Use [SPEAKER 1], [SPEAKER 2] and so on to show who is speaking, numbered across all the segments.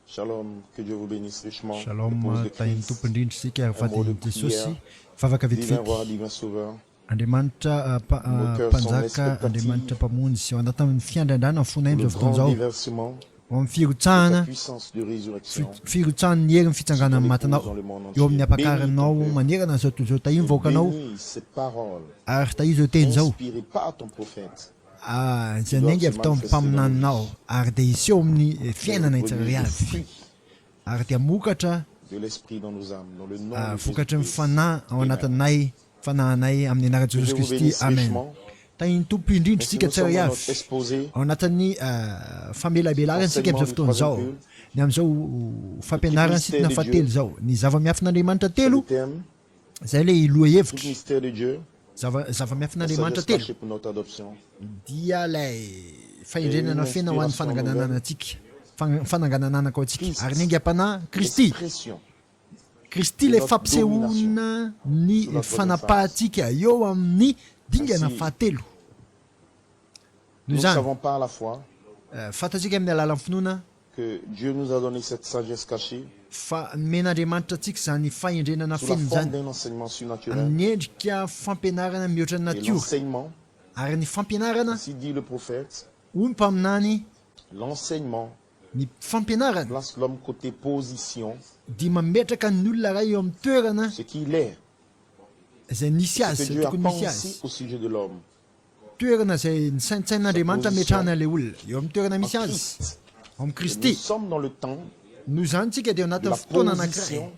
[SPEAKER 1] Shalom, que Dieu vous bénisse richement.
[SPEAKER 2] Shalom, tayin tupendin sika
[SPEAKER 1] Un mot de
[SPEAKER 2] fadin
[SPEAKER 1] prière.
[SPEAKER 2] Jesusi. Favaka
[SPEAKER 1] Divin
[SPEAKER 2] vitvik.
[SPEAKER 1] roi, divin sauveur.
[SPEAKER 2] Andemanta
[SPEAKER 1] Nos cœurs sont
[SPEAKER 2] panzaka
[SPEAKER 1] expectatifs
[SPEAKER 2] andemanta pamunzi si anatan fiandandana
[SPEAKER 1] pour
[SPEAKER 2] funaim
[SPEAKER 1] le grand
[SPEAKER 2] zoftonzao.
[SPEAKER 1] déversement
[SPEAKER 2] Om
[SPEAKER 1] de ta
[SPEAKER 2] firutsana
[SPEAKER 1] puissance de résurrection
[SPEAKER 2] firutsana yegn fitsangana
[SPEAKER 1] dans
[SPEAKER 2] matanao.
[SPEAKER 1] le monde
[SPEAKER 2] Eo amin'ny
[SPEAKER 1] entier.
[SPEAKER 2] apakaranao
[SPEAKER 1] Bénis ton
[SPEAKER 2] manerana zao toy zao tainy
[SPEAKER 1] peuple.
[SPEAKER 2] voakanao
[SPEAKER 1] Bénis ces paroles
[SPEAKER 2] ary tahy zao teny zao.
[SPEAKER 1] inspirées par ton prophète.
[SPEAKER 2] Zay nengy avy tao amin'ny mpaminanao ary dia iseho amin'ny fiainana tsirairy
[SPEAKER 1] Le
[SPEAKER 2] avy.
[SPEAKER 1] fruit
[SPEAKER 2] Ary dia mokatra
[SPEAKER 1] de l'esprit dans nos âmes, dans le nom de
[SPEAKER 2] vokatry ny
[SPEAKER 1] Jésus-Christ.
[SPEAKER 2] fanahy ao anatinay fanahinay amin'ny anarana
[SPEAKER 1] Que
[SPEAKER 2] Jesosy
[SPEAKER 1] Dieu vous
[SPEAKER 2] Kristy.
[SPEAKER 1] bénisse
[SPEAKER 2] Amen.
[SPEAKER 1] richement.
[SPEAKER 2] Tainy tompo indrindra
[SPEAKER 1] Merci,
[SPEAKER 2] tsika
[SPEAKER 1] nous sommes
[SPEAKER 2] tsirairy
[SPEAKER 1] dans
[SPEAKER 2] avy.
[SPEAKER 1] notre exposé.
[SPEAKER 2] Ao anatin'ny famelabelarana sika amin'izao fotoana zao. Ny amin'izao fampianarana sitina fahatelo zao. Ny zava-miafin'Andriamanitra
[SPEAKER 1] Le
[SPEAKER 2] telo,
[SPEAKER 1] thème,
[SPEAKER 2] zay le iloha
[SPEAKER 1] tout
[SPEAKER 2] hevitra.
[SPEAKER 1] mystère de Dieu,
[SPEAKER 2] Zava-miafin'Andriamanitra
[SPEAKER 1] sagesse
[SPEAKER 2] telo.
[SPEAKER 1] cachée pour notre adoption.
[SPEAKER 2] Dia lay fahendrenana fiaina ho an'ny fananganana antsika. Fananganana anako antsika. Ary ny aingam-panahy Kristy.
[SPEAKER 1] Expression
[SPEAKER 2] Kristy le fampisehoana ny fanapahantsika eo amin'ny dingana fahatelo.
[SPEAKER 1] Nous
[SPEAKER 2] Noho zany,
[SPEAKER 1] savons par la foi
[SPEAKER 2] fantatsika amin'ny alalan'ny finoana
[SPEAKER 1] que Dieu nous a donné cette sagesse cachée
[SPEAKER 2] fa men'Andriamanitra antsika zany fahendrenana
[SPEAKER 1] sous la
[SPEAKER 2] feno
[SPEAKER 1] forme
[SPEAKER 2] zany
[SPEAKER 1] d'un enseignement surnaturel.
[SPEAKER 2] amin'ny endrika fampianarana mihoatra ny
[SPEAKER 1] Et
[SPEAKER 2] natiora.
[SPEAKER 1] l'enseignement,
[SPEAKER 2] Ary ny fampianarana,
[SPEAKER 1] ainsi dit le prophète,
[SPEAKER 2] hoy ny mpaminany,
[SPEAKER 1] l'enseignement
[SPEAKER 2] ny fampianarana
[SPEAKER 1] place l'homme côté position,
[SPEAKER 2] dia mametraka ny olona ray eo amin'ny toerana
[SPEAKER 1] ce qu'il est,
[SPEAKER 2] izay nisy
[SPEAKER 1] ce que
[SPEAKER 2] azy,
[SPEAKER 1] Dieu a
[SPEAKER 2] tokony misy
[SPEAKER 1] pensé
[SPEAKER 2] azy.
[SPEAKER 1] au sujet de l'homme.
[SPEAKER 2] Toerana izay ny saintsain'Andriamanitra metrahana le olona eo amin'ny toerana
[SPEAKER 1] En
[SPEAKER 2] misy azy.
[SPEAKER 1] Christ,
[SPEAKER 2] Ao amin'ny
[SPEAKER 1] nous
[SPEAKER 2] Kristy.
[SPEAKER 1] sommes dans le temps
[SPEAKER 2] Noho zany tsika dia eo
[SPEAKER 1] de
[SPEAKER 2] anatin'ny
[SPEAKER 1] la
[SPEAKER 2] fotoana anankiray.
[SPEAKER 1] position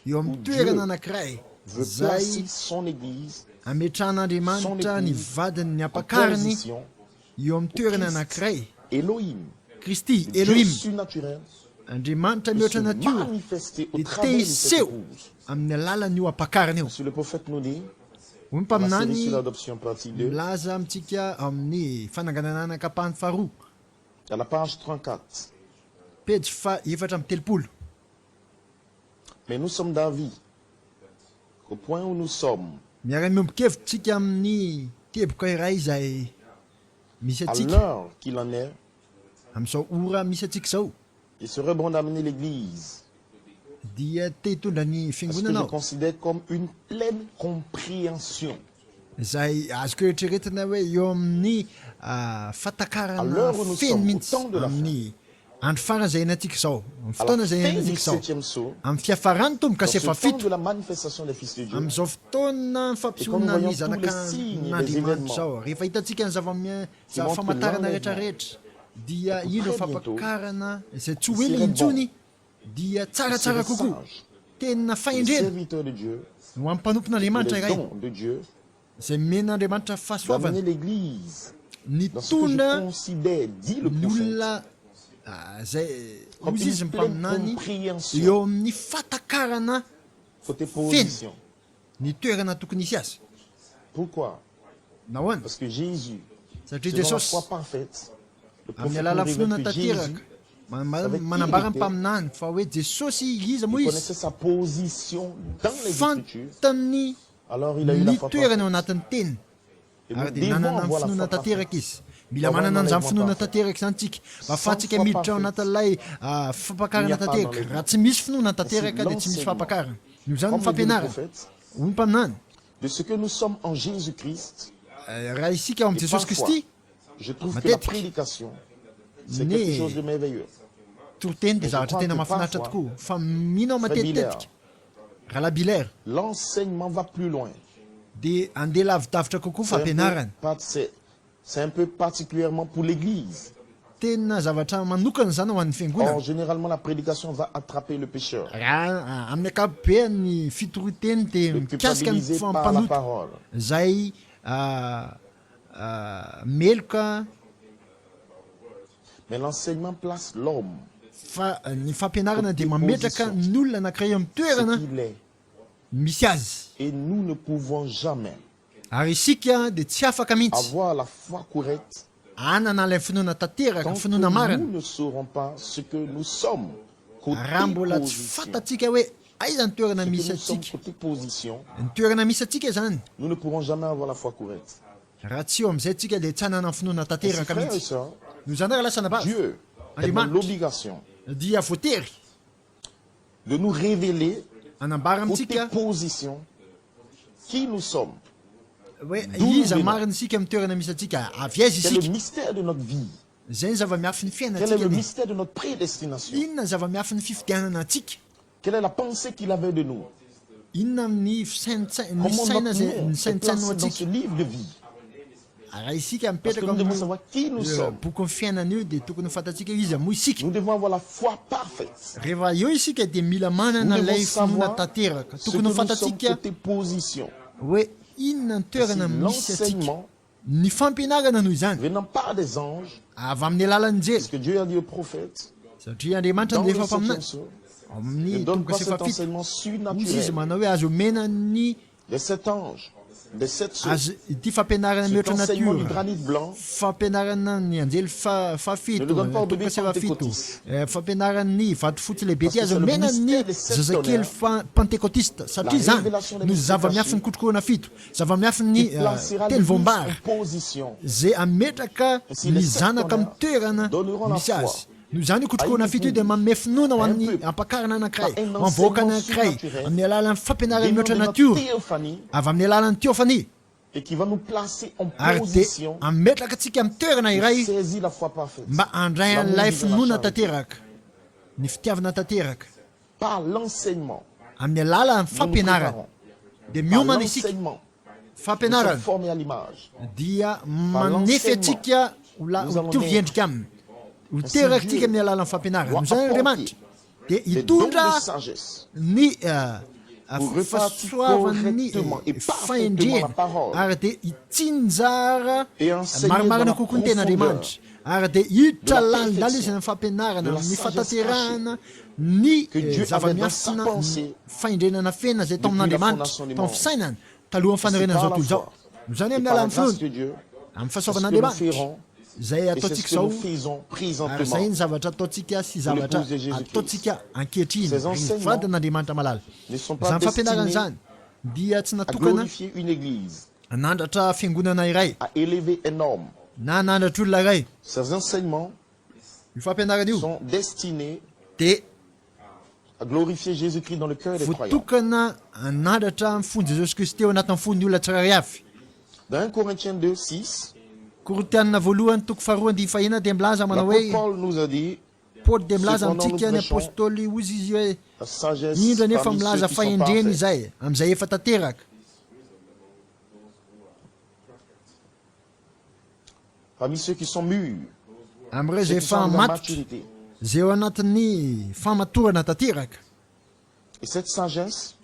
[SPEAKER 2] Eo
[SPEAKER 1] où
[SPEAKER 2] amin'ny
[SPEAKER 1] Dieu
[SPEAKER 2] toerana anankiray
[SPEAKER 1] veut
[SPEAKER 2] zay
[SPEAKER 1] placer son église
[SPEAKER 2] ametrahan'Andriamanitra ny vadiny ny
[SPEAKER 1] en
[SPEAKER 2] ampakariny
[SPEAKER 1] position
[SPEAKER 2] eo amin'ny toerana
[SPEAKER 1] Christ.
[SPEAKER 2] anankiray.
[SPEAKER 1] Elohim,
[SPEAKER 2] Kristy,
[SPEAKER 1] le Dieu
[SPEAKER 2] Elohim,
[SPEAKER 1] surnaturel,
[SPEAKER 2] Andriamanitra
[SPEAKER 1] peut se
[SPEAKER 2] mihoatra natiora,
[SPEAKER 1] manifester au
[SPEAKER 2] dia
[SPEAKER 1] travers de cette
[SPEAKER 2] tehiseho
[SPEAKER 1] épouse.
[SPEAKER 2] amin'ny alalan'io ampakariny io.
[SPEAKER 1] Si le prophète nous dit,
[SPEAKER 2] Hoy ny
[SPEAKER 1] dans la série
[SPEAKER 2] mpaminany
[SPEAKER 1] sur l'adoption partie 2,
[SPEAKER 2] milaza amintsika amin'ny fananganana anakapahany faharoa,
[SPEAKER 1] à la page 34,
[SPEAKER 2] pejy fa efatra amby telopolo.
[SPEAKER 1] mais nous sommes d'avis qu'au point où nous sommes,
[SPEAKER 2] Miara-miombon-kevitsika amin'ny teboka iray izay misy
[SPEAKER 1] à
[SPEAKER 2] atsika
[SPEAKER 1] l'heure qu'il en est,
[SPEAKER 2] amin'izao ora misy atsika zao,
[SPEAKER 1] il serait bon d'amener l'église
[SPEAKER 2] dia te hitondra ny
[SPEAKER 1] à ce que je
[SPEAKER 2] fiangonanao
[SPEAKER 1] considère comme une pleine compréhension.
[SPEAKER 2] izay azoko eritreretina hoe eo amin'ny
[SPEAKER 1] À
[SPEAKER 2] fatakarana
[SPEAKER 1] l'heure où nous
[SPEAKER 2] feno
[SPEAKER 1] sommes, au
[SPEAKER 2] mihitsy
[SPEAKER 1] temps de la
[SPEAKER 2] amin'ny andro farany izay henantsika zao, amin'ny
[SPEAKER 1] À
[SPEAKER 2] fotoana
[SPEAKER 1] la
[SPEAKER 2] izay
[SPEAKER 1] fin du
[SPEAKER 2] henantsika zao,
[SPEAKER 1] 7e saut,
[SPEAKER 2] amin'ny fiafarany tomboka
[SPEAKER 1] dans
[SPEAKER 2] sy
[SPEAKER 1] ce temps
[SPEAKER 2] efafito,
[SPEAKER 1] de la manifestation des fils de Dieu,
[SPEAKER 2] amin'izao fotoana fampisehoana ny zanak'Andriamanitra zao, rehefa hitantsika ny famantarana rehetrarehetra dia ino fampakarana izay tsy ho ela intsony dia tsaratsara
[SPEAKER 1] serait
[SPEAKER 2] kokoa,
[SPEAKER 1] sage,
[SPEAKER 2] tena
[SPEAKER 1] le
[SPEAKER 2] fahendrena
[SPEAKER 1] serviteur de Dieu,
[SPEAKER 2] ho amin'ny mpanompon'Andriamanitra
[SPEAKER 1] les
[SPEAKER 2] iray
[SPEAKER 1] dons de Dieu,
[SPEAKER 2] izay men'Andriamanitra fahasoavana
[SPEAKER 1] d'amener l'église
[SPEAKER 2] ny
[SPEAKER 1] dans ce que je
[SPEAKER 2] tondra
[SPEAKER 1] considère, dit le
[SPEAKER 2] ny
[SPEAKER 1] prophète,
[SPEAKER 2] olona zay
[SPEAKER 1] comme
[SPEAKER 2] ozy izy
[SPEAKER 1] une pleine
[SPEAKER 2] mpaminany
[SPEAKER 1] compréhension
[SPEAKER 2] eo amin'ny fatakarana
[SPEAKER 1] côté position.
[SPEAKER 2] ny toerana tokony hisy azy.
[SPEAKER 1] Pourquoi?
[SPEAKER 2] Nahoana?
[SPEAKER 1] Parce que Jésus,
[SPEAKER 2] Satria
[SPEAKER 1] selon la
[SPEAKER 2] Jesosy
[SPEAKER 1] foi parfaite, le
[SPEAKER 2] amin'ny
[SPEAKER 1] prophète nous
[SPEAKER 2] alalan'ny
[SPEAKER 1] révèle
[SPEAKER 2] finoana
[SPEAKER 1] que Jésus
[SPEAKER 2] tanteraka manambara ny mpaminany fa hoe Jesosy iza moa
[SPEAKER 1] il
[SPEAKER 2] izy
[SPEAKER 1] connaissait sa position dans les Écritures,
[SPEAKER 2] fantany
[SPEAKER 1] alors il a eu la
[SPEAKER 2] ny
[SPEAKER 1] foi
[SPEAKER 2] toerana eo
[SPEAKER 1] parfaite.
[SPEAKER 2] anatin'ny teny.
[SPEAKER 1] Et nous
[SPEAKER 2] Ary dia
[SPEAKER 1] devons
[SPEAKER 2] nanana ny
[SPEAKER 1] avoir la
[SPEAKER 2] finoana
[SPEAKER 1] foi
[SPEAKER 2] tanteraka
[SPEAKER 1] parfaite.
[SPEAKER 2] izy. Mila manana an'izany finoana tanteraka zany tsika mba ahafahantsika
[SPEAKER 1] foi
[SPEAKER 2] miditra ao
[SPEAKER 1] parfaite,
[SPEAKER 2] anatin'ilay fampakarana
[SPEAKER 1] il n'y a pas dans
[SPEAKER 2] tanteraka.
[SPEAKER 1] les
[SPEAKER 2] Raha tsy misy finoana tanteraka dia tsy misy fampakarana. Noho zany ny
[SPEAKER 1] Comme le dit le
[SPEAKER 2] fampianarana.
[SPEAKER 1] prophète,
[SPEAKER 2] Hoy ny mpaminany,
[SPEAKER 1] de ce que nous sommes en Jésus-Christ,
[SPEAKER 2] raha isika ao amin'ny
[SPEAKER 1] et
[SPEAKER 2] Jesosy
[SPEAKER 1] parfois,
[SPEAKER 2] Kristy,
[SPEAKER 1] je trouve que la
[SPEAKER 2] Matetika.
[SPEAKER 1] prédication, c'est
[SPEAKER 2] Né.
[SPEAKER 1] quelque chose de merveilleux.
[SPEAKER 2] toroteny dia
[SPEAKER 1] Mais je
[SPEAKER 2] zavatra
[SPEAKER 1] crois
[SPEAKER 2] tena
[SPEAKER 1] que
[SPEAKER 2] mahafinaritra
[SPEAKER 1] parfois,
[SPEAKER 2] tokoa. Fa mino aho
[SPEAKER 1] Frère Biller,
[SPEAKER 2] matetitetika. Raha labilaire
[SPEAKER 1] l'enseignement va plus loin.
[SPEAKER 2] dia andeha lavidavitra kokoa
[SPEAKER 1] C'est un peu
[SPEAKER 2] fampianarana.
[SPEAKER 1] c'est un peu particulièrement pour l'Église.
[SPEAKER 2] Tena zavatra manokana zany ho an'ny fiangonana.
[SPEAKER 1] Or, généralement, la prédication va attraper le pécheur,
[SPEAKER 2] Raha amin'ny ankapobeny ny fitoroteny dia
[SPEAKER 1] le
[SPEAKER 2] mikasika ny
[SPEAKER 1] culpabiliser par la
[SPEAKER 2] fampanoto
[SPEAKER 1] parole.
[SPEAKER 2] zay meloka
[SPEAKER 1] Mais l'enseignement place l'homme,
[SPEAKER 2] fa ny fampianarana dia mametraka ny olona anankiray amin'ny toerana
[SPEAKER 1] ce qu'il est.
[SPEAKER 2] misy azy.
[SPEAKER 1] Et nous ne pouvons jamais
[SPEAKER 2] Ary isika dia tsy afaka mihitsy
[SPEAKER 1] avoir la foi correcte
[SPEAKER 2] anana ilay finoana tanteraka,
[SPEAKER 1] tant que
[SPEAKER 2] finoana marina,
[SPEAKER 1] nous ne saurons pas ce que nous sommes côté
[SPEAKER 2] raha mbola tsy
[SPEAKER 1] position.
[SPEAKER 2] fantatsika hoe aiza ny toerana
[SPEAKER 1] Ce que
[SPEAKER 2] misy
[SPEAKER 1] nous sommes
[SPEAKER 2] atsika.
[SPEAKER 1] côté position,
[SPEAKER 2] Ny toerana misy atsika zany,
[SPEAKER 1] nous ne pourrons jamais avoir la foi correcte.
[SPEAKER 2] raha tsy eo amin'izay tsika dia tsy hanana ny finoana
[SPEAKER 1] Ainsi,
[SPEAKER 2] tanteraka
[SPEAKER 1] frères et
[SPEAKER 2] mihitsy.
[SPEAKER 1] sœurs,
[SPEAKER 2] Noho zany raha lasa nabavy,
[SPEAKER 1] Dieu est dans
[SPEAKER 2] Andriamanitra
[SPEAKER 1] l'obligation
[SPEAKER 2] dia voatery
[SPEAKER 1] de nous révéler
[SPEAKER 2] anambara
[SPEAKER 1] côté
[SPEAKER 2] amintsika
[SPEAKER 1] position qui nous sommes.
[SPEAKER 2] hoe
[SPEAKER 1] D'où nous
[SPEAKER 2] iza
[SPEAKER 1] venons.
[SPEAKER 2] marina isika amin'ny toerana misy atsika avy aiza
[SPEAKER 1] Quel est le
[SPEAKER 2] isika
[SPEAKER 1] mystère de notre vie?
[SPEAKER 2] zay ny zava-miafy ny
[SPEAKER 1] Quel est le
[SPEAKER 2] fiainatsika
[SPEAKER 1] mystère de notre prédestination?
[SPEAKER 2] inona ny zava-miafy ny fifidianana atsika
[SPEAKER 1] Quelle est la pensée qu'il avait de nous?
[SPEAKER 2] inona ny
[SPEAKER 1] Comment
[SPEAKER 2] saina
[SPEAKER 1] notre
[SPEAKER 2] zay
[SPEAKER 1] nom
[SPEAKER 2] ny
[SPEAKER 1] est
[SPEAKER 2] sainitsainao
[SPEAKER 1] placé dans
[SPEAKER 2] atsika
[SPEAKER 1] ce livre de vie?
[SPEAKER 2] raha isika
[SPEAKER 1] Parce que
[SPEAKER 2] mipetraka
[SPEAKER 1] nous devons
[SPEAKER 2] amin'ny
[SPEAKER 1] savoir qui nous sommes.
[SPEAKER 2] boky ny fiainana io dia tokony fantatsika izy moa isika
[SPEAKER 1] Nous devons avoir la foi parfaite.
[SPEAKER 2] rehefa eo isika dia mila manana
[SPEAKER 1] Nous devons
[SPEAKER 2] ilay finoana
[SPEAKER 1] savoir
[SPEAKER 2] tanteraka
[SPEAKER 1] ce que
[SPEAKER 2] tokony
[SPEAKER 1] nous sommes
[SPEAKER 2] fantatsika
[SPEAKER 1] côté position.
[SPEAKER 2] hoe inona ny
[SPEAKER 1] Si
[SPEAKER 2] toerana misy atsika
[SPEAKER 1] l'enseignement
[SPEAKER 2] ny fampianarana noho izany
[SPEAKER 1] venant pas des anges,
[SPEAKER 2] avy amin'ny alalan'ny jely
[SPEAKER 1] parce que Dieu a dit au prophète,
[SPEAKER 2] satria andriamanitra
[SPEAKER 1] dans
[SPEAKER 2] ny
[SPEAKER 1] le
[SPEAKER 2] rehefa
[SPEAKER 1] septième
[SPEAKER 2] mpaminany
[SPEAKER 1] sceau, ne
[SPEAKER 2] amin'ny
[SPEAKER 1] donne
[SPEAKER 2] tomboka
[SPEAKER 1] pas
[SPEAKER 2] sy
[SPEAKER 1] cet
[SPEAKER 2] efafito
[SPEAKER 1] enseignement
[SPEAKER 2] izy izy
[SPEAKER 1] surnaturel
[SPEAKER 2] manao hoe azo omena ny
[SPEAKER 1] des sept anges, des sept sceaux.
[SPEAKER 2] azo ity fampianarana
[SPEAKER 1] Cet
[SPEAKER 2] mihoatra
[SPEAKER 1] enseignement du
[SPEAKER 2] natiora
[SPEAKER 1] granit blanc
[SPEAKER 2] fampianarana ny anjely fafito
[SPEAKER 1] Ne le donne pas au bébé
[SPEAKER 2] tomboka sy efafito
[SPEAKER 1] pentecôtiste.
[SPEAKER 2] fampianarany vato fotsy lehibe
[SPEAKER 1] Parce
[SPEAKER 2] ty
[SPEAKER 1] que
[SPEAKER 2] azo
[SPEAKER 1] c'est le
[SPEAKER 2] omena ny
[SPEAKER 1] mystère des sept
[SPEAKER 2] zazakely
[SPEAKER 1] tonnerres.
[SPEAKER 2] pentecôtiste satria
[SPEAKER 1] La
[SPEAKER 2] zany
[SPEAKER 1] révélation des
[SPEAKER 2] no
[SPEAKER 1] mystères
[SPEAKER 2] zava-miafy ny
[SPEAKER 1] cachés.
[SPEAKER 2] kotrokona fito zava-miafy ny
[SPEAKER 1] qui placera
[SPEAKER 2] teny
[SPEAKER 1] l'église
[SPEAKER 2] voambara
[SPEAKER 1] en position.
[SPEAKER 2] zay ametraka
[SPEAKER 1] Si
[SPEAKER 2] ny
[SPEAKER 1] les sept
[SPEAKER 2] zanaka amin'ny
[SPEAKER 1] tonnerres
[SPEAKER 2] toerana
[SPEAKER 1] donneront la
[SPEAKER 2] misy
[SPEAKER 1] foi
[SPEAKER 2] azy no zany kotrokoana
[SPEAKER 1] à une
[SPEAKER 2] fito io dia
[SPEAKER 1] église,
[SPEAKER 2] manome finoana ho
[SPEAKER 1] à un
[SPEAKER 2] an'ny
[SPEAKER 1] peuple,
[SPEAKER 2] ampakarana anankiray
[SPEAKER 1] par un
[SPEAKER 2] anvoaka
[SPEAKER 1] enseignement
[SPEAKER 2] anankiray
[SPEAKER 1] surnaturel,
[SPEAKER 2] amin'ny alalan'ny fampianarana
[SPEAKER 1] Venant
[SPEAKER 2] mihoatra
[SPEAKER 1] de notre
[SPEAKER 2] natiora
[SPEAKER 1] théophanie
[SPEAKER 2] avy amin'ny alalan'ny teofany
[SPEAKER 1] et qui va nous placer en
[SPEAKER 2] ary dia
[SPEAKER 1] position
[SPEAKER 2] ametraka atsika amin'ny toerana
[SPEAKER 1] pour
[SPEAKER 2] iray
[SPEAKER 1] saisir la foi parfaite.
[SPEAKER 2] mba andray
[SPEAKER 1] L'amour
[SPEAKER 2] an'ilay
[SPEAKER 1] divin, la
[SPEAKER 2] finoana
[SPEAKER 1] charité.
[SPEAKER 2] tanteraka ny fitiavana tanteraka
[SPEAKER 1] Par l'enseignement,
[SPEAKER 2] amin'ny alalan'ny
[SPEAKER 1] nous nous
[SPEAKER 2] fampianarana
[SPEAKER 1] préparons.
[SPEAKER 2] dia
[SPEAKER 1] Par
[SPEAKER 2] miomana isika
[SPEAKER 1] l'enseignement, nous sommes
[SPEAKER 2] fampianarana
[SPEAKER 1] formés à l'image.
[SPEAKER 2] dia manefy atsika ho
[SPEAKER 1] nous allons
[SPEAKER 2] tovy endrika aminy ho
[SPEAKER 1] Ainsi
[SPEAKER 2] teraka
[SPEAKER 1] Dieu
[SPEAKER 2] atsika amin'ny alalan'ny fampianarana
[SPEAKER 1] doit
[SPEAKER 2] no zany andriamanitra dia
[SPEAKER 1] des dons
[SPEAKER 2] hitondra
[SPEAKER 1] de sagesse
[SPEAKER 2] ny
[SPEAKER 1] pour répartir
[SPEAKER 2] fahasoavany
[SPEAKER 1] correctement et parfaitement
[SPEAKER 2] fahendrena
[SPEAKER 1] la parole
[SPEAKER 2] ary dia hitsinjara
[SPEAKER 1] et enseigner
[SPEAKER 2] marimarina
[SPEAKER 1] dans la
[SPEAKER 2] kokoa ny ten'andriamanitra ary dia hiditra lalindala izy ny fampianarana ny fataterahana ny
[SPEAKER 1] que Dieu avait dans
[SPEAKER 2] zava-miafina
[SPEAKER 1] sa pensée
[SPEAKER 2] fahendrenana fena zay tao
[SPEAKER 1] depuis la
[SPEAKER 2] amin'andriamanitra
[SPEAKER 1] fondation du
[SPEAKER 2] tao
[SPEAKER 1] monde.
[SPEAKER 2] amin'ny fisainany talohan'ny fanerenana zao tontolo zao no zany
[SPEAKER 1] et
[SPEAKER 2] amin'ny
[SPEAKER 1] par la
[SPEAKER 2] alalan'ny
[SPEAKER 1] grâce de
[SPEAKER 2] finoana
[SPEAKER 1] Dieu.
[SPEAKER 2] amin'ny
[SPEAKER 1] C'est ce que nous
[SPEAKER 2] fahasoavan'andriamanitra
[SPEAKER 1] ferons
[SPEAKER 2] zay
[SPEAKER 1] et c'est ce
[SPEAKER 2] ataontsika
[SPEAKER 1] que nous
[SPEAKER 2] zao
[SPEAKER 1] faisons
[SPEAKER 2] ary
[SPEAKER 1] présentement.
[SPEAKER 2] zay ny zavatra ataontsika sy zavatra
[SPEAKER 1] l'épouse de Jésus-Christ.
[SPEAKER 2] ataontsika ankehitriny
[SPEAKER 1] Ces enseignements
[SPEAKER 2] fadan'andriamanitra malala
[SPEAKER 1] ne sont pas
[SPEAKER 2] zany fampianarana
[SPEAKER 1] destinés
[SPEAKER 2] zany dia tsy
[SPEAKER 1] à
[SPEAKER 2] natokana
[SPEAKER 1] glorifier une église,
[SPEAKER 2] nandratra fiangonana iray
[SPEAKER 1] à élever un homme.
[SPEAKER 2] na nandratra olona iray
[SPEAKER 1] Ces enseignements
[SPEAKER 2] io fampianarana io
[SPEAKER 1] sont destinés
[SPEAKER 2] dia
[SPEAKER 1] à glorifier Jésus-Christ dans le cœur des croyants.
[SPEAKER 2] voatokana nandratra mifonjy Jesosy Kristy eo anatin'ny fon'ny olona tsirairay avy
[SPEAKER 1] Dans 1 Corinthiens 2, 6,
[SPEAKER 2] Korintianina voalohany toko faharoa andihy fahina dia milaza manao
[SPEAKER 1] l'apôtre
[SPEAKER 2] hoe
[SPEAKER 1] Paul nous a dit
[SPEAKER 2] paoly dia milaza
[SPEAKER 1] Cependant,
[SPEAKER 2] amintsika
[SPEAKER 1] nous
[SPEAKER 2] ny
[SPEAKER 1] prêchons
[SPEAKER 2] apôstôly ozy izy hoe
[SPEAKER 1] la sagesse
[SPEAKER 2] indra nefa
[SPEAKER 1] parmi ceux
[SPEAKER 2] milaza
[SPEAKER 1] qui sont
[SPEAKER 2] fahendreny
[SPEAKER 1] parfaits.
[SPEAKER 2] izay amin'izay efa tanteraka
[SPEAKER 1] Parmi ceux qui sont mûrs,
[SPEAKER 2] amin'ireo
[SPEAKER 1] ceux
[SPEAKER 2] zay
[SPEAKER 1] qui sont
[SPEAKER 2] efa
[SPEAKER 1] dans la
[SPEAKER 2] matotra
[SPEAKER 1] maturité.
[SPEAKER 2] zay eo anatin'ny famatorana tanteraka
[SPEAKER 1] Et cette sagesse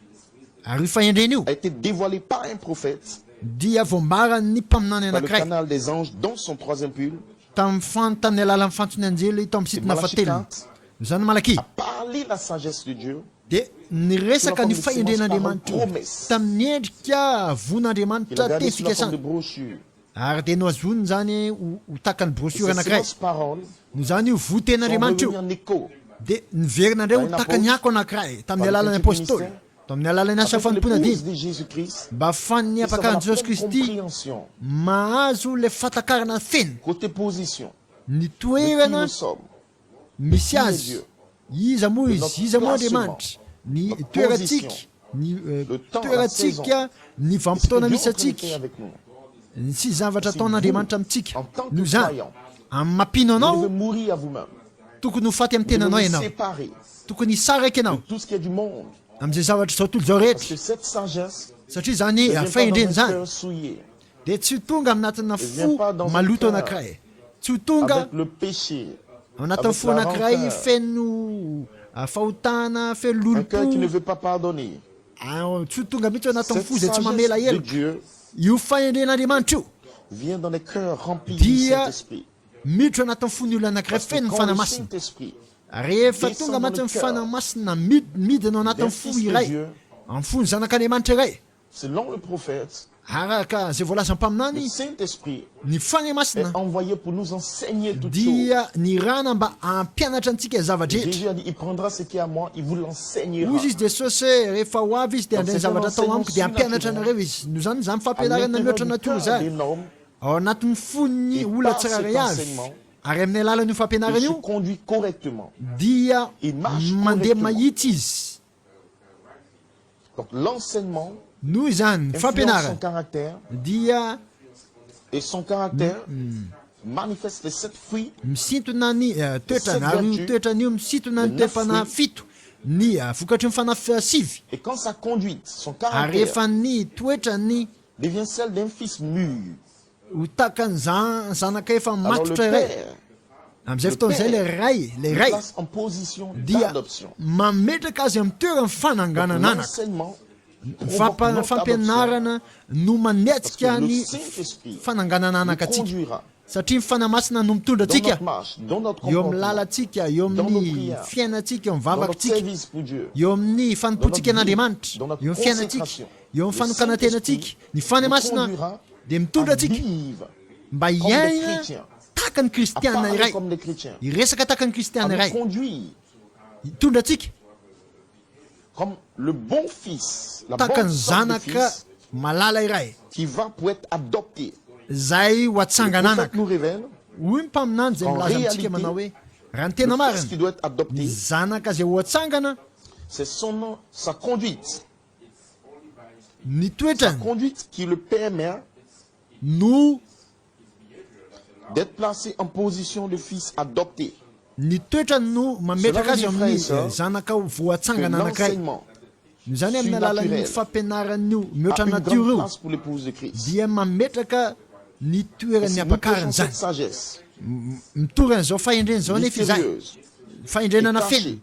[SPEAKER 2] ary io fahendreny io
[SPEAKER 1] a été dévoilée par un prophète
[SPEAKER 2] dia voambarany mpaminany
[SPEAKER 1] par le
[SPEAKER 2] anankiray
[SPEAKER 1] canal des anges dans son troisième pull.
[SPEAKER 2] tamin'ny alalan'ny fantsony anjely tao amin'ny
[SPEAKER 1] Et
[SPEAKER 2] sitina
[SPEAKER 1] Malachie
[SPEAKER 2] fatelony
[SPEAKER 1] 4
[SPEAKER 2] zany malaki
[SPEAKER 1] a parlé la sagesse de Dieu
[SPEAKER 2] dia niresaka ny
[SPEAKER 1] Sous la forme de
[SPEAKER 2] fahendren'andriamanitra
[SPEAKER 1] promesse.
[SPEAKER 2] tamin'ny endrika
[SPEAKER 1] qu'il a
[SPEAKER 2] von'andriamanitra
[SPEAKER 1] gardé
[SPEAKER 2] teny
[SPEAKER 1] sous la forme de
[SPEAKER 2] fikasana
[SPEAKER 1] brochure.
[SPEAKER 2] ary dia no azony zany ho takany
[SPEAKER 1] Et
[SPEAKER 2] brosure
[SPEAKER 1] ces
[SPEAKER 2] anankiray
[SPEAKER 1] séances paroles
[SPEAKER 2] no zany io
[SPEAKER 1] sont
[SPEAKER 2] voten'andriamanitra
[SPEAKER 1] revenues
[SPEAKER 2] io
[SPEAKER 1] en écho.
[SPEAKER 2] dia niverinandreo ho
[SPEAKER 1] Par un
[SPEAKER 2] takany
[SPEAKER 1] apôtre,
[SPEAKER 2] ako anankiray tamin'ny
[SPEAKER 1] par le
[SPEAKER 2] alalan'ny
[SPEAKER 1] petit
[SPEAKER 2] apôstôly
[SPEAKER 1] ministère,
[SPEAKER 2] tamin'ny alalan'ny asa
[SPEAKER 1] Afin que
[SPEAKER 2] fanompona
[SPEAKER 1] l'épouse
[SPEAKER 2] diny
[SPEAKER 1] de Jésus-Christ
[SPEAKER 2] mba ahafahan'ny
[SPEAKER 1] puisse avoir la
[SPEAKER 2] apakarany Jesosy
[SPEAKER 1] pleine
[SPEAKER 2] Kristy
[SPEAKER 1] compréhension
[SPEAKER 2] mahazo le fatakarana fena
[SPEAKER 1] côté position
[SPEAKER 2] ny
[SPEAKER 1] de qui
[SPEAKER 2] toerana
[SPEAKER 1] nous sommes.
[SPEAKER 2] misy
[SPEAKER 1] Qui est
[SPEAKER 2] azy
[SPEAKER 1] Dieu?
[SPEAKER 2] iza moa
[SPEAKER 1] De
[SPEAKER 2] izy
[SPEAKER 1] notre
[SPEAKER 2] iza moa
[SPEAKER 1] placement,
[SPEAKER 2] andriamanitra ny
[SPEAKER 1] notre
[SPEAKER 2] toeratsika
[SPEAKER 1] position,
[SPEAKER 2] ny
[SPEAKER 1] le temps, la
[SPEAKER 2] toeratsika ny
[SPEAKER 1] Et ce que
[SPEAKER 2] vampotona
[SPEAKER 1] Dieu
[SPEAKER 2] misy
[SPEAKER 1] est en train de
[SPEAKER 2] atsika
[SPEAKER 1] faire avec nous.
[SPEAKER 2] sy zavatra
[SPEAKER 1] Si
[SPEAKER 2] ataon'andriamanitra
[SPEAKER 1] vous,
[SPEAKER 2] amintsika
[SPEAKER 1] en tant que
[SPEAKER 2] no zany
[SPEAKER 1] croyant,
[SPEAKER 2] amin'ny mampino
[SPEAKER 1] Vous devez
[SPEAKER 2] anao
[SPEAKER 1] mourir à vous-même.
[SPEAKER 2] tokony ho faty amin'ny
[SPEAKER 1] Vous devez
[SPEAKER 2] tenanao
[SPEAKER 1] vous
[SPEAKER 2] ianao
[SPEAKER 1] séparer
[SPEAKER 2] tokony hisaraiky
[SPEAKER 1] de
[SPEAKER 2] ianao
[SPEAKER 1] tout ce qui est du monde.
[SPEAKER 2] amin'izay zavatra zao tontolo zao
[SPEAKER 1] Parce
[SPEAKER 2] rehetra
[SPEAKER 1] que cette sagesse
[SPEAKER 2] satria
[SPEAKER 1] ne
[SPEAKER 2] zany
[SPEAKER 1] vient pas dans
[SPEAKER 2] fahendreny
[SPEAKER 1] un
[SPEAKER 2] zany
[SPEAKER 1] cœur souillé
[SPEAKER 2] dia tsy ho tonga aminatina
[SPEAKER 1] vient pas dans
[SPEAKER 2] fo
[SPEAKER 1] un
[SPEAKER 2] maloto
[SPEAKER 1] cœur
[SPEAKER 2] anankiray tsy ho tonga
[SPEAKER 1] avec le péché.
[SPEAKER 2] anatin'ny
[SPEAKER 1] avec
[SPEAKER 2] fo
[SPEAKER 1] la
[SPEAKER 2] anankiray
[SPEAKER 1] rancœur.
[SPEAKER 2] feno fahotana feno
[SPEAKER 1] Un cœur qui ne
[SPEAKER 2] lolopo
[SPEAKER 1] veut pas pardonner.
[SPEAKER 2] tsy ho tonga mihitsy anatin'ny
[SPEAKER 1] Cette
[SPEAKER 2] fo zay tsy
[SPEAKER 1] sagesse
[SPEAKER 2] mamela
[SPEAKER 1] de
[SPEAKER 2] elo
[SPEAKER 1] Dieu
[SPEAKER 2] io fahendren'andriamanitra io
[SPEAKER 1] vient dans les cœurs remplis du
[SPEAKER 2] dia
[SPEAKER 1] Saint-Esprit.
[SPEAKER 2] miditra anatin'ny fony olona anankiray
[SPEAKER 1] Parce que
[SPEAKER 2] feno ny
[SPEAKER 1] quand le
[SPEAKER 2] fanamasina
[SPEAKER 1] Saint-Esprit
[SPEAKER 2] rehefa
[SPEAKER 1] descend
[SPEAKER 2] tonga
[SPEAKER 1] dans
[SPEAKER 2] maty
[SPEAKER 1] le
[SPEAKER 2] ny
[SPEAKER 1] cœur
[SPEAKER 2] fanamasina midinao
[SPEAKER 1] d'un
[SPEAKER 2] anatin'ny fo
[SPEAKER 1] fils de
[SPEAKER 2] iray
[SPEAKER 1] Dieu,
[SPEAKER 2] amin'ny fony zanak'andriamanitra iray
[SPEAKER 1] selon le prophète,
[SPEAKER 2] araka zay voalaza
[SPEAKER 1] le
[SPEAKER 2] mpaminany
[SPEAKER 1] Saint-Esprit
[SPEAKER 2] ny fany masina
[SPEAKER 1] est envoyé pour nous enseigner toutes choses.
[SPEAKER 2] dia ny rana mba ampianatra antsika zavatra rehetra
[SPEAKER 1] Jésus a dit, il prendra ce qui est à moi, il vous l'enseignera.
[SPEAKER 2] ozy izy jesosy rehefa ho avy izy dia andray zavatra atao amiko dia ampianatra anareo izy no zany zany
[SPEAKER 1] À
[SPEAKER 2] fampianarana
[SPEAKER 1] l'intérieur
[SPEAKER 2] mihoatra
[SPEAKER 1] du
[SPEAKER 2] natory
[SPEAKER 1] cœur
[SPEAKER 2] zany
[SPEAKER 1] d'un homme,
[SPEAKER 2] ao anatin'ny fon'ny
[SPEAKER 1] et
[SPEAKER 2] olona
[SPEAKER 1] par cet
[SPEAKER 2] tsiraray avy
[SPEAKER 1] enseignement,
[SPEAKER 2] ary amin'ny alalan'io
[SPEAKER 1] il
[SPEAKER 2] fampianarana
[SPEAKER 1] se
[SPEAKER 2] io
[SPEAKER 1] conduit correctement.
[SPEAKER 2] dia
[SPEAKER 1] Il marche
[SPEAKER 2] mandeha
[SPEAKER 1] correctement.
[SPEAKER 2] mahitsy izy.
[SPEAKER 1] Donc l'enseignement
[SPEAKER 2] Noho izany
[SPEAKER 1] influence son
[SPEAKER 2] fampianarana
[SPEAKER 1] caractère
[SPEAKER 2] dia
[SPEAKER 1] et son caractère manifeste les 7 fruits
[SPEAKER 2] misintona ny toetrany ary io toetrany io misintona ny toepana fito ny vokatry ny fanahy sivy
[SPEAKER 1] et quand sa conduite, son
[SPEAKER 2] ary
[SPEAKER 1] caractère
[SPEAKER 2] rehefa ny toetrany
[SPEAKER 1] devient celle d'un fils mûr.
[SPEAKER 2] ho takany zanaka efa
[SPEAKER 1] Alors le
[SPEAKER 2] matotra iray
[SPEAKER 1] père
[SPEAKER 2] am'izay fotoan'izay le ray
[SPEAKER 1] place en position
[SPEAKER 2] dia
[SPEAKER 1] d'adoption.
[SPEAKER 2] mametraka azy amin'ny toerany fananganana anaka.
[SPEAKER 1] L'enseignement provoque notre adoption
[SPEAKER 2] Fampianarana no manetsika
[SPEAKER 1] parce que le
[SPEAKER 2] ny
[SPEAKER 1] Saint-Esprit
[SPEAKER 2] fananganana
[SPEAKER 1] nous
[SPEAKER 2] anaka atsika
[SPEAKER 1] conduira
[SPEAKER 2] satria mifanamasina no mitondra
[SPEAKER 1] dans
[SPEAKER 2] atsika
[SPEAKER 1] notre marche, dans notre
[SPEAKER 2] eo amin'ny
[SPEAKER 1] comportement,
[SPEAKER 2] lalantsika eo
[SPEAKER 1] dans nos
[SPEAKER 2] amin'ny
[SPEAKER 1] prières,
[SPEAKER 2] fiainantsika eo amin'ny
[SPEAKER 1] dans notre
[SPEAKER 2] vavakantsika
[SPEAKER 1] service pour Dieu,
[SPEAKER 2] eo amin'ny fanompontsika
[SPEAKER 1] dans notre
[SPEAKER 2] an'andriamanitra
[SPEAKER 1] vie, dans notre
[SPEAKER 2] eo amin'ny fiainantsika
[SPEAKER 1] consécration.
[SPEAKER 2] eo amin'ny
[SPEAKER 1] Le
[SPEAKER 2] fanokanantenantsika
[SPEAKER 1] Saint-Esprit
[SPEAKER 2] ny fanamasina
[SPEAKER 1] nous conduira
[SPEAKER 2] dia mitondra
[SPEAKER 1] à
[SPEAKER 2] atsika
[SPEAKER 1] vivre
[SPEAKER 2] mba
[SPEAKER 1] comme des
[SPEAKER 2] hiaina
[SPEAKER 1] chrétiens,
[SPEAKER 2] taka ny
[SPEAKER 1] à
[SPEAKER 2] kristiana
[SPEAKER 1] parler
[SPEAKER 2] iray
[SPEAKER 1] comme des chrétiens,
[SPEAKER 2] hiresaka taka ny
[SPEAKER 1] à
[SPEAKER 2] kristiana
[SPEAKER 1] nous
[SPEAKER 2] iray
[SPEAKER 1] conduire
[SPEAKER 2] hitondra atsika
[SPEAKER 1] comme le bon fils, la
[SPEAKER 2] taka
[SPEAKER 1] bonne
[SPEAKER 2] ny
[SPEAKER 1] sorte de
[SPEAKER 2] zanaka
[SPEAKER 1] fils
[SPEAKER 2] malala iray
[SPEAKER 1] qui va pour être adopté.
[SPEAKER 2] zay ho
[SPEAKER 1] Le
[SPEAKER 2] atsangananaka
[SPEAKER 1] prophète nous révèle
[SPEAKER 2] hoy ny mpaminany zay
[SPEAKER 1] En
[SPEAKER 2] milaza amitsika
[SPEAKER 1] réalité,
[SPEAKER 2] manao hoe raha ny tena
[SPEAKER 1] le fils qui
[SPEAKER 2] marina
[SPEAKER 1] doit être
[SPEAKER 2] ny
[SPEAKER 1] adopté,
[SPEAKER 2] zanaka zay ho atsangana
[SPEAKER 1] c'est sa conduite.
[SPEAKER 2] ny
[SPEAKER 1] Sa
[SPEAKER 2] toetrany
[SPEAKER 1] conduite qui le permet
[SPEAKER 2] no
[SPEAKER 1] d'être placé en position de fils adopté.
[SPEAKER 2] ny toetrany no mametraka azy
[SPEAKER 1] Cela veut dire,
[SPEAKER 2] amin'ny
[SPEAKER 1] frères et sœurs,
[SPEAKER 2] zanaka ho
[SPEAKER 1] Que
[SPEAKER 2] voatsangana anankiray
[SPEAKER 1] l'enseignement
[SPEAKER 2] no zany amin'ny alalan'ny
[SPEAKER 1] surnaturel
[SPEAKER 2] fampianaran'io
[SPEAKER 1] a
[SPEAKER 2] mihoatra
[SPEAKER 1] une
[SPEAKER 2] natiora
[SPEAKER 1] grande
[SPEAKER 2] io
[SPEAKER 1] place pour l'épouse de Christ.
[SPEAKER 2] dia mametraka ny toerany
[SPEAKER 1] Si nous
[SPEAKER 2] ampakarany
[SPEAKER 1] prêchons cette
[SPEAKER 2] zany
[SPEAKER 1] sagesse
[SPEAKER 2] mitorany zao fahendreny zao nefa izany
[SPEAKER 1] mystérieuse,
[SPEAKER 2] fahendrena
[SPEAKER 1] et
[SPEAKER 2] nafeny
[SPEAKER 1] cachée,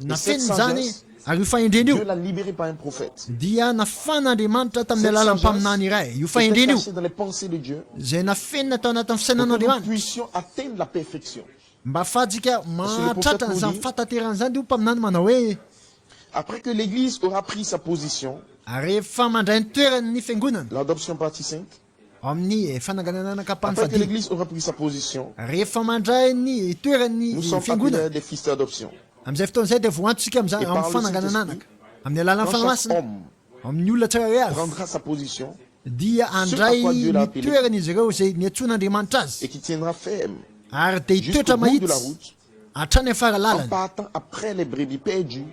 [SPEAKER 2] nafeniny
[SPEAKER 1] cette
[SPEAKER 2] zany
[SPEAKER 1] sagesse,
[SPEAKER 2] ary io fahendreny
[SPEAKER 1] Dieu
[SPEAKER 2] io
[SPEAKER 1] l'a libéré par un prophète.
[SPEAKER 2] dia nafan'andriamanitra tamin'ny
[SPEAKER 1] Cette
[SPEAKER 2] alalan'ny
[SPEAKER 1] sagesse
[SPEAKER 2] mpaminany iray io
[SPEAKER 1] était
[SPEAKER 2] fahendreny io
[SPEAKER 1] cachée dans les pensées de Dieu
[SPEAKER 2] zay nafenina tao anatin'ny
[SPEAKER 1] pour que nous
[SPEAKER 2] fisainan'andriamanitra
[SPEAKER 1] puissions atteindre la perfection.
[SPEAKER 2] mba fatsika mahatratra
[SPEAKER 1] prophète
[SPEAKER 2] n'izany
[SPEAKER 1] nous dit-
[SPEAKER 2] fataterana zany io mpaminany manao hoe
[SPEAKER 1] Après que l'Église aura pris sa position,
[SPEAKER 2] ary rehefa mandray ny toerany ny fiangonana
[SPEAKER 1] l'adoption partie 5,
[SPEAKER 2] amin'ny fananganana
[SPEAKER 1] après que
[SPEAKER 2] anakapany
[SPEAKER 1] l'Église aura pris sa position,
[SPEAKER 2] rehefa mandray ny toerany
[SPEAKER 1] nous sommes
[SPEAKER 2] fiangonana
[SPEAKER 1] appelés des fils d'adoption.
[SPEAKER 2] am'izay fotoan'izay dia voantsika
[SPEAKER 1] Et par
[SPEAKER 2] amin'ny
[SPEAKER 1] le
[SPEAKER 2] fananganana
[SPEAKER 1] Saint-Esprit,
[SPEAKER 2] anaka amin'ny alalan'ny
[SPEAKER 1] Quand chaque
[SPEAKER 2] fanamasina
[SPEAKER 1] homme
[SPEAKER 2] amin'ny olona tsirairay avy
[SPEAKER 1] prendra sa position
[SPEAKER 2] dia andray
[SPEAKER 1] à quoi Dieu l'a
[SPEAKER 2] ny
[SPEAKER 1] appelé.
[SPEAKER 2] toerany izy ireo zay niantson'andriamanitra azy
[SPEAKER 1] et qui tiendra ferme
[SPEAKER 2] ary dia hitoetra
[SPEAKER 1] jusqu'au bout de la
[SPEAKER 2] mahitsy
[SPEAKER 1] route
[SPEAKER 2] hatrany afara
[SPEAKER 1] en
[SPEAKER 2] lalany
[SPEAKER 1] partant après les brebis perdues.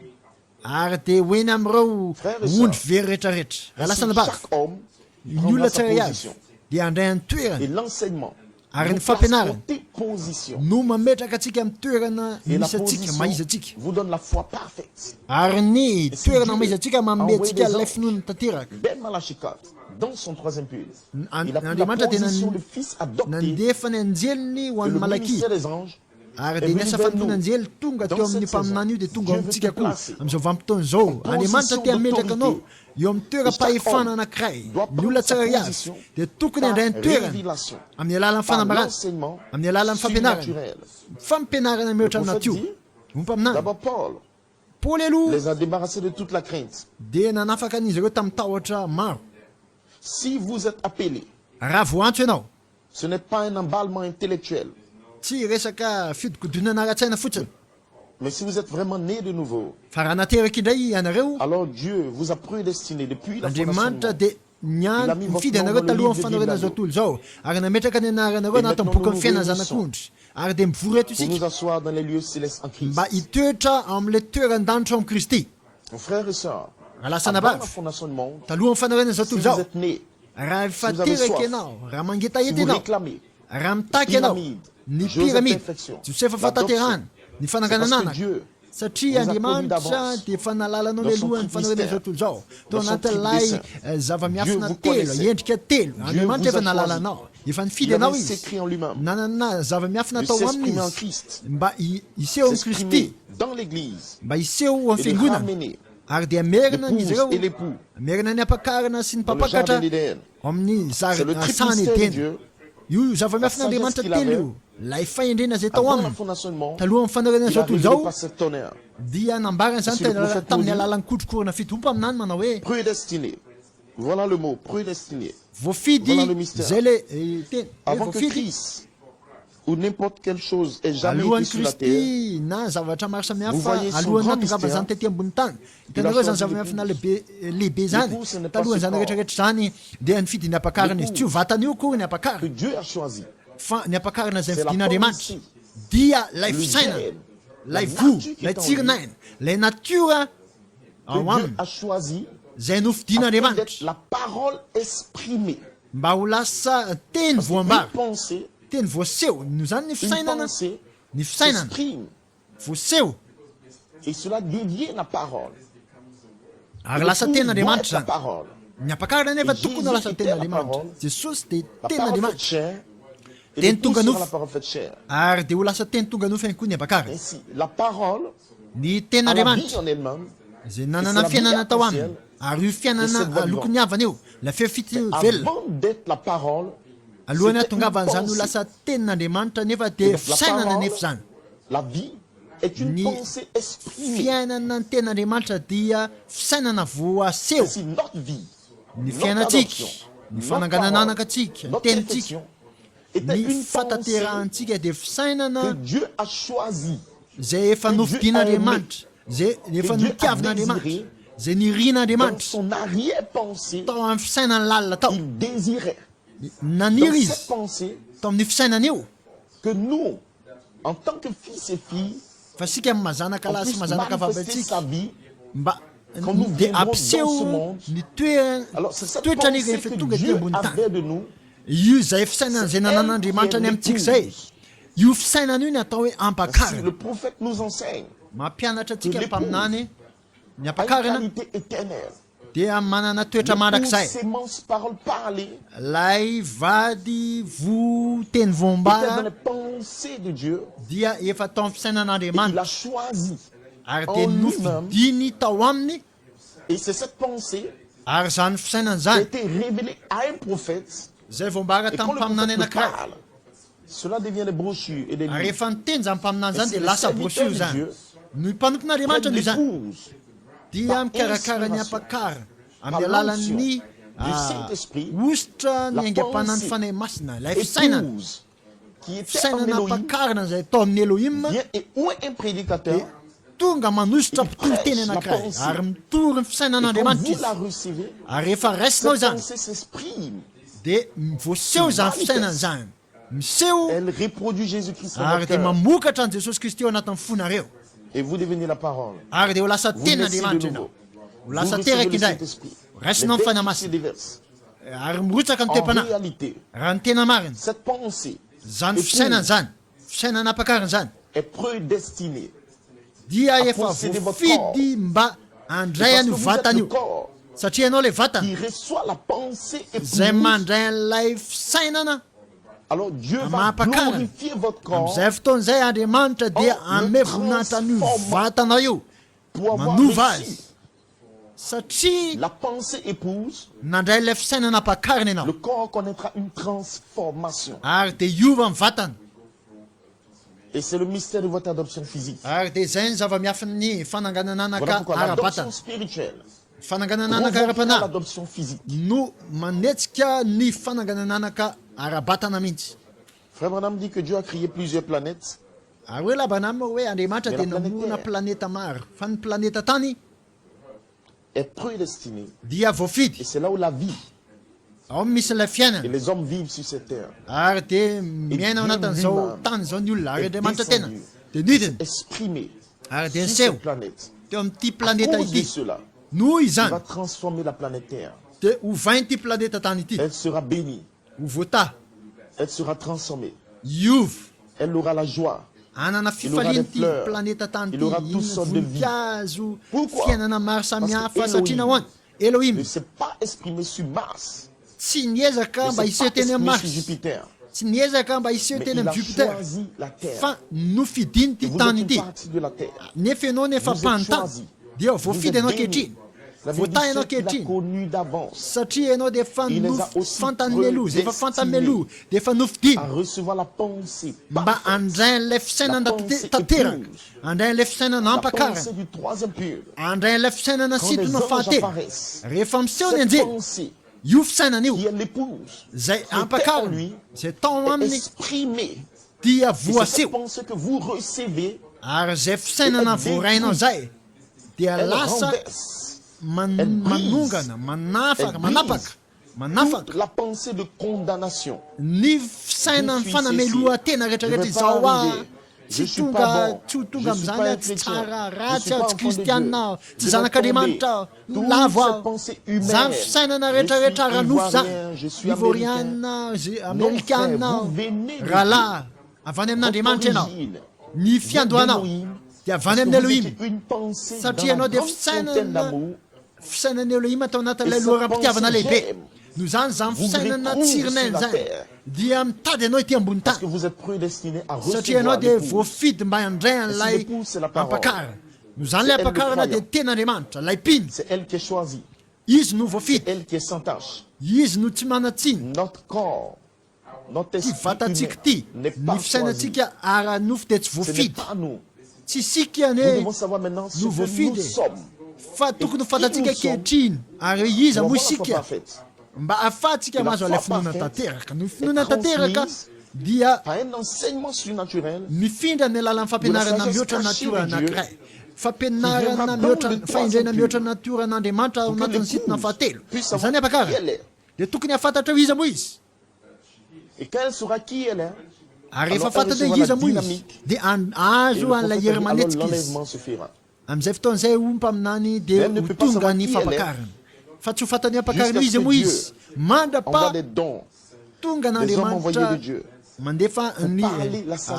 [SPEAKER 2] ary dia hoeny am'ireo
[SPEAKER 1] Frères et
[SPEAKER 2] ondry
[SPEAKER 1] sœurs,
[SPEAKER 2] very rehetrarehetra raha
[SPEAKER 1] Ainsi,
[SPEAKER 2] lasana bavy
[SPEAKER 1] chaque homme
[SPEAKER 2] ny
[SPEAKER 1] prendra
[SPEAKER 2] olona
[SPEAKER 1] sa
[SPEAKER 2] tsirairay avy
[SPEAKER 1] position.
[SPEAKER 2] dia andray ny
[SPEAKER 1] Et
[SPEAKER 2] toerany
[SPEAKER 1] l'enseignement
[SPEAKER 2] ary
[SPEAKER 1] nous
[SPEAKER 2] ny
[SPEAKER 1] place
[SPEAKER 2] fampianarana
[SPEAKER 1] aux tes positions.
[SPEAKER 2] no mametraka atsika amin'ny toerana
[SPEAKER 1] Et la
[SPEAKER 2] misy atsika
[SPEAKER 1] position
[SPEAKER 2] maizy atsika
[SPEAKER 1] vous donne la foi parfaite.
[SPEAKER 2] ary ny
[SPEAKER 1] si
[SPEAKER 2] toerana
[SPEAKER 1] Dieu
[SPEAKER 2] maizy atsika mameatsika
[SPEAKER 1] envoie des
[SPEAKER 2] ilay
[SPEAKER 1] anges,
[SPEAKER 2] finoana tanteraka
[SPEAKER 1] Ben Malachi 4, dans son troisième période,
[SPEAKER 2] An-
[SPEAKER 1] il a pris la
[SPEAKER 2] Andriamanitra dia
[SPEAKER 1] position de fils adopté.
[SPEAKER 2] nandefa ny anjeliny ho
[SPEAKER 1] Et
[SPEAKER 2] an'ny
[SPEAKER 1] le
[SPEAKER 2] malaky
[SPEAKER 1] ministère des anges
[SPEAKER 2] ary
[SPEAKER 1] est
[SPEAKER 2] dia
[SPEAKER 1] venu
[SPEAKER 2] niasa
[SPEAKER 1] vers
[SPEAKER 2] fampifonanjely tonga
[SPEAKER 1] Dans
[SPEAKER 2] teo amin'ny
[SPEAKER 1] cette
[SPEAKER 2] mpaminany io dia tonga
[SPEAKER 1] Dieu
[SPEAKER 2] amintsika
[SPEAKER 1] veut te
[SPEAKER 2] koa
[SPEAKER 1] placer
[SPEAKER 2] amin'izao vanim-potoana zao
[SPEAKER 1] en
[SPEAKER 2] andriamanitra
[SPEAKER 1] position
[SPEAKER 2] tia ametraka anao
[SPEAKER 1] d'autorité.
[SPEAKER 2] eo amin'ny toera-pahefana anankiray
[SPEAKER 1] doit
[SPEAKER 2] ny olona
[SPEAKER 1] prendre sa
[SPEAKER 2] tsirairay avy
[SPEAKER 1] position
[SPEAKER 2] dia tokony
[SPEAKER 1] par
[SPEAKER 2] andray ny toerana
[SPEAKER 1] révélation,
[SPEAKER 2] amin'ny alalan'ny
[SPEAKER 1] par
[SPEAKER 2] fanambarana
[SPEAKER 1] l'enseignement
[SPEAKER 2] amin'ny alalan'ny fampianarana
[SPEAKER 1] surnaturel.
[SPEAKER 2] fampianarana mihoatra
[SPEAKER 1] Le
[SPEAKER 2] ny
[SPEAKER 1] prophète
[SPEAKER 2] natio
[SPEAKER 1] dit,
[SPEAKER 2] ho mpaminany
[SPEAKER 1] D'abord, Paul
[SPEAKER 2] paoly aloha
[SPEAKER 1] les a débarrassés de toute la crainte.
[SPEAKER 2] dia nanafaka an'izy ireo tamin'ny tahotra maro
[SPEAKER 1] Si vous êtes appelés,
[SPEAKER 2] raha voantso ianao
[SPEAKER 1] ce n'est pas un emballement intellectuel,
[SPEAKER 2] tsy resaka fidikodonana ara-tsaina fotsiny
[SPEAKER 1] mais si vous êtes vraiment nés de nouveau,
[SPEAKER 2] fa raha nateraka indray ianareo
[SPEAKER 1] alors Dieu vous a prédestiné depuis la fondation du
[SPEAKER 2] andriamanitra
[SPEAKER 1] monde.
[SPEAKER 2] dia mifidy anareo taloha amin'ny fanaovana zao tontolo zao ary nametraka ny anaranareo anaty ny boky ny fiainana zanak'ondry ary dia mivory eto
[SPEAKER 1] Pour
[SPEAKER 2] isika
[SPEAKER 1] nous asseoir dans les lieux célestes en Christ.
[SPEAKER 2] mba hitoetra amin'le toeran-danitra ao amin'ny kristy
[SPEAKER 1] Mon frère et sœur,
[SPEAKER 2] raha lasana
[SPEAKER 1] avant la
[SPEAKER 2] bavy
[SPEAKER 1] fondation du monde,
[SPEAKER 2] taloha amin'ny fanaovana zao
[SPEAKER 1] si
[SPEAKER 2] tontolo
[SPEAKER 1] vous
[SPEAKER 2] zao
[SPEAKER 1] êtes nés,
[SPEAKER 2] raha efa
[SPEAKER 1] vous avez
[SPEAKER 2] teraka
[SPEAKER 1] soif,
[SPEAKER 2] ianao raha mangeta
[SPEAKER 1] si
[SPEAKER 2] ety
[SPEAKER 1] vous
[SPEAKER 2] ianao
[SPEAKER 1] réclamez
[SPEAKER 2] raha mitaky ianao
[SPEAKER 1] pyramide,
[SPEAKER 2] ny
[SPEAKER 1] Joseph
[SPEAKER 2] pyramide
[SPEAKER 1] perfection,
[SPEAKER 2] josefa fataterana ny
[SPEAKER 1] c'est parce
[SPEAKER 2] fananganananaka
[SPEAKER 1] que Dieu
[SPEAKER 2] satria
[SPEAKER 1] vous a connu
[SPEAKER 2] andriamanitra
[SPEAKER 1] d'avance
[SPEAKER 2] dia efa nalalanao
[SPEAKER 1] dans son
[SPEAKER 2] mialohan'ny fanaovana
[SPEAKER 1] mystère,
[SPEAKER 2] zao tontolo zao tao
[SPEAKER 1] dans son
[SPEAKER 2] anatin'ilay
[SPEAKER 1] dessein.
[SPEAKER 2] zava-miafina
[SPEAKER 1] Dieu vous
[SPEAKER 2] telo
[SPEAKER 1] connaissait.
[SPEAKER 2] endrika telo andriamanitra
[SPEAKER 1] vous
[SPEAKER 2] efa
[SPEAKER 1] a
[SPEAKER 2] nalalanao efa nifidy
[SPEAKER 1] Il avait
[SPEAKER 2] anao izy
[SPEAKER 1] s'écrit en lui-même
[SPEAKER 2] nanana zava-miafina
[SPEAKER 1] de
[SPEAKER 2] atao
[SPEAKER 1] s'exprimer en
[SPEAKER 2] amin'izy
[SPEAKER 1] Christ,
[SPEAKER 2] mba hiseho amin'ny kristy
[SPEAKER 1] s'exprimer dans l'église
[SPEAKER 2] mba hiseho amin'ny
[SPEAKER 1] et de
[SPEAKER 2] fiangonana
[SPEAKER 1] ramener
[SPEAKER 2] ary dia amerina n'izy
[SPEAKER 1] l'épouse
[SPEAKER 2] ireo
[SPEAKER 1] et l'époux
[SPEAKER 2] amerina ny ampakarana sy ny
[SPEAKER 1] dans le jardin
[SPEAKER 2] mpapakatra
[SPEAKER 1] d'Éden.
[SPEAKER 2] amin'ny
[SPEAKER 1] C'est le triple
[SPEAKER 2] sany
[SPEAKER 1] mystère de
[SPEAKER 2] edena
[SPEAKER 1] Dieu.
[SPEAKER 2] io zava-miafin'andriamanitra
[SPEAKER 1] La sagesse
[SPEAKER 2] telo
[SPEAKER 1] qu'il
[SPEAKER 2] io lay fahendrena zay tao
[SPEAKER 1] Avant la
[SPEAKER 2] aminy
[SPEAKER 1] fondation du monde,
[SPEAKER 2] taloha amin'ny fanaovana
[SPEAKER 1] il
[SPEAKER 2] zao
[SPEAKER 1] a
[SPEAKER 2] tontolo
[SPEAKER 1] révélé
[SPEAKER 2] zao
[SPEAKER 1] par cet tonnerre.
[SPEAKER 2] dia nambarana zany
[SPEAKER 1] Monsieur le prophète
[SPEAKER 2] tamin'ny
[SPEAKER 1] nous dit-
[SPEAKER 2] alalan'ny kotrokorona fitompo aminany manao hoe
[SPEAKER 1] Prédestiné. Voilà le mot, prédestiné.
[SPEAKER 2] voafidy
[SPEAKER 1] Voilà le mystère.
[SPEAKER 2] zay le teny
[SPEAKER 1] Avant que
[SPEAKER 2] voafidy
[SPEAKER 1] Christ ou n'importe quelle chose ait jamais
[SPEAKER 2] alohan'ny
[SPEAKER 1] été sur la terre,
[SPEAKER 2] kristy na zavatra maro
[SPEAKER 1] Vous
[SPEAKER 2] samihafa
[SPEAKER 1] voyez son
[SPEAKER 2] alohan'ny
[SPEAKER 1] grand
[SPEAKER 2] natongava
[SPEAKER 1] mystère.
[SPEAKER 2] zany tety ambony tany
[SPEAKER 1] Il a
[SPEAKER 2] hitanareo zany
[SPEAKER 1] choisi
[SPEAKER 2] zava-miafina
[SPEAKER 1] l'épouse.
[SPEAKER 2] lehibe zany
[SPEAKER 1] L'épouse, ce n'est pas
[SPEAKER 2] talohan'ny
[SPEAKER 1] ce
[SPEAKER 2] zany
[SPEAKER 1] corps.
[SPEAKER 2] rehetrarehetra zany dia nifidy ny ampakarana izy tsy ho vatany io koa ny
[SPEAKER 1] que
[SPEAKER 2] ampakarana
[SPEAKER 1] Dieu a choisi.
[SPEAKER 2] ny ampakarana zay
[SPEAKER 1] C'est la
[SPEAKER 2] fidin'andriamanitra
[SPEAKER 1] pensée.
[SPEAKER 2] dia lay
[SPEAKER 1] Le
[SPEAKER 2] fisainana
[SPEAKER 1] gène,
[SPEAKER 2] lay
[SPEAKER 1] la
[SPEAKER 2] vo
[SPEAKER 1] nature qui
[SPEAKER 2] lay
[SPEAKER 1] est en
[SPEAKER 2] tsirinaina lay natiora
[SPEAKER 1] que
[SPEAKER 2] ao
[SPEAKER 1] Dieu
[SPEAKER 2] aminy
[SPEAKER 1] a choisi
[SPEAKER 2] zay no
[SPEAKER 1] afin d'être
[SPEAKER 2] fidin'andriamanitra
[SPEAKER 1] la parole exprimée.
[SPEAKER 2] mba ho lasa teny
[SPEAKER 1] Parce
[SPEAKER 2] voambara
[SPEAKER 1] qu'une pensée,
[SPEAKER 2] teny voaseho no zany ny
[SPEAKER 1] une
[SPEAKER 2] fisainana
[SPEAKER 1] pensée
[SPEAKER 2] ny fisainana
[SPEAKER 1] s'exprime
[SPEAKER 2] voaseho
[SPEAKER 1] et cela devient la parole.
[SPEAKER 2] ary
[SPEAKER 1] Le
[SPEAKER 2] lasa
[SPEAKER 1] tout doit
[SPEAKER 2] ten'andriamanitra
[SPEAKER 1] être la
[SPEAKER 2] zany
[SPEAKER 1] parole.
[SPEAKER 2] ny ampakarana nefa
[SPEAKER 1] Et
[SPEAKER 2] tokony
[SPEAKER 1] Jésus
[SPEAKER 2] lasa
[SPEAKER 1] était
[SPEAKER 2] ten'andriamanitra
[SPEAKER 1] la parole.
[SPEAKER 2] jesosy de
[SPEAKER 1] La parole faite
[SPEAKER 2] ten'andriamanitra
[SPEAKER 1] chair. Et
[SPEAKER 2] Teny
[SPEAKER 1] le tout
[SPEAKER 2] tonga
[SPEAKER 1] sera
[SPEAKER 2] nofo.
[SPEAKER 1] la parole faite chair.
[SPEAKER 2] ary de ho lasa teny tonga nofy ihany koa ny ampakarana
[SPEAKER 1] Ainsi, la parole
[SPEAKER 2] ny
[SPEAKER 1] a la vie
[SPEAKER 2] ten'andriamanitra
[SPEAKER 1] en elle-même.
[SPEAKER 2] zay nanana ny fiainana tao aminy ary io fiainana lokony avana io la fefity velona
[SPEAKER 1] Avant d'être la parole,
[SPEAKER 2] alohany
[SPEAKER 1] c'était une
[SPEAKER 2] atongavan'izany ho
[SPEAKER 1] pensée.
[SPEAKER 2] lasa tenin'andriamanitra nefa
[SPEAKER 1] Et
[SPEAKER 2] de
[SPEAKER 1] donc, la
[SPEAKER 2] fisainana
[SPEAKER 1] parole,
[SPEAKER 2] nefa zany
[SPEAKER 1] la vie, est une
[SPEAKER 2] Ni-
[SPEAKER 1] pensée exprimée.
[SPEAKER 2] fiainana ny ten'andriamanitra dia fisainana voaseho
[SPEAKER 1] Ainsi, notre vie,
[SPEAKER 2] ny
[SPEAKER 1] notre
[SPEAKER 2] fiainatsika
[SPEAKER 1] adoption,
[SPEAKER 2] ny
[SPEAKER 1] notre
[SPEAKER 2] fananganananakatsika ny
[SPEAKER 1] notre
[SPEAKER 2] tenitsika
[SPEAKER 1] perfection était
[SPEAKER 2] ny
[SPEAKER 1] une pensée
[SPEAKER 2] fataterantsika de
[SPEAKER 1] que
[SPEAKER 2] fisainana
[SPEAKER 1] Dieu a choisie.
[SPEAKER 2] zay efa
[SPEAKER 1] Que
[SPEAKER 2] nofidin'andriamanitra zay efa
[SPEAKER 1] Dieu a
[SPEAKER 2] nitiavin'andriamanitra
[SPEAKER 1] désiré
[SPEAKER 2] zay
[SPEAKER 1] Dans
[SPEAKER 2] nirian'andriamanitra
[SPEAKER 1] son arrière-pensée,
[SPEAKER 2] tao amin'ny fisainany lalina tao
[SPEAKER 1] il désirait,
[SPEAKER 2] naniry
[SPEAKER 1] dans
[SPEAKER 2] izy
[SPEAKER 1] cette pensée,
[SPEAKER 2] tao amin'ny fisainana io
[SPEAKER 1] que nous, en tant que fils et filles,
[SPEAKER 2] fa sika amin'ny mazanaka
[SPEAKER 1] on
[SPEAKER 2] lahy sy
[SPEAKER 1] puisse
[SPEAKER 2] mazanaka
[SPEAKER 1] manifester
[SPEAKER 2] vavantsika
[SPEAKER 1] sa vie.
[SPEAKER 2] mba
[SPEAKER 1] Quand nous
[SPEAKER 2] de
[SPEAKER 1] viendrons dans
[SPEAKER 2] ampiseho
[SPEAKER 1] ce monde,
[SPEAKER 2] ny
[SPEAKER 1] Alors, c'est cette
[SPEAKER 2] toetrany
[SPEAKER 1] pensée
[SPEAKER 2] rehefa
[SPEAKER 1] que
[SPEAKER 2] tonga ty
[SPEAKER 1] Dieu
[SPEAKER 2] ambony tany
[SPEAKER 1] avait de nous.
[SPEAKER 2] io zay fisainana zay nanan'andriamanitra ny amintsika zay io fisainana io ny atao hoe
[SPEAKER 1] Si
[SPEAKER 2] ampakarana
[SPEAKER 1] le prophète nous enseigne
[SPEAKER 2] mampianatra atsika
[SPEAKER 1] Que
[SPEAKER 2] mpaminany ny
[SPEAKER 1] à une
[SPEAKER 2] ampakarana
[SPEAKER 1] qualité éternelle,
[SPEAKER 2] dia manana toetra
[SPEAKER 1] l'épouse
[SPEAKER 2] mandrakizay
[SPEAKER 1] s'émence parole parlée,
[SPEAKER 2] lay vady vo teny
[SPEAKER 1] était dans
[SPEAKER 2] voambara
[SPEAKER 1] les pensées de Dieu,
[SPEAKER 2] dia efa tao amin'ny
[SPEAKER 1] et il
[SPEAKER 2] fisainan'andriamanitra
[SPEAKER 1] a choisi.
[SPEAKER 2] ary
[SPEAKER 1] en
[SPEAKER 2] de
[SPEAKER 1] lui-même.
[SPEAKER 2] nofidiny tao aminy
[SPEAKER 1] Et c'est cette pensée
[SPEAKER 2] ary zany fisainana
[SPEAKER 1] qui a
[SPEAKER 2] zany
[SPEAKER 1] été révélée à un prophète.
[SPEAKER 2] zay voambara
[SPEAKER 1] Et quand
[SPEAKER 2] tamin'ny
[SPEAKER 1] le
[SPEAKER 2] mpaminany
[SPEAKER 1] prophète
[SPEAKER 2] anankiray
[SPEAKER 1] parle, cela devient des brochures et des
[SPEAKER 2] ary
[SPEAKER 1] livres.
[SPEAKER 2] rehefa niteny zany mpaminany zany
[SPEAKER 1] Et
[SPEAKER 2] de
[SPEAKER 1] c'est le
[SPEAKER 2] lasa
[SPEAKER 1] serviteur
[SPEAKER 2] brosure
[SPEAKER 1] de
[SPEAKER 2] zany
[SPEAKER 1] Dieu
[SPEAKER 2] ny mpanompon'andriamanitra
[SPEAKER 1] Près
[SPEAKER 2] no zany
[SPEAKER 1] l'épouse,
[SPEAKER 2] dia
[SPEAKER 1] par
[SPEAKER 2] mikarakara ny
[SPEAKER 1] inspiration,
[SPEAKER 2] apakara
[SPEAKER 1] par
[SPEAKER 2] amin'ny alalan'ny
[SPEAKER 1] l'onction du Saint-Esprit,
[SPEAKER 2] ositra ny
[SPEAKER 1] la
[SPEAKER 2] aingam-panany
[SPEAKER 1] pensée
[SPEAKER 2] fanahy masina lay fisainana
[SPEAKER 1] épouse qui était en
[SPEAKER 2] fisainana
[SPEAKER 1] Élohim
[SPEAKER 2] ampakarana zay tao amin'ny Elohim
[SPEAKER 1] vient et où est un prédicateur.
[SPEAKER 2] tonga manositra mpitoro teny
[SPEAKER 1] prêche la
[SPEAKER 2] anankiray
[SPEAKER 1] pensée.
[SPEAKER 2] ary mitory ny
[SPEAKER 1] Et quand
[SPEAKER 2] fisainan'andriamanitra
[SPEAKER 1] vous
[SPEAKER 2] izy
[SPEAKER 1] la recevez,
[SPEAKER 2] ary rehefa raisinao
[SPEAKER 1] cette
[SPEAKER 2] zany
[SPEAKER 1] pensée s'exprime.
[SPEAKER 2] de voaseho zany fisainana zany miseho
[SPEAKER 1] Elle reproduit Jésus-Christ dans
[SPEAKER 2] ary
[SPEAKER 1] votre
[SPEAKER 2] de
[SPEAKER 1] cœur.
[SPEAKER 2] mamokatra ny jesosy kristy eo anatin'ny fonareo
[SPEAKER 1] Et vous devenez la parole.
[SPEAKER 2] ary de ho lasa
[SPEAKER 1] Vous naissez de
[SPEAKER 2] ten'andriamanitra
[SPEAKER 1] nouveau.
[SPEAKER 2] ianao ho
[SPEAKER 1] Vous
[SPEAKER 2] lasa
[SPEAKER 1] recevez
[SPEAKER 2] teraka
[SPEAKER 1] le
[SPEAKER 2] indray
[SPEAKER 1] Saint-Esprit.
[SPEAKER 2] raisinao
[SPEAKER 1] Les
[SPEAKER 2] ny fanahy
[SPEAKER 1] versets se
[SPEAKER 2] masina
[SPEAKER 1] déversent.
[SPEAKER 2] ary mirotsaka ny
[SPEAKER 1] En
[SPEAKER 2] toe-panahy
[SPEAKER 1] réalité,
[SPEAKER 2] raha ny tena marina
[SPEAKER 1] cette pensée
[SPEAKER 2] zany
[SPEAKER 1] épouse
[SPEAKER 2] fisainana zany fisainana ampakarana zany
[SPEAKER 1] est prédestinée.
[SPEAKER 2] dia
[SPEAKER 1] À
[SPEAKER 2] efa
[SPEAKER 1] posséder votre
[SPEAKER 2] voafidy mba andray
[SPEAKER 1] Parce que
[SPEAKER 2] an'io
[SPEAKER 1] vous êtes
[SPEAKER 2] vatany
[SPEAKER 1] le
[SPEAKER 2] io
[SPEAKER 1] corps
[SPEAKER 2] satria ianao le vatana
[SPEAKER 1] qui reçoit la pensée
[SPEAKER 2] zay
[SPEAKER 1] épouse.
[SPEAKER 2] mandray an'ilay fisainana
[SPEAKER 1] Alors Dieu va
[SPEAKER 2] mampakarana
[SPEAKER 1] glorifier votre corps
[SPEAKER 2] amizay fotoan'izay andriamanitra dia
[SPEAKER 1] Oh, le
[SPEAKER 2] ame voninahitra n'io
[SPEAKER 1] transforme.
[SPEAKER 2] vatana io
[SPEAKER 1] pour avoir
[SPEAKER 2] manova
[SPEAKER 1] reçu
[SPEAKER 2] azy satria
[SPEAKER 1] la pensée épouse.
[SPEAKER 2] nandray ilay fisainana ampakarana
[SPEAKER 1] Le
[SPEAKER 2] ianao
[SPEAKER 1] corps connaîtra une transformation.
[SPEAKER 2] ary de iova ny vatana
[SPEAKER 1] Et c'est le mystère de votre adoption physique.
[SPEAKER 2] ary de zay ny zava-miafin'ny
[SPEAKER 1] Voilà
[SPEAKER 2] fananganananaka
[SPEAKER 1] pourquoi l'adoption
[SPEAKER 2] ara-batana
[SPEAKER 1] spirituelle
[SPEAKER 2] fananganananaka
[SPEAKER 1] provoquera
[SPEAKER 2] ara-panahy
[SPEAKER 1] l'adoption physique.
[SPEAKER 2] no manetsika ny fananganananaka ara-batana mihitsy
[SPEAKER 1] Frère Branham dit que Dieu a créé plusieurs planètes.
[SPEAKER 2] ary hoe labanamy hoe andriamanitra
[SPEAKER 1] Mais
[SPEAKER 2] de
[SPEAKER 1] la planète
[SPEAKER 2] namona
[SPEAKER 1] Terre.
[SPEAKER 2] planeta maro fa ny planeta tany
[SPEAKER 1] Est prédestinée.
[SPEAKER 2] dia
[SPEAKER 1] Et
[SPEAKER 2] voafidy
[SPEAKER 1] c'est là où la vie
[SPEAKER 2] ao misy ilay
[SPEAKER 1] et
[SPEAKER 2] fiainana
[SPEAKER 1] les hommes vivent sur cette terre.
[SPEAKER 2] ary de miaina ao anatin'izao
[SPEAKER 1] lui-même
[SPEAKER 2] tany zao ny olona ary
[SPEAKER 1] est
[SPEAKER 2] andriamanitra tena
[SPEAKER 1] descendu.
[SPEAKER 2] de nidiny
[SPEAKER 1] Exprimé
[SPEAKER 2] ary de
[SPEAKER 1] sur
[SPEAKER 2] niseho
[SPEAKER 1] cette planète.
[SPEAKER 2] teo amin'ity
[SPEAKER 1] À
[SPEAKER 2] planeta
[SPEAKER 1] cause de
[SPEAKER 2] ity
[SPEAKER 1] cela,
[SPEAKER 2] noho
[SPEAKER 1] il va
[SPEAKER 2] izany
[SPEAKER 1] transformer la planète Terre.
[SPEAKER 2] de ho vain'ity planeta tany ity
[SPEAKER 1] Elle sera bénie.
[SPEAKER 2] ho voata
[SPEAKER 1] Elle sera transformée.
[SPEAKER 2] iova
[SPEAKER 1] Elle aura la joie.
[SPEAKER 2] anana
[SPEAKER 1] Il aura
[SPEAKER 2] fifaliany
[SPEAKER 1] des
[SPEAKER 2] ty
[SPEAKER 1] fleurs.
[SPEAKER 2] planeta tany
[SPEAKER 1] Il aura
[SPEAKER 2] ity
[SPEAKER 1] toutes
[SPEAKER 2] iny
[SPEAKER 1] sortes de vie.
[SPEAKER 2] voninkazo
[SPEAKER 1] Pourquoi?
[SPEAKER 2] fiainana maro samihafa
[SPEAKER 1] Parce que
[SPEAKER 2] satria nahoany Elohim
[SPEAKER 1] Ne s'est pas exprimé sur Mars.
[SPEAKER 2] tsy niezaka
[SPEAKER 1] Ne
[SPEAKER 2] mba
[SPEAKER 1] s'est
[SPEAKER 2] hiseho
[SPEAKER 1] pas
[SPEAKER 2] teny
[SPEAKER 1] exprimé
[SPEAKER 2] amin'ny
[SPEAKER 1] sur
[SPEAKER 2] Mars
[SPEAKER 1] Jupiter.
[SPEAKER 2] tsy niezaka mba hiseho
[SPEAKER 1] Mais
[SPEAKER 2] teny
[SPEAKER 1] il a
[SPEAKER 2] amin'ny Jupiter
[SPEAKER 1] choisi la Terre.
[SPEAKER 2] fa nofidiny
[SPEAKER 1] Et
[SPEAKER 2] ty
[SPEAKER 1] vous
[SPEAKER 2] tany
[SPEAKER 1] êtes
[SPEAKER 2] ity
[SPEAKER 1] une partie de la Terre.
[SPEAKER 2] nefa ianao nefa
[SPEAKER 1] Vous êtes
[SPEAKER 2] mpanontany
[SPEAKER 1] choisi.
[SPEAKER 2] dia
[SPEAKER 1] Vous
[SPEAKER 2] voafidy
[SPEAKER 1] êtes
[SPEAKER 2] ianao
[SPEAKER 1] béni.
[SPEAKER 2] ankehitriny
[SPEAKER 1] La Bible dit
[SPEAKER 2] voata ianao
[SPEAKER 1] ceux qu'il a
[SPEAKER 2] ankehitriny
[SPEAKER 1] connus d'avance
[SPEAKER 2] satria ianao de efa
[SPEAKER 1] Il les a aussi
[SPEAKER 2] fantany meloa zay efa fantany
[SPEAKER 1] prédestinés
[SPEAKER 2] meloa de efa nofidiny
[SPEAKER 1] à recevoir la pensée
[SPEAKER 2] mba
[SPEAKER 1] parfaite,
[SPEAKER 2] andray an'ilay fisainana
[SPEAKER 1] La pensée
[SPEAKER 2] tanteraka
[SPEAKER 1] épouse.
[SPEAKER 2] andray an'ilay fisainana
[SPEAKER 1] la
[SPEAKER 2] ampakarana
[SPEAKER 1] pensée du troisième pur.
[SPEAKER 2] andray an'ilay fisainana
[SPEAKER 1] Quand les
[SPEAKER 2] situna
[SPEAKER 1] anges
[SPEAKER 2] fahatelo
[SPEAKER 1] apparaissent,
[SPEAKER 2] rehefa miseho ny
[SPEAKER 1] cette
[SPEAKER 2] anjely
[SPEAKER 1] pensée
[SPEAKER 2] io fisainana io
[SPEAKER 1] qui est l'épouse
[SPEAKER 2] zay
[SPEAKER 1] qui était en
[SPEAKER 2] ampakarana
[SPEAKER 1] lui
[SPEAKER 2] zay tao
[SPEAKER 1] est
[SPEAKER 2] aminy
[SPEAKER 1] exprimée.
[SPEAKER 2] dia
[SPEAKER 1] Et c'est cette
[SPEAKER 2] voaseho
[SPEAKER 1] pensée que vous recevez,
[SPEAKER 2] ary zay fisainana vorainao zay dia
[SPEAKER 1] elle
[SPEAKER 2] lasa
[SPEAKER 1] renverse, brille.
[SPEAKER 2] manongana
[SPEAKER 1] Elle
[SPEAKER 2] manafaka
[SPEAKER 1] brise
[SPEAKER 2] manapaka
[SPEAKER 1] toute la pensée de condamnation.
[SPEAKER 2] Ny fisaina ny fanameloa-tena rehetrarehetra izao tsy tonga amin'izany tsy tsara ratsy aho tsy kristianina tsy zanak'andriamanitra lavo aho zany fisainana rehetrarehetra aranofo zany ivoriana amerikanina rahalahy avy any amin'andriamanitra ianao ny fiandohanao dia avy any amin'ny Elohim satria ianao dia fisainan'ny Elohim atao anatin'ilay loharampitiavana lehibe no zany fisainana tsironay zany dia mitady ianao ity ambony tany satria ianao dia voafidy mba handray an'ilay ampakara no zany ilay ampakarana dia ten'andriamanitra lay mpiny izy no voafidy izy no tsy manatsiny ty vatantsika ty ny fisainantsika aranofo dia tsy voafidy tsy sika ane no voafidy fa tokony fatantsika kehitriny ary iza moa isika mba ahafahantsika mahazo ilay finoana tanteraka no finoana tanteraka dia mifindra ny alalan'ny fampianarana mihoatra natiora anankiray fampianarana mihoatra fahendrena mihoatra natiora an'andriamanitra ao anatin'ny sitina fahatelo zany apakara dia tokony hafantatra iza moa izy ary rehefa fantatra iza moa izy dia azo an'ilay hery manetsika izy amin'izay fotoan'izay ompa aminany dia ho tonga ny fampakarana fa tsy ho fantany ampakarana izy moa izy mandrapa tonga n'andriamanitra mandefa ny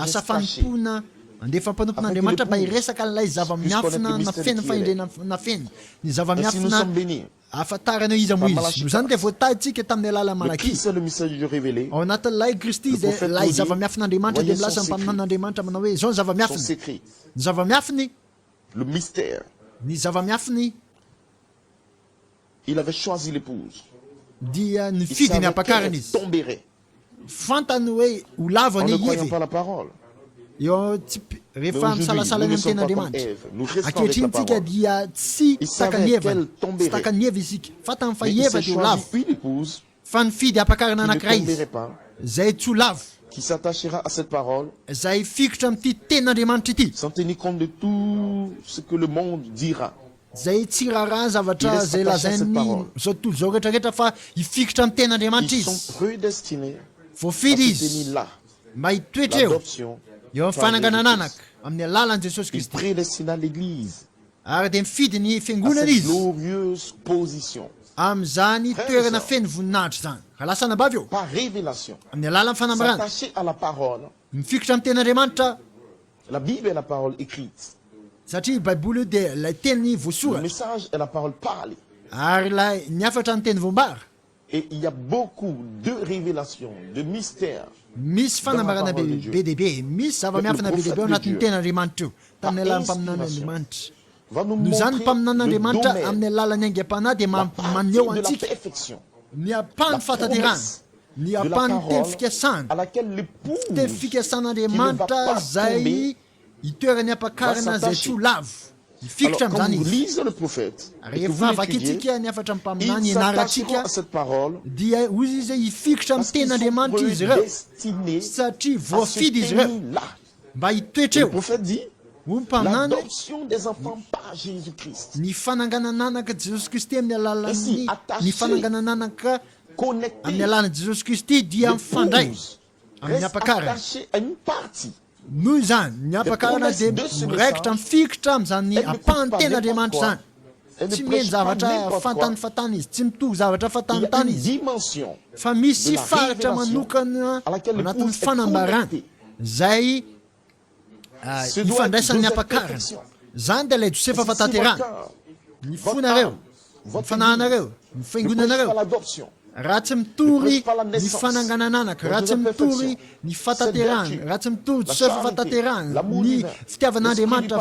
[SPEAKER 2] asa fanompona mandefa mpanompon'andriamanitra mba hiresaka n'ilay zava-miafina na feny fahendrena na feny ny zava-miafina ahafantarana izy moa izy no zany dia voataditsika tamin'ny alala malaky ao anatin'ilay Kristy dia ilay zava-miafin'andriamanitra dia milasa mpaminan'andriamanitra manao hoe zao ny zava-miafiny ny zava-miafiny ny zava-miafiny
[SPEAKER 1] il avait choisi l'épouse
[SPEAKER 2] dia nifidy ny ampakarana izy fantany hoe ho lavo any ievy eo rehefa misalasalany amin'ny ten'andriamanitra ankehitriny tsika dia tsy takany evana tsy takany eva isika fantany fa eva dia ho lavo fa nifidy ampakarana anankiray izy zay tsy ho lavo
[SPEAKER 1] qui s'attachera à cette parole
[SPEAKER 2] zay fikitra amin'ity ten'andriamanitra ity
[SPEAKER 1] sans tenir compte de tout ce que le monde dira
[SPEAKER 2] zay tsy raharaha zavatra zay lazainy zao tontolo zao rehetrarehetra fa hifikitra amin'ny ten'andriamanitra izy voafidy izy mba hitoetra eo eo amin'ny fananganananaka amin'ny alalan'i Jesosy Kristy ary dia mifidy ny fiangonana izy amin'izany toerana feno voninahitra zany ka lasa nabavy eo amin'ny alalan'ny fanambarana mifikitra amin'ny ten'andriamanitra satria baiboly io dia ilay teny voasoratra ary ilay niafatra ny teny voambara misy fanambarana be dehibe misy zava-miafina be dehibe ao anatin'ny ten'andriamanitra io tamin'ny alalan'ny mpaminan'andriamanitra no zany ny mpaminan'andriamanitra amin'ny alalany aingam-panahy dia maneho antsika ny apany fataterana ny apany teny fikasana teny fikasan'andriamanitra zay hitoerany ampakarana zay tsy ho lavo hifikitra amin'izany izy rehefa vakitsika ny afatra mpaminany ianaratsika dia ozy izy hifikitra amin'ny ten'andriamanitra izy ireo satria voafidy izy ireo mba hitoetra eo ho mpaminany ny fananganananaka Jesosy Kristy amin'ny alalany ny fananganananaka amin'ny alalany Jesosy Kristy dia mifandray amin'ny ampakarana noho zany ny ampakarana dia miraikitra mifikitra amin'izany ampahany ten'andriamanitra zany tsy meny zavatra fantany izy tsy mitovy zavatra fantany izy fa misy faritra manokana anatin'ny fanambarana zay ifandraisan'ny ampakarana zany dia ilay Josefa fataterana ny fonareo ny fanahinareo ny fiangonanareo raha tsy mitory ny fananganananaka raha tsy mitory ny fataterana raha tsy mitory Josefa fataterana ny fitiavan'andriamanitra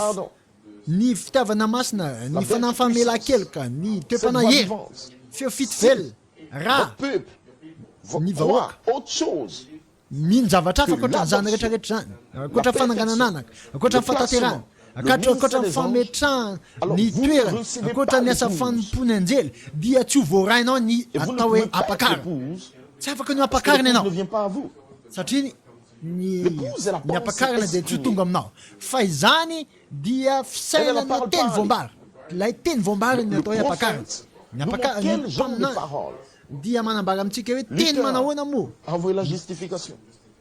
[SPEAKER 2] ny fitiavana masina ny fanamfamelan-keloka ny toe-panahery feo fitively raha ny vahoaka mino zavatra hafa akoatran'izany rehetrarehetra zany akoatra fananganananaka akoatra ny fataterana akoatra ny fametrahana ny toerana akoatra ny asa fanompony anjely dia tsy ho voarainao ny atao hoe ampakarana tsy afaka ny ampakarana ianao satria ny ampakarana dia tsy ho tonga aminao fa izany dia fisainana teny voambara ilay teny voambara ny atao hoe ampakarana ny mpaminany dia manambara amintsika hoe teny manahoana moa
[SPEAKER 1] a envoyé la justification.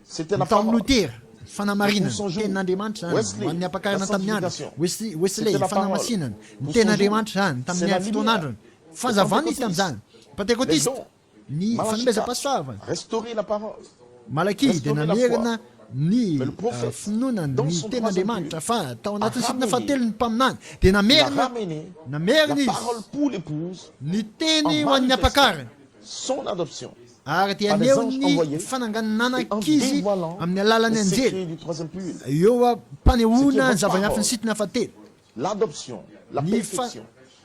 [SPEAKER 1] C'était la
[SPEAKER 2] tamin'ny
[SPEAKER 1] parole.
[SPEAKER 2] Lutera fanamarinana
[SPEAKER 1] Pour son jour.
[SPEAKER 2] tenin'Andriamanitra zany
[SPEAKER 1] Wesley,
[SPEAKER 2] ho an'ny ampakarana
[SPEAKER 1] la
[SPEAKER 2] tamin'ny andro
[SPEAKER 1] sanctification.
[SPEAKER 2] Wesley
[SPEAKER 1] C'était la
[SPEAKER 2] fanamasinana
[SPEAKER 1] parole.
[SPEAKER 2] ny
[SPEAKER 1] Pour
[SPEAKER 2] tenin'Andriamanitra
[SPEAKER 1] son
[SPEAKER 2] zany
[SPEAKER 1] C'est
[SPEAKER 2] tamin'ny
[SPEAKER 1] la
[SPEAKER 2] fotoan'androny fazavana izy tamin'izany
[SPEAKER 1] Les
[SPEAKER 2] pentekotiste
[SPEAKER 1] dons.
[SPEAKER 2] ny fanomezam-pahasoavana
[SPEAKER 1] Restaurer la parole.
[SPEAKER 2] malaky dia
[SPEAKER 1] Restaurer la
[SPEAKER 2] namerina ny
[SPEAKER 1] Mais le prophète,
[SPEAKER 2] finoana
[SPEAKER 1] dans
[SPEAKER 2] ny
[SPEAKER 1] son
[SPEAKER 2] ten'Andriamanitra fa tao anatin'ny
[SPEAKER 1] a
[SPEAKER 2] sitona
[SPEAKER 1] ramené-
[SPEAKER 2] fahatelo ny mpaminany dia
[SPEAKER 1] Il a
[SPEAKER 2] namerina
[SPEAKER 1] ramené la
[SPEAKER 2] namerina izy
[SPEAKER 1] parole pour l'épouse,
[SPEAKER 2] ny teny
[SPEAKER 1] en
[SPEAKER 2] ho an'ny
[SPEAKER 1] manifestant
[SPEAKER 2] ampakarany
[SPEAKER 1] son adoption.
[SPEAKER 2] ary dia
[SPEAKER 1] Par des
[SPEAKER 2] aneo
[SPEAKER 1] anges
[SPEAKER 2] ny
[SPEAKER 1] envoyés,
[SPEAKER 2] fanangananankizy
[SPEAKER 1] dévoilant
[SPEAKER 2] amin'ny alalan'ny
[SPEAKER 1] le
[SPEAKER 2] anjely
[SPEAKER 1] secret du troisième pull.
[SPEAKER 2] eo a mpanehoana ny
[SPEAKER 1] C'est que
[SPEAKER 2] zava-miafy ny
[SPEAKER 1] votre
[SPEAKER 2] sitona fahatelo
[SPEAKER 1] L'adoption, la
[SPEAKER 2] ny
[SPEAKER 1] perfection.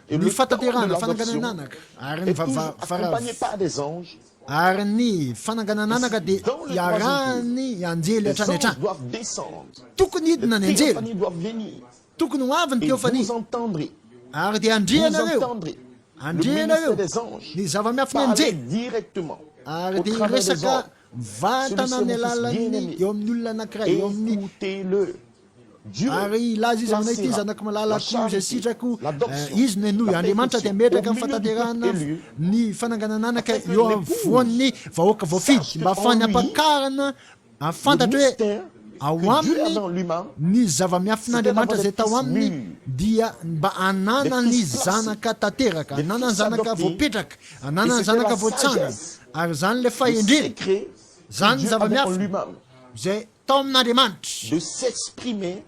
[SPEAKER 1] Et
[SPEAKER 2] ny
[SPEAKER 1] le temps de
[SPEAKER 2] fataterana
[SPEAKER 1] l'adoption
[SPEAKER 2] fananganananaka ary ny
[SPEAKER 1] est toujours accompagné par des anges.
[SPEAKER 2] ary ny fananganananaka dia
[SPEAKER 1] Dans le
[SPEAKER 2] iarahany anjely
[SPEAKER 1] Les
[SPEAKER 2] hatrany
[SPEAKER 1] anges
[SPEAKER 2] hatrany
[SPEAKER 1] doivent descendre.
[SPEAKER 2] tokony hidina ny
[SPEAKER 1] Les
[SPEAKER 2] anjely
[SPEAKER 1] théophanies doivent venir.
[SPEAKER 2] tokony ho avy ny
[SPEAKER 1] Et
[SPEAKER 2] teofany
[SPEAKER 1] vous entendrez.
[SPEAKER 2] ary dia
[SPEAKER 1] Vous
[SPEAKER 2] andrianareo
[SPEAKER 1] entendrez le
[SPEAKER 2] andrianareo
[SPEAKER 1] ministère des anges
[SPEAKER 2] ny zava-miafy ny
[SPEAKER 1] parler
[SPEAKER 2] anjely
[SPEAKER 1] directement
[SPEAKER 2] ary
[SPEAKER 1] au
[SPEAKER 2] dia
[SPEAKER 1] travers des
[SPEAKER 2] resaka
[SPEAKER 1] hommes.
[SPEAKER 2] vatana amin'ny alalan'ny eo amin'ny olona anankiray eo amin'ny
[SPEAKER 1] Écoutez-le. Dieu
[SPEAKER 2] ary ilaza izy aminay ty
[SPEAKER 1] placera
[SPEAKER 2] zanako malala
[SPEAKER 1] la
[SPEAKER 2] ko izay
[SPEAKER 1] charité,
[SPEAKER 2] sitrako
[SPEAKER 1] l'adoption,
[SPEAKER 2] izy no enoy
[SPEAKER 1] la
[SPEAKER 2] andriamanitra dia
[SPEAKER 1] perfection,
[SPEAKER 2] metraka
[SPEAKER 1] au
[SPEAKER 2] amin'ny
[SPEAKER 1] milieu du
[SPEAKER 2] fataterana
[SPEAKER 1] peuple élu,
[SPEAKER 2] ny fananganananaka
[SPEAKER 1] afin que
[SPEAKER 2] eo
[SPEAKER 1] l'épouse
[SPEAKER 2] avoan'ny vahoaka voafidy
[SPEAKER 1] sache
[SPEAKER 2] mba
[SPEAKER 1] que
[SPEAKER 2] ahafahany
[SPEAKER 1] en lui,
[SPEAKER 2] ampakarana
[SPEAKER 1] le
[SPEAKER 2] afantatra hoe
[SPEAKER 1] mystère
[SPEAKER 2] ao
[SPEAKER 1] que Dieu a
[SPEAKER 2] aminy
[SPEAKER 1] dans lui-même,
[SPEAKER 2] ny zava-miafin'andriamanitra zay tao aminy dia mba ananany
[SPEAKER 1] Des fils
[SPEAKER 2] zanaka tanteraka
[SPEAKER 1] Des
[SPEAKER 2] ananany
[SPEAKER 1] fils
[SPEAKER 2] zanaka
[SPEAKER 1] adoptés.
[SPEAKER 2] voapetraka ananany
[SPEAKER 1] Et c'était
[SPEAKER 2] zanaka
[SPEAKER 1] la
[SPEAKER 2] voatsangana
[SPEAKER 1] sagesse.
[SPEAKER 2] ary zany le
[SPEAKER 1] le
[SPEAKER 2] fahendreny
[SPEAKER 1] secret
[SPEAKER 2] zany
[SPEAKER 1] que Dieu avait en
[SPEAKER 2] zava-miafy
[SPEAKER 1] lui-même
[SPEAKER 2] zay tao amin'andriamanitra
[SPEAKER 1] de s'exprimer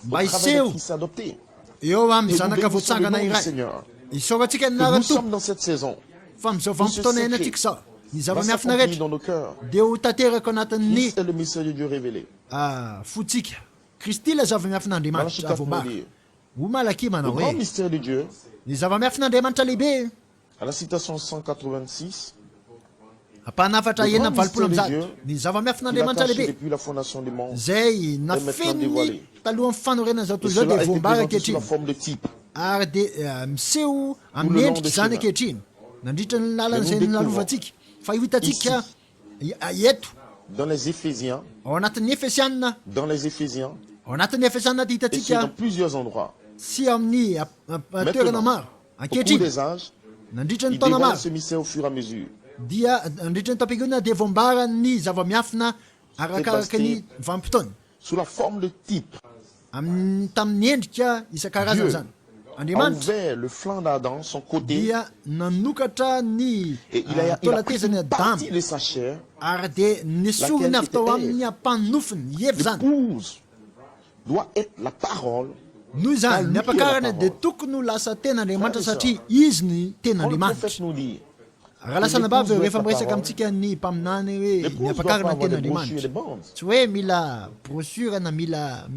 [SPEAKER 1] au
[SPEAKER 2] Bah,
[SPEAKER 1] travers
[SPEAKER 2] isew.
[SPEAKER 1] des fils adoptés.
[SPEAKER 2] eo amin'ny
[SPEAKER 1] Et nous
[SPEAKER 2] zanaka
[SPEAKER 1] bénissons le
[SPEAKER 2] voatsangana
[SPEAKER 1] nom du
[SPEAKER 2] iray
[SPEAKER 1] Seigneur.
[SPEAKER 2] isaorantsika ny
[SPEAKER 1] Que nous
[SPEAKER 2] anarany tompo
[SPEAKER 1] sommes dans cette saison.
[SPEAKER 2] fa amin'izao vanim-potoana
[SPEAKER 1] secret
[SPEAKER 2] iainantsika zao ny
[SPEAKER 1] Va
[SPEAKER 2] zava-miafina
[SPEAKER 1] s'accomplir
[SPEAKER 2] rehetra
[SPEAKER 1] dans nos cœurs.
[SPEAKER 2] dia ho tanteraka anatin'ny
[SPEAKER 1] C'est le mystère de Dieu révélé.
[SPEAKER 2] fotsika kristy ilay zava-miafin'andriamanitra
[SPEAKER 1] Malachi 4
[SPEAKER 2] voambara
[SPEAKER 1] nous dit,
[SPEAKER 2] ho malaky
[SPEAKER 1] le
[SPEAKER 2] manao
[SPEAKER 1] grand
[SPEAKER 2] hoe
[SPEAKER 1] mystère de Dieu,
[SPEAKER 2] ny zava-miafin'andriamanitra lehibe
[SPEAKER 1] à la citation 186,
[SPEAKER 2] ampanafatra enina
[SPEAKER 1] grand
[SPEAKER 2] valopolo
[SPEAKER 1] mystère de
[SPEAKER 2] am'zato
[SPEAKER 1] Dieu,
[SPEAKER 2] ny
[SPEAKER 1] qu'il a
[SPEAKER 2] zava-miafin'andriamanitra
[SPEAKER 1] caché
[SPEAKER 2] lehibe
[SPEAKER 1] depuis la fondation du monde,
[SPEAKER 2] zay nafeniny talohan'ny fanorenana zao
[SPEAKER 1] et
[SPEAKER 2] toy zao
[SPEAKER 1] cela
[SPEAKER 2] dia
[SPEAKER 1] a été
[SPEAKER 2] voambara
[SPEAKER 1] présenté sous la
[SPEAKER 2] ankehitriny
[SPEAKER 1] forme de type.
[SPEAKER 2] ary dia miseho amin'ny
[SPEAKER 1] long
[SPEAKER 2] endriky
[SPEAKER 1] de
[SPEAKER 2] zany
[SPEAKER 1] chemin.
[SPEAKER 2] ankehitriny nandritra ny lalana
[SPEAKER 1] Mais
[SPEAKER 2] zay
[SPEAKER 1] nous
[SPEAKER 2] nalovantsika fa io hitantsika eto
[SPEAKER 1] Dans les Éphésiens,
[SPEAKER 2] ao anatin'ny efesianina
[SPEAKER 1] dans les Éphésiens,
[SPEAKER 2] ao anatin'ny efesianina dia
[SPEAKER 1] et c'est dans
[SPEAKER 2] hitantsika
[SPEAKER 1] plusieurs endroits.
[SPEAKER 2] sy amin'ny toerana maro
[SPEAKER 1] Au cours
[SPEAKER 2] ankehitriny
[SPEAKER 1] des âges,
[SPEAKER 2] nandritra ny
[SPEAKER 1] il
[SPEAKER 2] taona
[SPEAKER 1] dévoile
[SPEAKER 2] maro
[SPEAKER 1] ce mystère au fur et à mesure.
[SPEAKER 2] dia nandritra ny tampegona dia voambara ny zava-miafina arakaraka ny vanim-potoana
[SPEAKER 1] Sous la forme de type,
[SPEAKER 2] tamin'ny endrika isan-karazana
[SPEAKER 1] Dieu
[SPEAKER 2] zany
[SPEAKER 1] a
[SPEAKER 2] andriamanitra
[SPEAKER 1] ouvert le flanc d'Adam, son côté,
[SPEAKER 2] dia nanokatra ny
[SPEAKER 1] et il a pris
[SPEAKER 2] tolatezany
[SPEAKER 1] une
[SPEAKER 2] adamo
[SPEAKER 1] partie de sa chair,
[SPEAKER 2] ary dia nesoriny avy tao amin'ny ampanofiny evy zany
[SPEAKER 1] l'épouse doit être la parole.
[SPEAKER 2] noho zany
[SPEAKER 1] lui
[SPEAKER 2] ny
[SPEAKER 1] est
[SPEAKER 2] ampakarana
[SPEAKER 1] la
[SPEAKER 2] dia
[SPEAKER 1] parole.
[SPEAKER 2] tokony ho lasa ten'andriamanitra
[SPEAKER 1] Frères et
[SPEAKER 2] satria izy ny
[SPEAKER 1] Quand le
[SPEAKER 2] ten'andriamanitra
[SPEAKER 1] prophète nous dit,
[SPEAKER 2] raha lasa nabavy
[SPEAKER 1] l'épouse
[SPEAKER 2] rehefa
[SPEAKER 1] doit être
[SPEAKER 2] miresaka
[SPEAKER 1] la
[SPEAKER 2] amintsika ny mpaminany hoe
[SPEAKER 1] l'épouse
[SPEAKER 2] ny
[SPEAKER 1] ne doit pas
[SPEAKER 2] ampakarana ny
[SPEAKER 1] avoir des brochures et des
[SPEAKER 2] ten'andriamanitra
[SPEAKER 1] bandes.
[SPEAKER 2] tsy hoe mila brosura na mila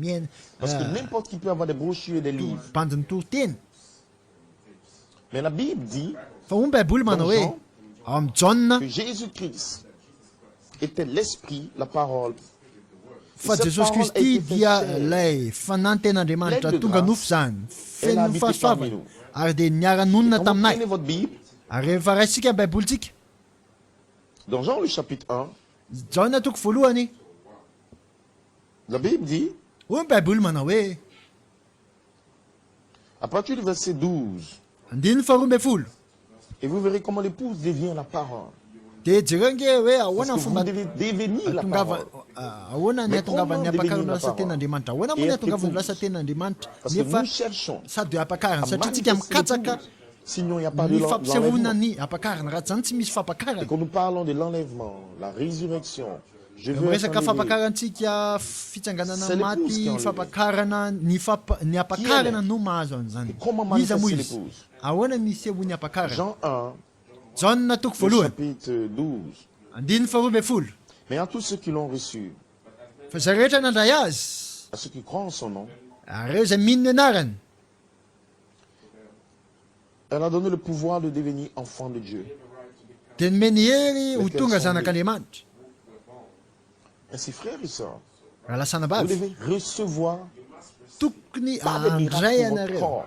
[SPEAKER 1] Parce que n'importe qui peut avoir des brochures et des livres.
[SPEAKER 2] bandiny toroteny
[SPEAKER 1] Mais la Bible dit
[SPEAKER 2] fa ho ny baiboly manao hoe
[SPEAKER 1] Jean,
[SPEAKER 2] ao amin'ny jauna
[SPEAKER 1] que Jésus-Christ était l'Esprit, la parole.
[SPEAKER 2] fa
[SPEAKER 1] cette
[SPEAKER 2] jesosy
[SPEAKER 1] parole a
[SPEAKER 2] kristy
[SPEAKER 1] été
[SPEAKER 2] dia
[SPEAKER 1] faite chair.
[SPEAKER 2] lay fanany ten'andriamanitra
[SPEAKER 1] Pleine de
[SPEAKER 2] tonga
[SPEAKER 1] grâce.
[SPEAKER 2] nofo zany
[SPEAKER 1] Elle a
[SPEAKER 2] feno
[SPEAKER 1] habité
[SPEAKER 2] fahasoavana
[SPEAKER 1] parmi nous.
[SPEAKER 2] ary dia niara-nonona
[SPEAKER 1] Quand vous
[SPEAKER 2] taminay
[SPEAKER 1] prenez votre Bible,
[SPEAKER 2] ary rehefa raisitsika ny baibolitsika
[SPEAKER 1] dans Jean le chapitre 1,
[SPEAKER 2] jaona toko voalohany
[SPEAKER 1] la Bible dit,
[SPEAKER 2] hoy ny baiboly manao hoe
[SPEAKER 1] à partir du verset 12,
[SPEAKER 2] andiny faharoa mbe folo
[SPEAKER 1] et vous verrez comment l'épouse devient la parole.
[SPEAKER 2] dia jereo nge hoe
[SPEAKER 1] Parce
[SPEAKER 2] ahoana
[SPEAKER 1] que
[SPEAKER 2] ny
[SPEAKER 1] vous
[SPEAKER 2] fomba
[SPEAKER 1] devez devenir la
[SPEAKER 2] atongava
[SPEAKER 1] parole.
[SPEAKER 2] ahoana ny
[SPEAKER 1] Mais
[SPEAKER 2] atongavan'ny
[SPEAKER 1] comment
[SPEAKER 2] ampakarana
[SPEAKER 1] devenir
[SPEAKER 2] lasa
[SPEAKER 1] la
[SPEAKER 2] ten'andriamanitra ahoana moa
[SPEAKER 1] Et
[SPEAKER 2] ny
[SPEAKER 1] être
[SPEAKER 2] atongavan'ny
[SPEAKER 1] épouse.
[SPEAKER 2] lasa ten'andriamanitra
[SPEAKER 1] Parce que
[SPEAKER 2] nefa
[SPEAKER 1] nous cherchons
[SPEAKER 2] sady hoe ampakarana
[SPEAKER 1] à
[SPEAKER 2] satria tsika
[SPEAKER 1] manifester
[SPEAKER 2] mikatsaka
[SPEAKER 1] l'épouse. Sinon, il n'y a pas de
[SPEAKER 2] ny
[SPEAKER 1] l'enlèvement.
[SPEAKER 2] fampisehoana ny ampakarana raha zany tsy misy
[SPEAKER 1] Et
[SPEAKER 2] fampakarana
[SPEAKER 1] quand nous parlons de l'enlèvement, la résurrection, je veux être
[SPEAKER 2] miresaka
[SPEAKER 1] enlevé.
[SPEAKER 2] fampakarantsika fitsanganana
[SPEAKER 1] C'est l'épouse qui
[SPEAKER 2] maty
[SPEAKER 1] enlève.
[SPEAKER 2] fampakarana ny ampakarana no mahazo an'izany
[SPEAKER 1] Comment
[SPEAKER 2] iza moa
[SPEAKER 1] manifester
[SPEAKER 2] izy
[SPEAKER 1] l'épouse?
[SPEAKER 2] ahoana miseho ny ampakarana
[SPEAKER 1] Jean 1,
[SPEAKER 2] jaona toko
[SPEAKER 1] le
[SPEAKER 2] voalohany
[SPEAKER 1] chapitre 12.
[SPEAKER 2] andiny faharoa mbe folo
[SPEAKER 1] Mais à tous ceux qui l'ont reçu,
[SPEAKER 2] fa zay rehetra nandray azy
[SPEAKER 1] à ceux qui croient en son nom,
[SPEAKER 2] ary reo zay mino ny anarany
[SPEAKER 1] elle a donné le pouvoir de devenir enfant de Dieu.
[SPEAKER 2] dia nomeny hery ho tonga zanak'andriamanitra
[SPEAKER 1] Ainsi, frères et sœurs,
[SPEAKER 2] raha lasana
[SPEAKER 1] vous
[SPEAKER 2] bavy
[SPEAKER 1] devez recevoir
[SPEAKER 2] tokony
[SPEAKER 1] pas de miracle
[SPEAKER 2] andray
[SPEAKER 1] pour votre
[SPEAKER 2] anareo
[SPEAKER 1] corps.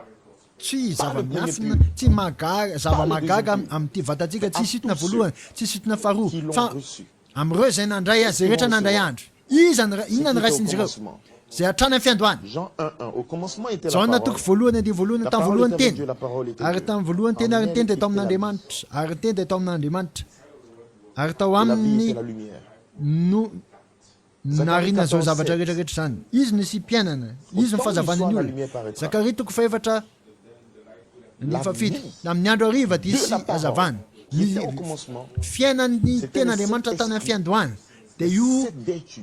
[SPEAKER 2] tsy
[SPEAKER 1] Pas le
[SPEAKER 2] zava-miafina
[SPEAKER 1] premier
[SPEAKER 2] tsy magaga zava-magaga
[SPEAKER 1] deuxième
[SPEAKER 2] amin'ity vatantsika
[SPEAKER 1] À
[SPEAKER 2] tsy sitona
[SPEAKER 1] tous
[SPEAKER 2] voalohany tsy sitona faharoa
[SPEAKER 1] qui l'ont
[SPEAKER 2] fa
[SPEAKER 1] reçu.
[SPEAKER 2] am'ireo zay nandray azy zay rehetra nandray andro inona ny raisin'izy ireo zay hatrany amin'ny fiandohany
[SPEAKER 1] Jean 1, 1. Au commencement était la
[SPEAKER 2] jaona
[SPEAKER 1] parole.
[SPEAKER 2] toko voalohany andiny voalohany
[SPEAKER 1] La
[SPEAKER 2] tamin'ny
[SPEAKER 1] parole
[SPEAKER 2] voalohany
[SPEAKER 1] était avec
[SPEAKER 2] teny
[SPEAKER 1] Dieu, la parole était
[SPEAKER 2] ary
[SPEAKER 1] Dieu.
[SPEAKER 2] tamin'ny voalohany teny
[SPEAKER 1] En
[SPEAKER 2] ary ny teny dia
[SPEAKER 1] elle
[SPEAKER 2] tao
[SPEAKER 1] était la
[SPEAKER 2] amin'andriamanitra ary ny teny dia tao amin'andriamanitra ary tao
[SPEAKER 1] Et la vie
[SPEAKER 2] aminy
[SPEAKER 1] était la lumière.
[SPEAKER 2] no narina zao zavatra rehetrarehetra zany. Izy nisy mpiainana, izy ny fahazavana ny olona. Zakaria toko faefatra ny fafito. Amin'ny andro hariva dia isy hazavana.
[SPEAKER 1] Qui était au commencement,
[SPEAKER 2] Fiainan'ny ten'Andriamanitra tany amin'ny fiandohana dia io
[SPEAKER 1] cette vertu,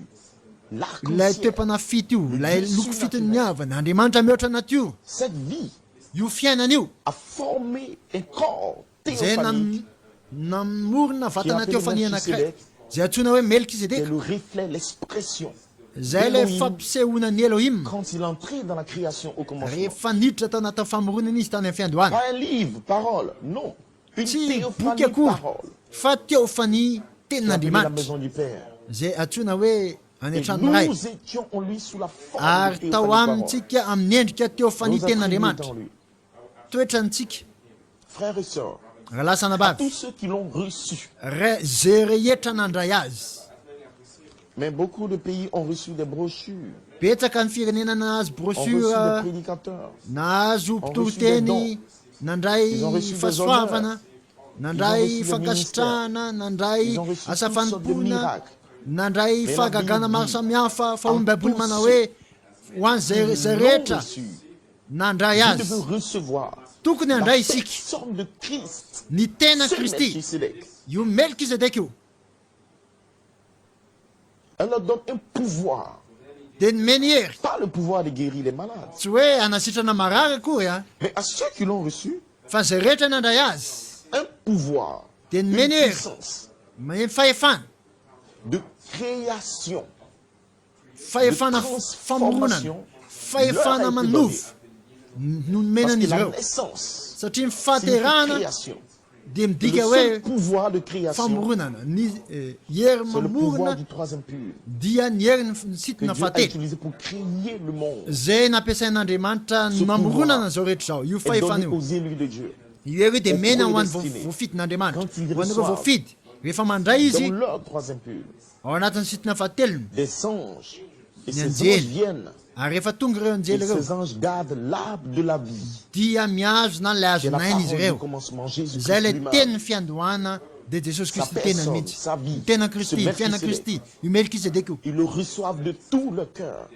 [SPEAKER 2] ilay
[SPEAKER 1] l'arc-en-ciel,
[SPEAKER 2] toepana fito io, ilay loko fito ny avana, Andriamanitra mihoatra natio.
[SPEAKER 1] cette vie
[SPEAKER 2] Io fiainana io
[SPEAKER 1] a formé un corps
[SPEAKER 2] zay
[SPEAKER 1] théophanique
[SPEAKER 2] namorona vatana
[SPEAKER 1] Qui
[SPEAKER 2] teofania
[SPEAKER 1] appelle
[SPEAKER 2] anankiray
[SPEAKER 1] Melchisedec.
[SPEAKER 2] zay antsoina hoe
[SPEAKER 1] qui est
[SPEAKER 2] Melkisedeka.
[SPEAKER 1] le reflet, l'expression.
[SPEAKER 2] Zay ilay
[SPEAKER 1] d'Élohim
[SPEAKER 2] fampisehoanan'ny Elohim
[SPEAKER 1] quand il entrait dans la création au commencement.
[SPEAKER 2] rehefa niditra tao anatin'ny famoronana izy tany amin'ny fiandohana.
[SPEAKER 1] Pas un livre, parole, non. Une
[SPEAKER 2] Tsy boky
[SPEAKER 1] théophanie
[SPEAKER 2] akory
[SPEAKER 1] parole.
[SPEAKER 2] fa teofania
[SPEAKER 1] Qui appelait la
[SPEAKER 2] tenin'Andriamanitra
[SPEAKER 1] maison du Père.
[SPEAKER 2] zay antsoina hoe any
[SPEAKER 1] Et
[SPEAKER 2] an-trano iray.
[SPEAKER 1] nous étions en lui sous la forme de
[SPEAKER 2] Ary tao
[SPEAKER 1] théophanie parole.
[SPEAKER 2] amintsika amin'ny endrika teofania
[SPEAKER 1] Nos attributs
[SPEAKER 2] tenin'Andriamanitra.
[SPEAKER 1] en lui.
[SPEAKER 2] Toetrantsika
[SPEAKER 1] Frères et sœurs,
[SPEAKER 2] ralasana
[SPEAKER 1] tous
[SPEAKER 2] bavy
[SPEAKER 1] ceux qui l'ont reçu.
[SPEAKER 2] zay rehetra nandray azy.
[SPEAKER 1] Mais beaucoup de pays ont reçu des brochures,
[SPEAKER 2] Betsaka ny firenena nahazo
[SPEAKER 1] ont reçu
[SPEAKER 2] brochure,
[SPEAKER 1] des prédicateurs.
[SPEAKER 2] nahazo
[SPEAKER 1] reçu
[SPEAKER 2] mpitoroteny,
[SPEAKER 1] des
[SPEAKER 2] nandray
[SPEAKER 1] Ils ont reçu des
[SPEAKER 2] fahasoavana,
[SPEAKER 1] Ils
[SPEAKER 2] nandray
[SPEAKER 1] ont reçu des
[SPEAKER 2] fankasitrahana, nandray
[SPEAKER 1] Ils ont reçu
[SPEAKER 2] asa
[SPEAKER 1] toutes sortes de
[SPEAKER 2] fanompona,
[SPEAKER 1] miracles.
[SPEAKER 2] nandray
[SPEAKER 1] Mais la
[SPEAKER 2] fahagagana
[SPEAKER 1] Bible
[SPEAKER 2] maro
[SPEAKER 1] dit,
[SPEAKER 2] samihafa fa
[SPEAKER 1] en
[SPEAKER 2] ny Baiboly
[SPEAKER 1] tous
[SPEAKER 2] manao hoe ho an'ny zay
[SPEAKER 1] Ils l'ont
[SPEAKER 2] rehetra
[SPEAKER 1] reçu.
[SPEAKER 2] nandray
[SPEAKER 1] Vous
[SPEAKER 2] azy.
[SPEAKER 1] devez recevoir
[SPEAKER 2] Tokony
[SPEAKER 1] la
[SPEAKER 2] handray isika
[SPEAKER 1] personne de Christ.
[SPEAKER 2] ny tena
[SPEAKER 1] Ce
[SPEAKER 2] Kristy,
[SPEAKER 1] Melchisedec.
[SPEAKER 2] io Melkisedeka io.
[SPEAKER 1] Elle leur donne un pouvoir.
[SPEAKER 2] Dia nomeny hery,
[SPEAKER 1] Pas le pouvoir de guérir les malades.
[SPEAKER 2] tsy hoe anasitrana marary akory a,
[SPEAKER 1] Mais à ceux qui l'ont reçu,
[SPEAKER 2] fa zay rehetra nandray azy
[SPEAKER 1] un pouvoir,
[SPEAKER 2] dia
[SPEAKER 1] une
[SPEAKER 2] nomeny hery,
[SPEAKER 1] puissance
[SPEAKER 2] fahefana,
[SPEAKER 1] de création,
[SPEAKER 2] fahefana famoronana, fahefana manovo no
[SPEAKER 1] parce
[SPEAKER 2] nomenana
[SPEAKER 1] que
[SPEAKER 2] izy
[SPEAKER 1] la
[SPEAKER 2] ireo.
[SPEAKER 1] naissance,
[SPEAKER 2] Satria ny
[SPEAKER 1] c'est
[SPEAKER 2] fahaterahana
[SPEAKER 1] création.
[SPEAKER 2] dia
[SPEAKER 1] Le
[SPEAKER 2] midika
[SPEAKER 1] seul
[SPEAKER 2] hoe
[SPEAKER 1] pouvoir de création,
[SPEAKER 2] famoronana. Ny hery
[SPEAKER 1] c'est le pouvoir
[SPEAKER 2] mamorona
[SPEAKER 1] du troisième pur
[SPEAKER 2] dia ny hery ny
[SPEAKER 1] que
[SPEAKER 2] sitona
[SPEAKER 1] Dieu a
[SPEAKER 2] fahatelo.
[SPEAKER 1] utilisé pour créer le monde
[SPEAKER 2] Zay nampiasain'Andriamanitra ny
[SPEAKER 1] Ce
[SPEAKER 2] mamoronana zao rehetra zao. Io
[SPEAKER 1] et
[SPEAKER 2] fahefana
[SPEAKER 1] donné
[SPEAKER 2] io.
[SPEAKER 1] aux élus de Dieu.
[SPEAKER 2] Io hery dia
[SPEAKER 1] Aux
[SPEAKER 2] mena ho an'ny
[SPEAKER 1] prédestinés.
[SPEAKER 2] voafidin'Andriamanitra.
[SPEAKER 1] Quand ils
[SPEAKER 2] Ho an'ireo
[SPEAKER 1] reçoivent
[SPEAKER 2] voafidy. Rehefa mandray izy
[SPEAKER 1] Dans leur troisième pur,
[SPEAKER 2] ao anatin'ny sitona fahatelony.
[SPEAKER 1] des anges. Et
[SPEAKER 2] Bien
[SPEAKER 1] ces
[SPEAKER 2] dit.
[SPEAKER 1] anges viennent.
[SPEAKER 2] Ary rehefa tonga ireo
[SPEAKER 1] Et
[SPEAKER 2] anjely ireo
[SPEAKER 1] ces anges gardent l'arbre de la vie.
[SPEAKER 2] dia miazona ilay
[SPEAKER 1] C'est la
[SPEAKER 2] azonaina izy
[SPEAKER 1] parole du
[SPEAKER 2] ireo.
[SPEAKER 1] commencement. Jésus
[SPEAKER 2] Zay
[SPEAKER 1] Christ
[SPEAKER 2] ilay
[SPEAKER 1] lui-même.
[SPEAKER 2] teny fiandohana dia Jesosy
[SPEAKER 1] Sa
[SPEAKER 2] Kristy tenany
[SPEAKER 1] personne,
[SPEAKER 2] mihitsy.
[SPEAKER 1] sa vie,
[SPEAKER 2] Ny tena
[SPEAKER 1] ce
[SPEAKER 2] Kristy, ny fiaina
[SPEAKER 1] Melchisedec.
[SPEAKER 2] Kristy, io Melkisedeka io.
[SPEAKER 1] Ils le reçoivent de tout leur cœur.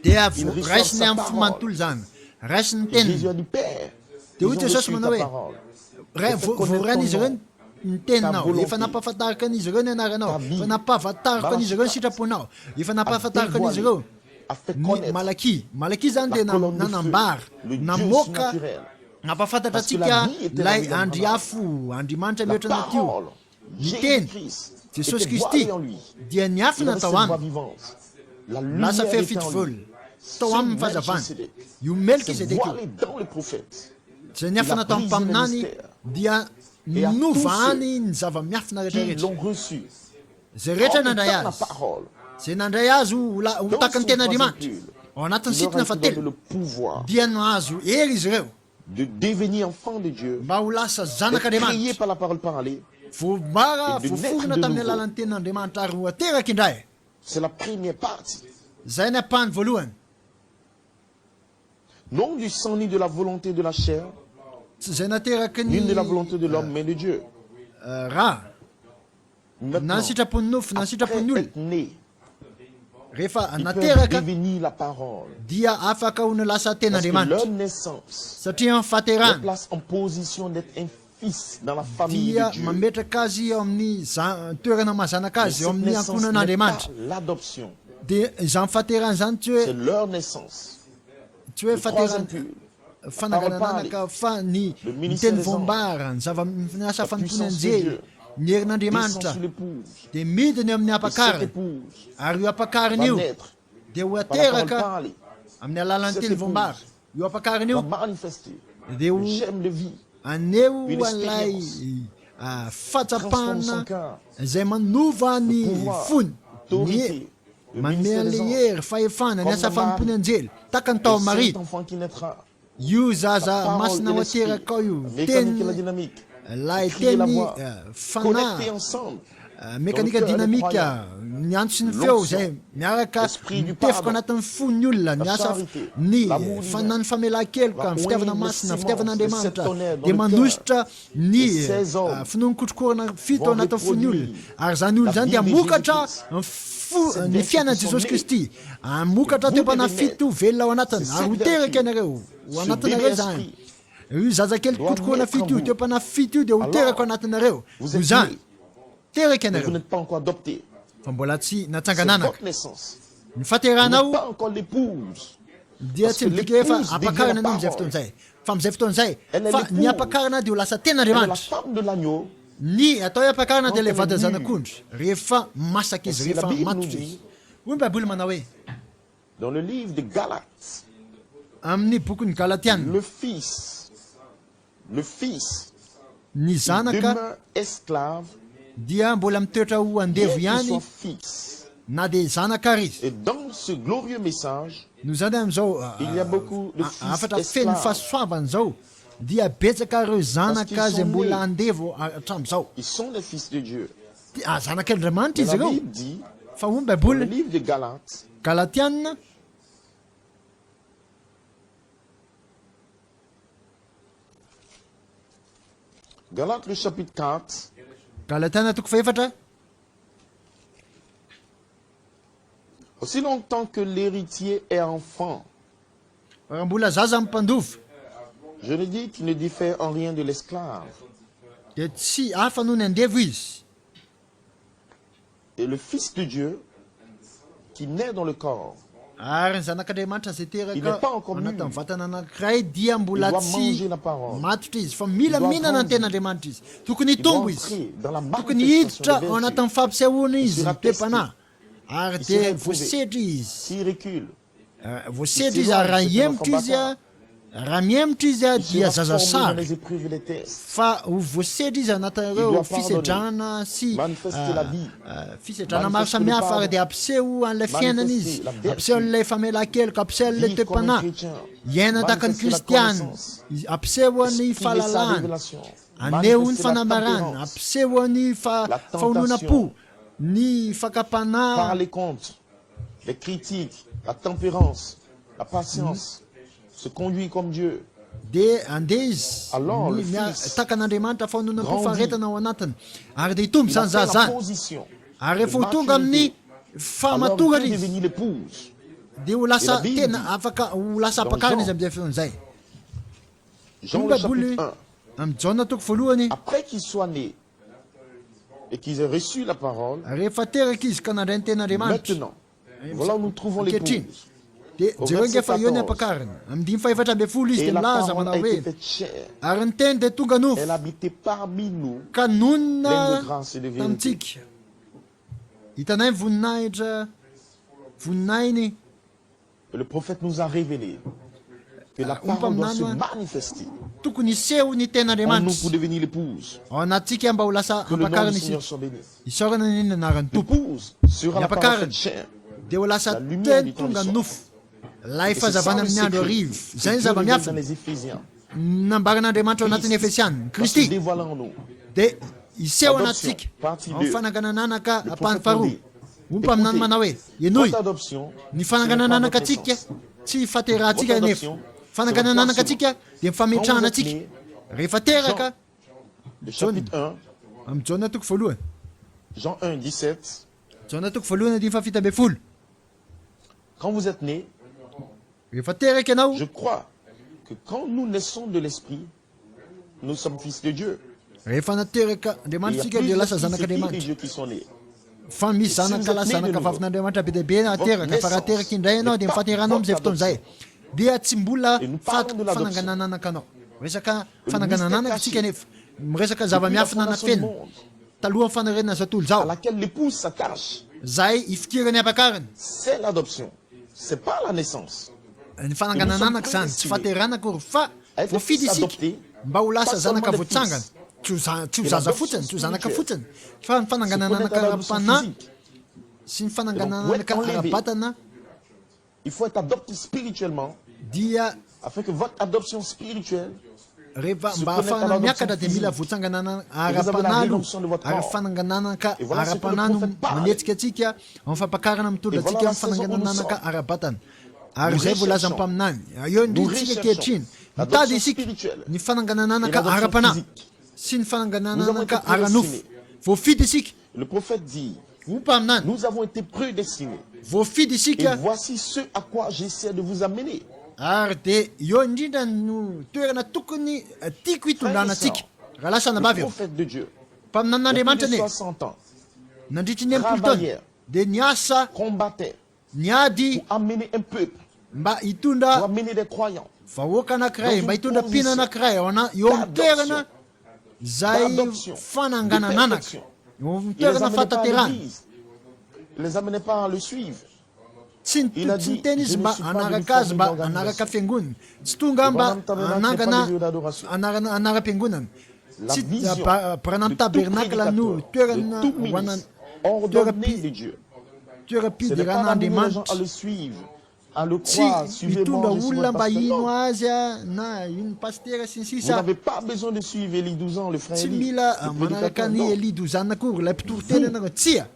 [SPEAKER 2] Dia
[SPEAKER 1] Ils reçoivent
[SPEAKER 2] raisiny
[SPEAKER 1] sa
[SPEAKER 2] amin'ny
[SPEAKER 1] parole.
[SPEAKER 2] fomanontolo zany. Raisiny
[SPEAKER 1] Et Jésus
[SPEAKER 2] teniny.
[SPEAKER 1] a dit, Père,
[SPEAKER 2] Dia
[SPEAKER 1] ils
[SPEAKER 2] hoy
[SPEAKER 1] ont
[SPEAKER 2] Jesosy
[SPEAKER 1] reçu
[SPEAKER 2] manao
[SPEAKER 1] ta
[SPEAKER 2] hoe
[SPEAKER 1] parole.
[SPEAKER 2] vorainy izy ireo ny teninao.
[SPEAKER 1] volonté.
[SPEAKER 2] Efa nampahafantarika an'izy ireo ny anaranao.
[SPEAKER 1] Ta vie.
[SPEAKER 2] Efa nampahafantarika an'izy ireo ny sitraponao. Efa nampahafantarika an'izy ireo
[SPEAKER 1] A fait
[SPEAKER 2] ny
[SPEAKER 1] connaître
[SPEAKER 2] Malaki. Malaki zany
[SPEAKER 1] la
[SPEAKER 2] dia
[SPEAKER 1] colonne de feu,
[SPEAKER 2] nanambara,
[SPEAKER 1] le Dieu
[SPEAKER 2] namoaka,
[SPEAKER 1] surnaturel.
[SPEAKER 2] nampahafantatra
[SPEAKER 1] Parce que
[SPEAKER 2] antsika
[SPEAKER 1] la vie était
[SPEAKER 2] ilay
[SPEAKER 1] la vie
[SPEAKER 2] andriafo, Andriamanitra
[SPEAKER 1] La
[SPEAKER 2] mihoatra natio.
[SPEAKER 1] parole,
[SPEAKER 2] Teny,
[SPEAKER 1] Jésus-Christ,
[SPEAKER 2] Jesosy
[SPEAKER 1] était
[SPEAKER 2] Kristy
[SPEAKER 1] voilé en lui.
[SPEAKER 2] dia
[SPEAKER 1] Il
[SPEAKER 2] niafina
[SPEAKER 1] avait
[SPEAKER 2] tao
[SPEAKER 1] cette voix
[SPEAKER 2] aminy.
[SPEAKER 1] vivante. La
[SPEAKER 2] Lasa
[SPEAKER 1] lumière était
[SPEAKER 2] fefito
[SPEAKER 1] en
[SPEAKER 2] folo
[SPEAKER 1] lui.
[SPEAKER 2] tao aminy
[SPEAKER 1] Ce
[SPEAKER 2] fahazavana.
[SPEAKER 1] Melchisedec
[SPEAKER 2] Io
[SPEAKER 1] s'est
[SPEAKER 2] Melkisedeka io.
[SPEAKER 1] voilé dans les prophètes.
[SPEAKER 2] Zay niafina tao amin'ny mpaminany dia novany ny zava-miafina
[SPEAKER 1] Qui
[SPEAKER 2] rehetrarehetra.
[SPEAKER 1] l'ont reçu.
[SPEAKER 2] Zay
[SPEAKER 1] En
[SPEAKER 2] rehetra
[SPEAKER 1] étant
[SPEAKER 2] nandray
[SPEAKER 1] la
[SPEAKER 2] azy.
[SPEAKER 1] parole.
[SPEAKER 2] Zay nandray azy ho taka ny ten'Andriamanitra. Ao anatin'ny
[SPEAKER 1] Il leur
[SPEAKER 2] sitona
[SPEAKER 1] a été donné
[SPEAKER 2] fahatelo
[SPEAKER 1] le pouvoir
[SPEAKER 2] dia nahazo hery izy ireo
[SPEAKER 1] de devenir enfant de Dieu,
[SPEAKER 2] mba ho lasa
[SPEAKER 1] d'être
[SPEAKER 2] zanak'Andriamanitra.
[SPEAKER 1] créé par la parole parlée.
[SPEAKER 2] Voabara,
[SPEAKER 1] Et de
[SPEAKER 2] voafofona
[SPEAKER 1] naître de
[SPEAKER 2] tamin'ny
[SPEAKER 1] nouveau.
[SPEAKER 2] alalan'ny ten'Andriamanitra ary ho ateraky indray.
[SPEAKER 1] C'est la première partie.
[SPEAKER 2] Zay ny ampahany voalohany.
[SPEAKER 1] Non du sang ni de la volonté de la chair,
[SPEAKER 2] Tsy zay nateraky
[SPEAKER 1] ni de la
[SPEAKER 2] ny
[SPEAKER 1] volonté de l'homme, mais de Dieu.
[SPEAKER 2] raha na
[SPEAKER 1] Maintenant,
[SPEAKER 2] ny sitrapon'ny nofo na ny
[SPEAKER 1] après
[SPEAKER 2] sitrapon'ny olona.
[SPEAKER 1] être né,
[SPEAKER 2] Rehefa
[SPEAKER 1] ils peuvent
[SPEAKER 2] nateraka
[SPEAKER 1] devenir la parole.
[SPEAKER 2] dia afaka ho lasa
[SPEAKER 1] Parce que leur
[SPEAKER 2] ten'Andriamanitra.
[SPEAKER 1] naissance
[SPEAKER 2] Satria ny
[SPEAKER 1] les
[SPEAKER 2] fahaterahana
[SPEAKER 1] place en position d'être un fils dans la famille
[SPEAKER 2] dia
[SPEAKER 1] de Dieu.
[SPEAKER 2] mametraka azy eo amin'ny toerana mahazanaka
[SPEAKER 1] Mais
[SPEAKER 2] azy eo
[SPEAKER 1] cette
[SPEAKER 2] amin'ny
[SPEAKER 1] naissance n'est
[SPEAKER 2] ankonan'Andriamanitra.
[SPEAKER 1] pas l'adoption.
[SPEAKER 2] Dia izany fahaterahana zany tsy
[SPEAKER 1] C'est
[SPEAKER 2] hoe
[SPEAKER 1] leur naissance.
[SPEAKER 2] tsy hoe
[SPEAKER 1] Le troisième
[SPEAKER 2] fahaterahana
[SPEAKER 1] pur.
[SPEAKER 2] fanaganananaka fa ny
[SPEAKER 1] ministère
[SPEAKER 2] teny
[SPEAKER 1] des
[SPEAKER 2] voambara ny ny asa
[SPEAKER 1] La
[SPEAKER 2] fanompony
[SPEAKER 1] puissance de
[SPEAKER 2] anjely
[SPEAKER 1] Dieu
[SPEAKER 2] ny
[SPEAKER 1] Descend
[SPEAKER 2] herin'Andriamanitra
[SPEAKER 1] sur l'épouse.
[SPEAKER 2] dia midiny eo amin'ny
[SPEAKER 1] Et cette
[SPEAKER 2] apakariny
[SPEAKER 1] épouse
[SPEAKER 2] ary io apakariny
[SPEAKER 1] va
[SPEAKER 2] io
[SPEAKER 1] naître
[SPEAKER 2] dia ho
[SPEAKER 1] par la parole
[SPEAKER 2] ateraka
[SPEAKER 1] parlée,
[SPEAKER 2] amin'ny alalan'ny
[SPEAKER 1] Cette
[SPEAKER 2] teny
[SPEAKER 1] épouse
[SPEAKER 2] voambara io apakariny
[SPEAKER 1] va
[SPEAKER 2] io
[SPEAKER 1] manifester
[SPEAKER 2] dia ho
[SPEAKER 1] le germe de vie,
[SPEAKER 2] aneo
[SPEAKER 1] Une
[SPEAKER 2] alay
[SPEAKER 1] transforme
[SPEAKER 2] fatsapana
[SPEAKER 1] son cœur,
[SPEAKER 2] zay manova ny
[SPEAKER 1] pouvoir,
[SPEAKER 2] fony
[SPEAKER 1] autorité, le
[SPEAKER 2] manome
[SPEAKER 1] ministère des
[SPEAKER 2] an'le
[SPEAKER 1] anges.
[SPEAKER 2] hery fahefana ny asa
[SPEAKER 1] Comme
[SPEAKER 2] fanompony anjely taka ny
[SPEAKER 1] Et
[SPEAKER 2] tao Marie
[SPEAKER 1] cet enfant qui naîtra,
[SPEAKER 2] io
[SPEAKER 1] la
[SPEAKER 2] zaza
[SPEAKER 1] parole
[SPEAKER 2] masina
[SPEAKER 1] et
[SPEAKER 2] ho
[SPEAKER 1] l'esprit,
[SPEAKER 2] ateraka ao io
[SPEAKER 1] la mécanique et la
[SPEAKER 2] teny
[SPEAKER 1] dynamique,
[SPEAKER 2] lay
[SPEAKER 1] crier la
[SPEAKER 2] teny
[SPEAKER 1] voix,
[SPEAKER 2] fanahy
[SPEAKER 1] connectés ensemble,
[SPEAKER 2] mekanika dinamika ny antso sy ny feo zay miaraka mitefaka anatin'ny fon'ny olona ny asa ny fanany famelan-keloka ny fitiavana masina fitiavan'Andriamanitra dia manositra ny finonon-kotrokorana fito anatin'ny fon'ny olona ary zany olona zany dia mokatra ny fiainan'i Jesosy Kristy mokatra teo-pana fito velona ao anatiny ary ho teraka ianareo ho anatinareo zany io zazakely kotrokorana fito io teo-pana fito io dia ho teraka ao anatinareo io zany teraka
[SPEAKER 1] Vous
[SPEAKER 2] ianareo
[SPEAKER 1] n'êtes pas encore adopté.
[SPEAKER 2] fa mbola tsy
[SPEAKER 1] C'est
[SPEAKER 2] natsangananaka
[SPEAKER 1] votre naissance.
[SPEAKER 2] ny
[SPEAKER 1] Vous n'êtes
[SPEAKER 2] fateranao
[SPEAKER 1] pas encore l'épouse.
[SPEAKER 2] dia tsy midika efa ampakarana anao amizay fotoana zay fa amizay fotoana zay fa ny ampakarana dia ho lasa
[SPEAKER 1] Elle est la
[SPEAKER 2] ten'Andriamanitra
[SPEAKER 1] femme de l'agneau.
[SPEAKER 2] ny atao hoe ampakarana dia le vady zanak'ondry rehefa masaka izy
[SPEAKER 1] Parce que la
[SPEAKER 2] rehefa
[SPEAKER 1] Bible
[SPEAKER 2] matotra
[SPEAKER 1] nous
[SPEAKER 2] izy
[SPEAKER 1] dit,
[SPEAKER 2] hoy ny baiboly manao hoe
[SPEAKER 1] dans le livre de Galates,
[SPEAKER 2] amin'ny bokyny galatiana
[SPEAKER 1] le fils
[SPEAKER 2] ny zanaka
[SPEAKER 1] demeure esclave,
[SPEAKER 2] dia mbola mitoetra ho
[SPEAKER 1] bien
[SPEAKER 2] andevo
[SPEAKER 1] qu'il
[SPEAKER 2] ihany
[SPEAKER 1] soit fils.
[SPEAKER 2] na dia zanaka ary izy
[SPEAKER 1] Et dans ce glorieux message,
[SPEAKER 2] no zany amizao
[SPEAKER 1] il y a beaucoup de fils
[SPEAKER 2] afatra feno
[SPEAKER 1] esclaves.
[SPEAKER 2] fahasoavana zao dia betsaka ireo zanaka
[SPEAKER 1] qu'ils
[SPEAKER 2] zay
[SPEAKER 1] sont
[SPEAKER 2] mbola
[SPEAKER 1] nés.
[SPEAKER 2] andevo hatramizao
[SPEAKER 1] Ils sont les fils de Dieu.
[SPEAKER 2] zanak'Andriamanitra
[SPEAKER 1] Mais
[SPEAKER 2] izy
[SPEAKER 1] la
[SPEAKER 2] ireo
[SPEAKER 1] Bible dit,
[SPEAKER 2] fa hoy ny
[SPEAKER 1] dans le
[SPEAKER 2] baiboly
[SPEAKER 1] livre de Galates,
[SPEAKER 2] galatiana
[SPEAKER 1] Galates le chapitre 4,
[SPEAKER 2] galatiana toko faefatra
[SPEAKER 1] aussi longtemps que l'héritier est enfant,
[SPEAKER 2] raha mbola zaza mipandova
[SPEAKER 1] je le dis qu'il ne diffère en rien de l'esclave.
[SPEAKER 2] dia tsy hafa noho ny andevo izy
[SPEAKER 1] Et le Fils de Dieu qui naît dans le corps,
[SPEAKER 2] ary ny zanak'Andriamanitra zay
[SPEAKER 1] Il n'est
[SPEAKER 2] teraka
[SPEAKER 1] pas encore
[SPEAKER 2] anatin'ny
[SPEAKER 1] mûr.
[SPEAKER 2] vatana anankiray dia
[SPEAKER 1] il
[SPEAKER 2] mbola
[SPEAKER 1] doit
[SPEAKER 2] tsy
[SPEAKER 1] manger la parole.
[SPEAKER 2] matotra izy fa mila
[SPEAKER 1] Il doit
[SPEAKER 2] mihinana ny
[SPEAKER 1] grandir.
[SPEAKER 2] ten'Andriamanitra izy tokony
[SPEAKER 1] Il doit
[SPEAKER 2] hitombo izy
[SPEAKER 1] entrer dans la
[SPEAKER 2] tokony
[SPEAKER 1] manifestation
[SPEAKER 2] hiditra
[SPEAKER 1] des
[SPEAKER 2] ao
[SPEAKER 1] vertus.
[SPEAKER 2] anatin'ny fampisehoana izy
[SPEAKER 1] sera
[SPEAKER 2] ny toe-panahy ary
[SPEAKER 1] Il sera
[SPEAKER 2] dia
[SPEAKER 1] éprouvé.
[SPEAKER 2] voasedra izy
[SPEAKER 1] S'il recule,
[SPEAKER 2] voasedra izy ary raha hiemotra izy raha mihemotra izy
[SPEAKER 1] il
[SPEAKER 2] dia
[SPEAKER 1] sera formé dans
[SPEAKER 2] zazasary
[SPEAKER 1] les épreuves et les tests.
[SPEAKER 2] fa ho voasedra izy
[SPEAKER 1] Il
[SPEAKER 2] anatin'ireo
[SPEAKER 1] doit
[SPEAKER 2] fisedrana sy
[SPEAKER 1] manifester la vie.
[SPEAKER 2] fisedrana maro
[SPEAKER 1] Manifester le
[SPEAKER 2] samihafa
[SPEAKER 1] pardon.
[SPEAKER 2] ary dia ampiseho an'ilay fiainana izy
[SPEAKER 1] Manifester la vertu.
[SPEAKER 2] ampiseho an'ilay famelan-keloka ampiseho an'ilay
[SPEAKER 1] Vivre comme un
[SPEAKER 2] toe-panahy
[SPEAKER 1] chrétien.
[SPEAKER 2] iaina tahaka ny
[SPEAKER 1] Manifester la
[SPEAKER 2] kristiana
[SPEAKER 1] connaissance.
[SPEAKER 2] ampiseho any
[SPEAKER 1] Exprimer sa
[SPEAKER 2] fahalalana
[SPEAKER 1] révélation.
[SPEAKER 2] aneho ny
[SPEAKER 1] Manifester la
[SPEAKER 2] fanambarana
[SPEAKER 1] tempérance.
[SPEAKER 2] ampiseho ny
[SPEAKER 1] La
[SPEAKER 2] fahonoana-po ny fakapana
[SPEAKER 1] Parler contre les critiques, la tempérance, la patience, se conduire comme Dieu.
[SPEAKER 2] dia andeha izy
[SPEAKER 1] Alors, le
[SPEAKER 2] ny
[SPEAKER 1] fils
[SPEAKER 2] tahaka an'Andriamanitra fahonoana-po
[SPEAKER 1] grandit.
[SPEAKER 2] faharetana ao anatiny ary dia hitombo
[SPEAKER 1] Il
[SPEAKER 2] zany
[SPEAKER 1] a fait la
[SPEAKER 2] zazany
[SPEAKER 1] position.
[SPEAKER 2] ary rehefa ho
[SPEAKER 1] de
[SPEAKER 2] tonga amin'ny
[SPEAKER 1] maturité. Alors, il
[SPEAKER 2] fahamatogana
[SPEAKER 1] peut
[SPEAKER 2] izy
[SPEAKER 1] devenir l'épouse.
[SPEAKER 2] dia ho lasa
[SPEAKER 1] Et la Bible
[SPEAKER 2] tena
[SPEAKER 1] dit,
[SPEAKER 2] afaka ho lasa
[SPEAKER 1] dans
[SPEAKER 2] ampakarina
[SPEAKER 1] Jean,
[SPEAKER 2] izy amizay feon'izay
[SPEAKER 1] Jean
[SPEAKER 2] ny
[SPEAKER 1] le
[SPEAKER 2] baiboly
[SPEAKER 1] chapitre 1.
[SPEAKER 2] amin'ny jaona toko voalohany
[SPEAKER 1] Après qu'il soit né et qu'ils aient reçu la parole,
[SPEAKER 2] rehefa teraka izy ka nandray ny ten'Andriamanitra
[SPEAKER 1] maintenant, voilà où nous trouvons
[SPEAKER 2] ankehitriny
[SPEAKER 1] l'épouse.
[SPEAKER 2] dia
[SPEAKER 1] Au
[SPEAKER 2] jereo
[SPEAKER 1] verset
[SPEAKER 2] ngefa eo ny
[SPEAKER 1] 14.
[SPEAKER 2] ampakarina amin'ny dimy faefatra ambe folo izy
[SPEAKER 1] Et
[SPEAKER 2] dia
[SPEAKER 1] la
[SPEAKER 2] milaza
[SPEAKER 1] parole
[SPEAKER 2] manao
[SPEAKER 1] a été
[SPEAKER 2] hoe
[SPEAKER 1] faite chair.
[SPEAKER 2] ary ny teny dia tonga nofo
[SPEAKER 1] Elle habitait parmi nous,
[SPEAKER 2] ka
[SPEAKER 1] pleine
[SPEAKER 2] nonona
[SPEAKER 1] de grâce et de vérité.
[SPEAKER 2] tamitsika hitanay voninahitra voninahiny
[SPEAKER 1] Et le prophète nous a révélé que la
[SPEAKER 2] on
[SPEAKER 1] parole doit se
[SPEAKER 2] peut
[SPEAKER 1] manifester
[SPEAKER 2] tokony iseho ny
[SPEAKER 1] en nous
[SPEAKER 2] ten'Andriamanitra
[SPEAKER 1] pour devenir l'épouse.
[SPEAKER 2] ao anatsika mba ho lasa
[SPEAKER 1] Que le nom du
[SPEAKER 2] ampakarina
[SPEAKER 1] Seigneur
[SPEAKER 2] isika
[SPEAKER 1] soit béni.
[SPEAKER 2] isaorana ny anaran'ny tompo
[SPEAKER 1] L'épouse sera la parole
[SPEAKER 2] Yapakarina.
[SPEAKER 1] faite chair.
[SPEAKER 2] dia ho lasa
[SPEAKER 1] La lumière du
[SPEAKER 2] teny
[SPEAKER 1] temps
[SPEAKER 2] tonga
[SPEAKER 1] du
[SPEAKER 2] ny
[SPEAKER 1] soir.
[SPEAKER 2] nofo lay
[SPEAKER 1] Et c'est ça
[SPEAKER 2] fahazavana
[SPEAKER 1] le
[SPEAKER 2] amin'ny andro
[SPEAKER 1] secret
[SPEAKER 2] arivo
[SPEAKER 1] que
[SPEAKER 2] zay ny
[SPEAKER 1] Dieu révèle dans
[SPEAKER 2] zava-miafina
[SPEAKER 1] les Éphésiens.
[SPEAKER 2] nambaran'Andriamanitra ao anatin'ny Efesiana
[SPEAKER 1] Va se
[SPEAKER 2] Kristy
[SPEAKER 1] dévoiler en nous.
[SPEAKER 2] dia iseho
[SPEAKER 1] Adoption,
[SPEAKER 2] anatsika
[SPEAKER 1] partie
[SPEAKER 2] ao
[SPEAKER 1] 2.
[SPEAKER 2] fananganananaka
[SPEAKER 1] Le
[SPEAKER 2] ampahany
[SPEAKER 1] prophète
[SPEAKER 2] faharoa
[SPEAKER 1] dit,
[SPEAKER 2] ompa aminany
[SPEAKER 1] écoutez,
[SPEAKER 2] manao hoe enoy
[SPEAKER 1] Votre adoption,
[SPEAKER 2] ny
[SPEAKER 1] ce n'est pas
[SPEAKER 2] fananganananaka
[SPEAKER 1] votre
[SPEAKER 2] atsika
[SPEAKER 1] naissance.
[SPEAKER 2] tsy faterahantsika
[SPEAKER 1] Votre
[SPEAKER 2] nefa
[SPEAKER 1] adoption,
[SPEAKER 2] fananganananaka
[SPEAKER 1] c'est votre
[SPEAKER 2] atsika dia mifametrahana
[SPEAKER 1] Quand vous êtes
[SPEAKER 2] atsika
[SPEAKER 1] né,
[SPEAKER 2] rehefa teraka
[SPEAKER 1] Le chapitre 1,
[SPEAKER 2] amin'ny jaona toko voalohany
[SPEAKER 1] Jean 1, 17.
[SPEAKER 2] jaona toko voalohany dimy fafito ambe folo
[SPEAKER 1] Quand vous êtes né,
[SPEAKER 2] rehefa teraka ianao
[SPEAKER 1] je crois que quand nous naissons de l'Esprit, nous sommes fils de Dieu.
[SPEAKER 2] rehefa nateraka
[SPEAKER 1] Et il y a
[SPEAKER 2] andriamanitra tsika dia
[SPEAKER 1] plusieurs
[SPEAKER 2] lasa
[SPEAKER 1] fils et filles de
[SPEAKER 2] zanak'Andriamanitra
[SPEAKER 1] Dieu qui sont nés.
[SPEAKER 2] fa misy zanaka la zanaka vavin'Andriamanitra be deabe nateraka fa raha teraka indray ianao dia mifateranao amizay fotoana zay dia tsy mbola fananganananaka anao resaka fananganananaka tsika nefa miresaka zava-miafina na fenina talohan'ny fanarenana zao tontolo
[SPEAKER 1] À
[SPEAKER 2] zao
[SPEAKER 1] laquelle l'épouse s'attache.
[SPEAKER 2] zay ifikirany ampakariny
[SPEAKER 1] C'est l'adoption. C'est pas la naissance.
[SPEAKER 2] ny fananganananaka zany tsy faterana akory fa voafidy isika mba ho lasa zanaka voatsangana tsy ho zaza fotsiny tsy ho zanaka fotsiny fa ny fananganananaka ara-panahy sy ny fananganananaka ara-batana
[SPEAKER 1] Il faut être adopté spirituellement
[SPEAKER 2] dia
[SPEAKER 1] afin que votre adoption spirituelle
[SPEAKER 2] rehefa
[SPEAKER 1] se
[SPEAKER 2] mba
[SPEAKER 1] connectent à
[SPEAKER 2] ahafahana
[SPEAKER 1] l'adoption
[SPEAKER 2] miakatra dia mila
[SPEAKER 1] physique.
[SPEAKER 2] voatsanganana
[SPEAKER 1] Et vous avez la
[SPEAKER 2] ara-panalo
[SPEAKER 1] rédemption de votre corps.
[SPEAKER 2] ara-fanangananaka
[SPEAKER 1] Et voilà ce que le
[SPEAKER 2] ara-panano
[SPEAKER 1] prophète parle.
[SPEAKER 2] manetsika atsika amin'ny fampakarana mitondra
[SPEAKER 1] Et voilà
[SPEAKER 2] atsika
[SPEAKER 1] la
[SPEAKER 2] amin'ny
[SPEAKER 1] saison où nous
[SPEAKER 2] fananganananaka
[SPEAKER 1] sommes.
[SPEAKER 2] ara-batana ary
[SPEAKER 1] Nous
[SPEAKER 2] zay voalaza
[SPEAKER 1] recherchons.
[SPEAKER 2] ampaminany eo
[SPEAKER 1] Nous
[SPEAKER 2] indritsika
[SPEAKER 1] recherchons
[SPEAKER 2] kehitriny
[SPEAKER 1] l'adoption
[SPEAKER 2] mitady isika
[SPEAKER 1] spirituelle
[SPEAKER 2] ny
[SPEAKER 1] et
[SPEAKER 2] fananganananaka
[SPEAKER 1] l'adoption
[SPEAKER 2] ara-pana
[SPEAKER 1] physique.
[SPEAKER 2] sy ny
[SPEAKER 1] Nous avons
[SPEAKER 2] fananganananaka
[SPEAKER 1] été
[SPEAKER 2] ara-nofo
[SPEAKER 1] prédestinés.
[SPEAKER 2] voafidy isika
[SPEAKER 1] Le prophète dit,
[SPEAKER 2] opaminany
[SPEAKER 1] nous avons été prédestinés.
[SPEAKER 2] voafidy
[SPEAKER 1] Et
[SPEAKER 2] isika
[SPEAKER 1] voici ce à quoi j'essaie de vous amener.
[SPEAKER 2] ary de eo indrindra no toerana tokony tiako hitondrana atsika raha lasa
[SPEAKER 1] Le
[SPEAKER 2] nanavy eo
[SPEAKER 1] prophète de Dieu,
[SPEAKER 2] mpaminan'andriamanitra
[SPEAKER 1] il y a
[SPEAKER 2] ane
[SPEAKER 1] plus de 60 ans,
[SPEAKER 2] nandritra ny mpolo taona
[SPEAKER 1] travaillait,
[SPEAKER 2] de niasa
[SPEAKER 1] combattait
[SPEAKER 2] niady
[SPEAKER 1] pour amener un peuple,
[SPEAKER 2] mba
[SPEAKER 1] pour
[SPEAKER 2] hitondra
[SPEAKER 1] amener des croyants.
[SPEAKER 2] vahoaka anankiray
[SPEAKER 1] Dans
[SPEAKER 2] mba
[SPEAKER 1] une
[SPEAKER 2] hitondra mpino
[SPEAKER 1] position
[SPEAKER 2] anankiray eo amin'ny toerana zay
[SPEAKER 1] d'adoption,
[SPEAKER 2] fananganananaka
[SPEAKER 1] de perfection.
[SPEAKER 2] eo amin'ny
[SPEAKER 1] Il les
[SPEAKER 2] toerana
[SPEAKER 1] amenait pas à
[SPEAKER 2] fataterana
[SPEAKER 1] l'église. Il les amenait pas à le suivre.
[SPEAKER 2] tsy
[SPEAKER 1] Il a
[SPEAKER 2] tsy
[SPEAKER 1] dit,
[SPEAKER 2] niteny izy
[SPEAKER 1] je ne
[SPEAKER 2] mba
[SPEAKER 1] suis pas
[SPEAKER 2] anaraka
[SPEAKER 1] venu
[SPEAKER 2] azy mba
[SPEAKER 1] former une
[SPEAKER 2] anaraka
[SPEAKER 1] organisation.
[SPEAKER 2] fiangonana tsy tonga mba
[SPEAKER 1] Le Branham Tabernacle
[SPEAKER 2] anangana
[SPEAKER 1] n'est pas le lieu d'adoration.
[SPEAKER 2] anara-piangonana
[SPEAKER 1] La
[SPEAKER 2] tsy
[SPEAKER 1] vision
[SPEAKER 2] Branham
[SPEAKER 1] de tout
[SPEAKER 2] Tabernacle no
[SPEAKER 1] prédicateur,
[SPEAKER 2] toerana
[SPEAKER 1] de tout ministre ordonné de Dieu. Ce n'est pas d'amener les gens à
[SPEAKER 2] toeram-pidiran'andriamanitra
[SPEAKER 1] le suivre, à le
[SPEAKER 2] tsy
[SPEAKER 1] croire, suivez
[SPEAKER 2] mitondra
[SPEAKER 1] moi, je suis
[SPEAKER 2] olona
[SPEAKER 1] votre
[SPEAKER 2] mba
[SPEAKER 1] pasteur.
[SPEAKER 2] ino
[SPEAKER 1] Non.
[SPEAKER 2] azy na ino pastera sy ny
[SPEAKER 1] Vous
[SPEAKER 2] sisa
[SPEAKER 1] n'avez pas besoin de suivre Élie 12 ans, le frère
[SPEAKER 2] tsy
[SPEAKER 1] Élie.
[SPEAKER 2] mila
[SPEAKER 1] le
[SPEAKER 2] manaraka
[SPEAKER 1] prédicateur.
[SPEAKER 2] ny
[SPEAKER 1] Non.
[SPEAKER 2] Eli 12 ana akory ilay mpitory-tena anareo tsia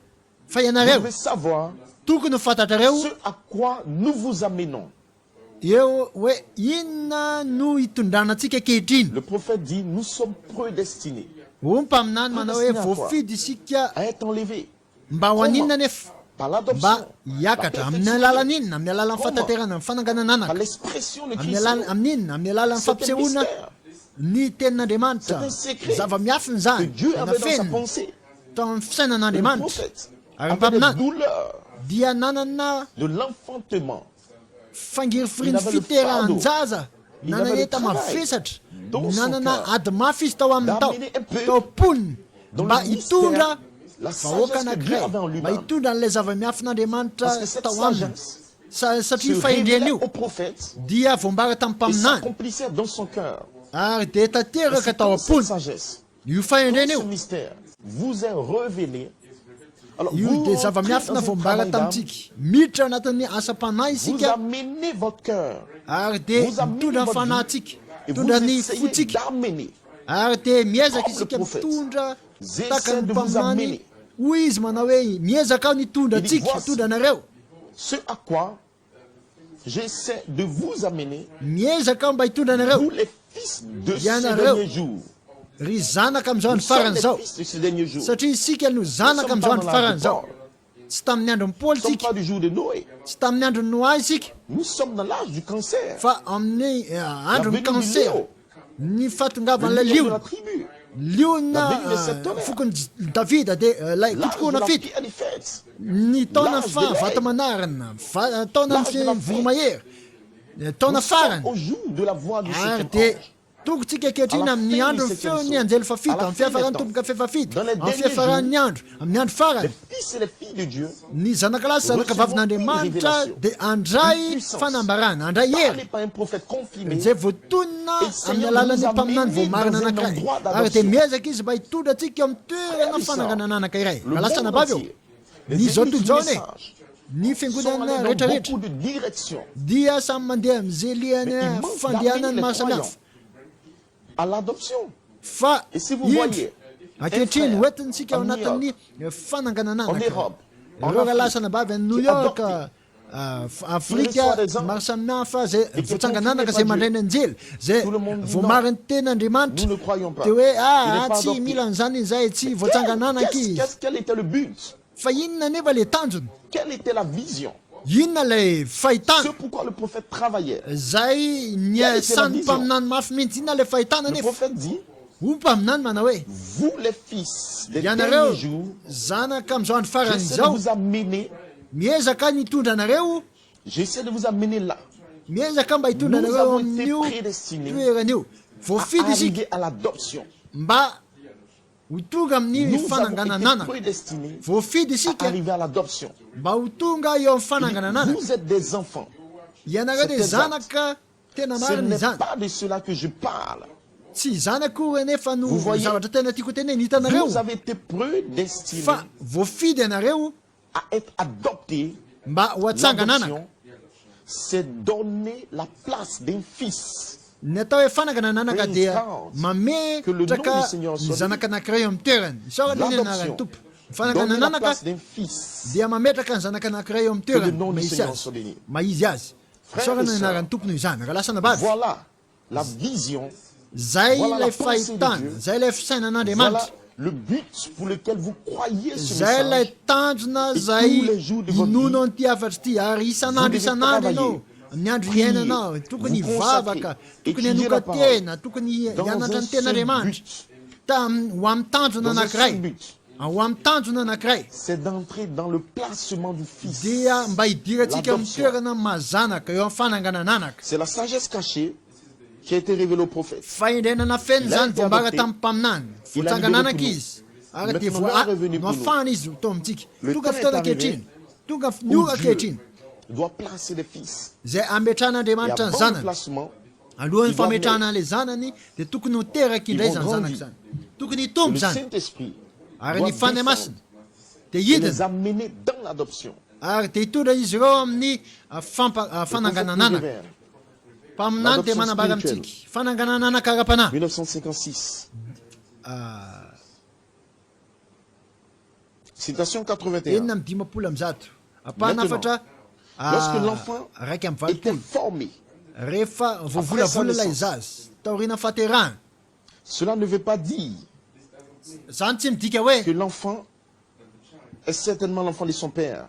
[SPEAKER 2] fa
[SPEAKER 1] Vous
[SPEAKER 2] ianareo
[SPEAKER 1] devez savoir
[SPEAKER 2] tokony ho fantatrareo
[SPEAKER 1] ce à quoi nous vous amenons.
[SPEAKER 2] eo hoe inona no hitondranantsika kehitriny
[SPEAKER 1] Le prophète dit, nous sommes prédestinés
[SPEAKER 2] ompa aminany manao hoe
[SPEAKER 1] Prédestiné à quoi?
[SPEAKER 2] voafidy isika
[SPEAKER 1] à être enlevés
[SPEAKER 2] mba ho aninona nefa
[SPEAKER 1] par
[SPEAKER 2] mba
[SPEAKER 1] l'adoption,
[SPEAKER 2] hiakatra
[SPEAKER 1] la
[SPEAKER 2] amin'ny
[SPEAKER 1] perfection,
[SPEAKER 2] alalan'inona amin'ny alalan'ny
[SPEAKER 1] Comment?
[SPEAKER 2] fataterana amin'ny
[SPEAKER 1] par
[SPEAKER 2] fananganananaka
[SPEAKER 1] l'expression de
[SPEAKER 2] amin'ny
[SPEAKER 1] Christ.
[SPEAKER 2] amin'inona amin'ny alalan'ny
[SPEAKER 1] C'est un
[SPEAKER 2] fampisehoana
[SPEAKER 1] mystère
[SPEAKER 2] ny tenin'andriamanitra
[SPEAKER 1] C'est un secret
[SPEAKER 2] zava-miafiny
[SPEAKER 1] que
[SPEAKER 2] zany
[SPEAKER 1] Dieu avait dans sa
[SPEAKER 2] nafenina
[SPEAKER 1] pensée.
[SPEAKER 2] tao amin'ny
[SPEAKER 1] Et le
[SPEAKER 2] fisainan'andriamanitra
[SPEAKER 1] prophète
[SPEAKER 2] ary
[SPEAKER 1] avait des
[SPEAKER 2] mpaminany
[SPEAKER 1] douleurs
[SPEAKER 2] dia nanana
[SPEAKER 1] de l'enfantement.
[SPEAKER 2] fangirifiriny
[SPEAKER 1] Il avait le
[SPEAKER 2] fiterahan-jaza
[SPEAKER 1] Il
[SPEAKER 2] nanana
[SPEAKER 1] avait le
[SPEAKER 2] eta
[SPEAKER 1] travail
[SPEAKER 2] mavesatra
[SPEAKER 1] dans son
[SPEAKER 2] nanana
[SPEAKER 1] cœur
[SPEAKER 2] ady mafy izy tao amin'ny tao
[SPEAKER 1] d'amener un peu
[SPEAKER 2] tao poniny
[SPEAKER 1] dans
[SPEAKER 2] mba
[SPEAKER 1] le
[SPEAKER 2] hitondra
[SPEAKER 1] mystère, la
[SPEAKER 2] vahoaka
[SPEAKER 1] sagesse que Dieu
[SPEAKER 2] anankiray
[SPEAKER 1] avait en
[SPEAKER 2] mba
[SPEAKER 1] lui-même.
[SPEAKER 2] hitondra an'ilay zava-miafin'andriamanitra
[SPEAKER 1] Parce que cette
[SPEAKER 2] tao aminy
[SPEAKER 1] sagesse
[SPEAKER 2] satria
[SPEAKER 1] se
[SPEAKER 2] fahendreny
[SPEAKER 1] révélait
[SPEAKER 2] io
[SPEAKER 1] au prophète
[SPEAKER 2] dia voambara tamin'ny
[SPEAKER 1] et
[SPEAKER 2] mpaminany
[SPEAKER 1] s'accomplissait dans son cœur.
[SPEAKER 2] ary de
[SPEAKER 1] Et
[SPEAKER 2] tateraka
[SPEAKER 1] c'est
[SPEAKER 2] tao
[SPEAKER 1] comme cette
[SPEAKER 2] am-pony
[SPEAKER 1] sagesse,
[SPEAKER 2] io fahendreny
[SPEAKER 1] ce
[SPEAKER 2] io
[SPEAKER 1] mystère vous est révélé. Alors
[SPEAKER 2] io
[SPEAKER 1] vous
[SPEAKER 2] de
[SPEAKER 1] rentrez
[SPEAKER 2] zava-miafina
[SPEAKER 1] dans un
[SPEAKER 2] voambara
[SPEAKER 1] travail d'âme,
[SPEAKER 2] tamintsika miditra anatin'ny asa-panahy
[SPEAKER 1] vous
[SPEAKER 2] isika
[SPEAKER 1] amenez votre cœur
[SPEAKER 2] ary de
[SPEAKER 1] vous amenez
[SPEAKER 2] mitondra ny
[SPEAKER 1] votre
[SPEAKER 2] fanahintsika
[SPEAKER 1] et vous
[SPEAKER 2] mitondra ny
[SPEAKER 1] essayez
[SPEAKER 2] fotsika
[SPEAKER 1] d'amener.
[SPEAKER 2] ary de miezaka
[SPEAKER 1] Comme le
[SPEAKER 2] isika
[SPEAKER 1] prophète.
[SPEAKER 2] mitondra
[SPEAKER 1] J'essaie
[SPEAKER 2] taka ny
[SPEAKER 1] de vous
[SPEAKER 2] mpaminany
[SPEAKER 1] amener.
[SPEAKER 2] hoy izy manao hoe miezaka aho nitondra
[SPEAKER 1] Il dit,
[SPEAKER 2] atsika
[SPEAKER 1] voici.
[SPEAKER 2] hitondra anareo
[SPEAKER 1] Ce à quoi j'essaie de vous amener,
[SPEAKER 2] miezaka aho mba hitondra anareo
[SPEAKER 1] vous les fils de ces
[SPEAKER 2] Yanareo.
[SPEAKER 1] derniers jours.
[SPEAKER 2] ry zanaka amin'izao
[SPEAKER 1] Nous
[SPEAKER 2] ny
[SPEAKER 1] sommes
[SPEAKER 2] farany
[SPEAKER 1] les
[SPEAKER 2] zao
[SPEAKER 1] fils de ces derniers jours.
[SPEAKER 2] satria isika no
[SPEAKER 1] Nous
[SPEAKER 2] zanaka
[SPEAKER 1] sommes
[SPEAKER 2] amin'izao
[SPEAKER 1] pas
[SPEAKER 2] ny
[SPEAKER 1] dans
[SPEAKER 2] farany
[SPEAKER 1] l'âge de
[SPEAKER 2] zao
[SPEAKER 1] Paul.
[SPEAKER 2] tsy tamin'ny andron'ny paoly
[SPEAKER 1] Nous ne sommes
[SPEAKER 2] tsika
[SPEAKER 1] pas du jour de Noé.
[SPEAKER 2] tsy tamin'ny andron'ny noa isika
[SPEAKER 1] Nous sommes dans l'âge du cancer.
[SPEAKER 2] fa amin'ny andron'ny
[SPEAKER 1] venue du
[SPEAKER 2] cancer
[SPEAKER 1] lion.
[SPEAKER 2] ny
[SPEAKER 1] Le
[SPEAKER 2] fatongavan'ilay
[SPEAKER 1] lion de la
[SPEAKER 2] liona
[SPEAKER 1] tribu.
[SPEAKER 2] liona
[SPEAKER 1] La venue de cet tonnerre.
[SPEAKER 2] fokony davida de lay
[SPEAKER 1] L'âge de
[SPEAKER 2] kotokoana
[SPEAKER 1] la
[SPEAKER 2] fito
[SPEAKER 1] pierre des fêtes.
[SPEAKER 2] ny taona
[SPEAKER 1] L'âge de
[SPEAKER 2] fahavata
[SPEAKER 1] l'ail.
[SPEAKER 2] manarina taona
[SPEAKER 1] L'âge de la
[SPEAKER 2] ny
[SPEAKER 1] paix.
[SPEAKER 2] voromahery taona
[SPEAKER 1] Nous sommes
[SPEAKER 2] farany
[SPEAKER 1] au jour de la voix du
[SPEAKER 2] ary
[SPEAKER 1] septième
[SPEAKER 2] de
[SPEAKER 1] ange.
[SPEAKER 2] tongotsika kehitriny
[SPEAKER 1] À la
[SPEAKER 2] amin'ny
[SPEAKER 1] fin
[SPEAKER 2] andro
[SPEAKER 1] du
[SPEAKER 2] ny feo
[SPEAKER 1] septième
[SPEAKER 2] ny
[SPEAKER 1] saut.
[SPEAKER 2] anjely fa fito
[SPEAKER 1] À la
[SPEAKER 2] amin'ny
[SPEAKER 1] fin
[SPEAKER 2] fiafarany
[SPEAKER 1] des
[SPEAKER 2] tomboka fe fa fito
[SPEAKER 1] Dans les
[SPEAKER 2] amin'ny
[SPEAKER 1] derniers
[SPEAKER 2] fiafaran'ny andro amin'ny andro farany
[SPEAKER 1] Les fils et les filles de Dieu,
[SPEAKER 2] ny zanakalahy zanaka vavin'andriamanitra
[SPEAKER 1] Révélation.
[SPEAKER 2] de andray
[SPEAKER 1] Une puissance.
[SPEAKER 2] fanambarana andray
[SPEAKER 1] parlé
[SPEAKER 2] hery
[SPEAKER 1] par un prophète confirmé,
[SPEAKER 2] zay voatonina
[SPEAKER 1] Essayons
[SPEAKER 2] amin'ny
[SPEAKER 1] de
[SPEAKER 2] alalan'ny
[SPEAKER 1] nous
[SPEAKER 2] mpaminany
[SPEAKER 1] amener
[SPEAKER 2] voamarina
[SPEAKER 1] dans un
[SPEAKER 2] anankiray
[SPEAKER 1] endroit
[SPEAKER 2] ary de
[SPEAKER 1] d'adoption.
[SPEAKER 2] miezaka izy mba hitondra atsika amin'ny toerana
[SPEAKER 1] Frères et
[SPEAKER 2] fananganana anankiray
[SPEAKER 1] le
[SPEAKER 2] raha lasa
[SPEAKER 1] monde
[SPEAKER 2] nabavy eo
[SPEAKER 1] entier, les
[SPEAKER 2] ny zao
[SPEAKER 1] églises
[SPEAKER 2] tontolo
[SPEAKER 1] du
[SPEAKER 2] zao ne
[SPEAKER 1] message
[SPEAKER 2] ny
[SPEAKER 1] sont
[SPEAKER 2] fiangonana
[SPEAKER 1] allés dans
[SPEAKER 2] rehetrarehetra
[SPEAKER 1] beaucoup de directions
[SPEAKER 2] dia samy mandeha amin'izay
[SPEAKER 1] Mais il
[SPEAKER 2] liany
[SPEAKER 1] manque
[SPEAKER 2] fandehanany
[SPEAKER 1] d'amener
[SPEAKER 2] maro
[SPEAKER 1] les
[SPEAKER 2] samihafa
[SPEAKER 1] à l'adoption.
[SPEAKER 2] fa
[SPEAKER 1] Et si vous
[SPEAKER 2] indro
[SPEAKER 1] voyez
[SPEAKER 2] ankehitriny
[SPEAKER 1] un frère
[SPEAKER 2] hoentintsika ao
[SPEAKER 1] en New
[SPEAKER 2] anatin'ny
[SPEAKER 1] en
[SPEAKER 2] fananganananaka
[SPEAKER 1] Europe, en
[SPEAKER 2] ireo raha
[SPEAKER 1] Afrique,
[SPEAKER 2] lasa nabavy any New
[SPEAKER 1] qui
[SPEAKER 2] York
[SPEAKER 1] adopte.
[SPEAKER 2] Afrika
[SPEAKER 1] reçoit des anges.
[SPEAKER 2] maro samihafa zay
[SPEAKER 1] Et qui
[SPEAKER 2] voatsangananaka
[SPEAKER 1] confirme
[SPEAKER 2] zay
[SPEAKER 1] pas
[SPEAKER 2] mandray ny anjely zay
[SPEAKER 1] Tout le monde dit
[SPEAKER 2] voamariny ten'andriamanitra
[SPEAKER 1] Nous ne croyons pas.
[SPEAKER 2] de hoe
[SPEAKER 1] Il n'est pas
[SPEAKER 2] tsy
[SPEAKER 1] adopté.
[SPEAKER 2] mila an'izany izay tsy voatsangananaka izy
[SPEAKER 1] Quel était le but?
[SPEAKER 2] fa inona nefa le tanjony
[SPEAKER 1] Quelle était la vision?
[SPEAKER 2] inona lay
[SPEAKER 1] Ce
[SPEAKER 2] fahitana
[SPEAKER 1] pourquoi le prophète travaillait.
[SPEAKER 2] zay ny
[SPEAKER 1] Quelle était la
[SPEAKER 2] sany
[SPEAKER 1] vision?
[SPEAKER 2] mpaminany mafy mihitsy inona le fahitana
[SPEAKER 1] Le
[SPEAKER 2] nefa
[SPEAKER 1] prophète dit,
[SPEAKER 2] ho mpaminany manao hoe
[SPEAKER 1] vous les fils des
[SPEAKER 2] ianareo
[SPEAKER 1] derniers jours,
[SPEAKER 2] zanaka am'izao andro farany
[SPEAKER 1] j'essaie de
[SPEAKER 2] zao
[SPEAKER 1] vous amener,
[SPEAKER 2] miezaka nitondra anareo
[SPEAKER 1] j'essaie de vous amener là,
[SPEAKER 2] miezaka mba hitondra
[SPEAKER 1] Nous
[SPEAKER 2] anareo
[SPEAKER 1] avons été
[SPEAKER 2] amin'io
[SPEAKER 1] prédestinés
[SPEAKER 2] toeran'io
[SPEAKER 1] à
[SPEAKER 2] voafidy isika
[SPEAKER 1] arriver à l'adoption.
[SPEAKER 2] mba ho tonga amin'ny
[SPEAKER 1] Nous avons été
[SPEAKER 2] fananganananaka
[SPEAKER 1] prédestinés
[SPEAKER 2] voafidy
[SPEAKER 1] à
[SPEAKER 2] isika
[SPEAKER 1] arriver à l'adoption.
[SPEAKER 2] mba ho tonga eo amin'ny fananganananaka
[SPEAKER 1] Vous êtes des enfants.
[SPEAKER 2] ianareo de
[SPEAKER 1] c'est
[SPEAKER 2] zanaka tena
[SPEAKER 1] Ce
[SPEAKER 2] mariny
[SPEAKER 1] n'est
[SPEAKER 2] zany
[SPEAKER 1] pas de cela que je parle.
[SPEAKER 2] tsy zanako nefa no
[SPEAKER 1] Vous voyez?
[SPEAKER 2] zavatra tena tiako teneny hitanareo
[SPEAKER 1] Vous avez été prédestinés
[SPEAKER 2] fa voafidy anareo
[SPEAKER 1] à être adoptés.
[SPEAKER 2] mba ho atsangananaka
[SPEAKER 1] L'adoption, c'est donner la place d'un fils
[SPEAKER 2] ny atao hoe fanangana nanaka dia mametraka ny zanaka anankiray eo amin'ny toerany isaorany ny anaran'ny tompo ny fanangana nanaka dia mametraka ny zanaka anankiray eo amin'ny toerany maizy azy isaorany ny anaran'ny tompo noho izany raha lasa nabavy zay ilay fahitana zay ilay fisainan'Andriamanitra
[SPEAKER 1] le but pour lequel vous croyez ce
[SPEAKER 2] zay ilay
[SPEAKER 1] message
[SPEAKER 2] tanjona zay inono an'ity afatry ity ary isan'andro ianao ny andro iainanao tokony hivavaka tokony hanoka tena tokony hianatra ny ten'Andriamanitra ho amin'ny tanjona anankiray ho amin'ny tanjona anankiray
[SPEAKER 1] c'est d'entrer dans le placement du fils.
[SPEAKER 2] dia mba hidirantsika amin'ny toerana mazanaka eo amin'ny fanangana nanaka
[SPEAKER 1] C'est la sagesse cachée qui a été révélée au prophète.
[SPEAKER 2] fahendrenana feno zany voambara tamin'ny mpaminany fotsangananaka izy ary dia no afahana izy to amintsika tonga fotoana ankehitriny tonga niora ankehitriny
[SPEAKER 1] doit placer les fils.
[SPEAKER 2] zay ametran'Andriamanitra ny
[SPEAKER 1] Bon
[SPEAKER 2] zanany
[SPEAKER 1] placement,
[SPEAKER 2] alohan'ny fametrahana le zanany dia tokony ho teraka indray zany zanaka zany tokony hitombo
[SPEAKER 1] le
[SPEAKER 2] zany
[SPEAKER 1] Saint-Esprit
[SPEAKER 2] ary
[SPEAKER 1] doit
[SPEAKER 2] ny fanahy masina dia
[SPEAKER 1] et
[SPEAKER 2] hidina
[SPEAKER 1] les amener dans l'adoption.
[SPEAKER 2] ary dia hitondra izy ireo amin'ny fananganananaka mpaminany dia manambara amintsika fananganananaka ara-panahy
[SPEAKER 1] 1956. Citation 81.
[SPEAKER 2] enina amin'ny dimapolo amin'ny zato ampahanafatra
[SPEAKER 1] Lorsque l'enfant
[SPEAKER 2] raiky amin'ny
[SPEAKER 1] était
[SPEAKER 2] valopolo
[SPEAKER 1] formé,
[SPEAKER 2] rehefa voavolavola ilay zazy taorina fahaterahana
[SPEAKER 1] cela ne veut pas dire
[SPEAKER 2] zany tsy midika hoe
[SPEAKER 1] que l'enfant est certainement l'enfant de son père.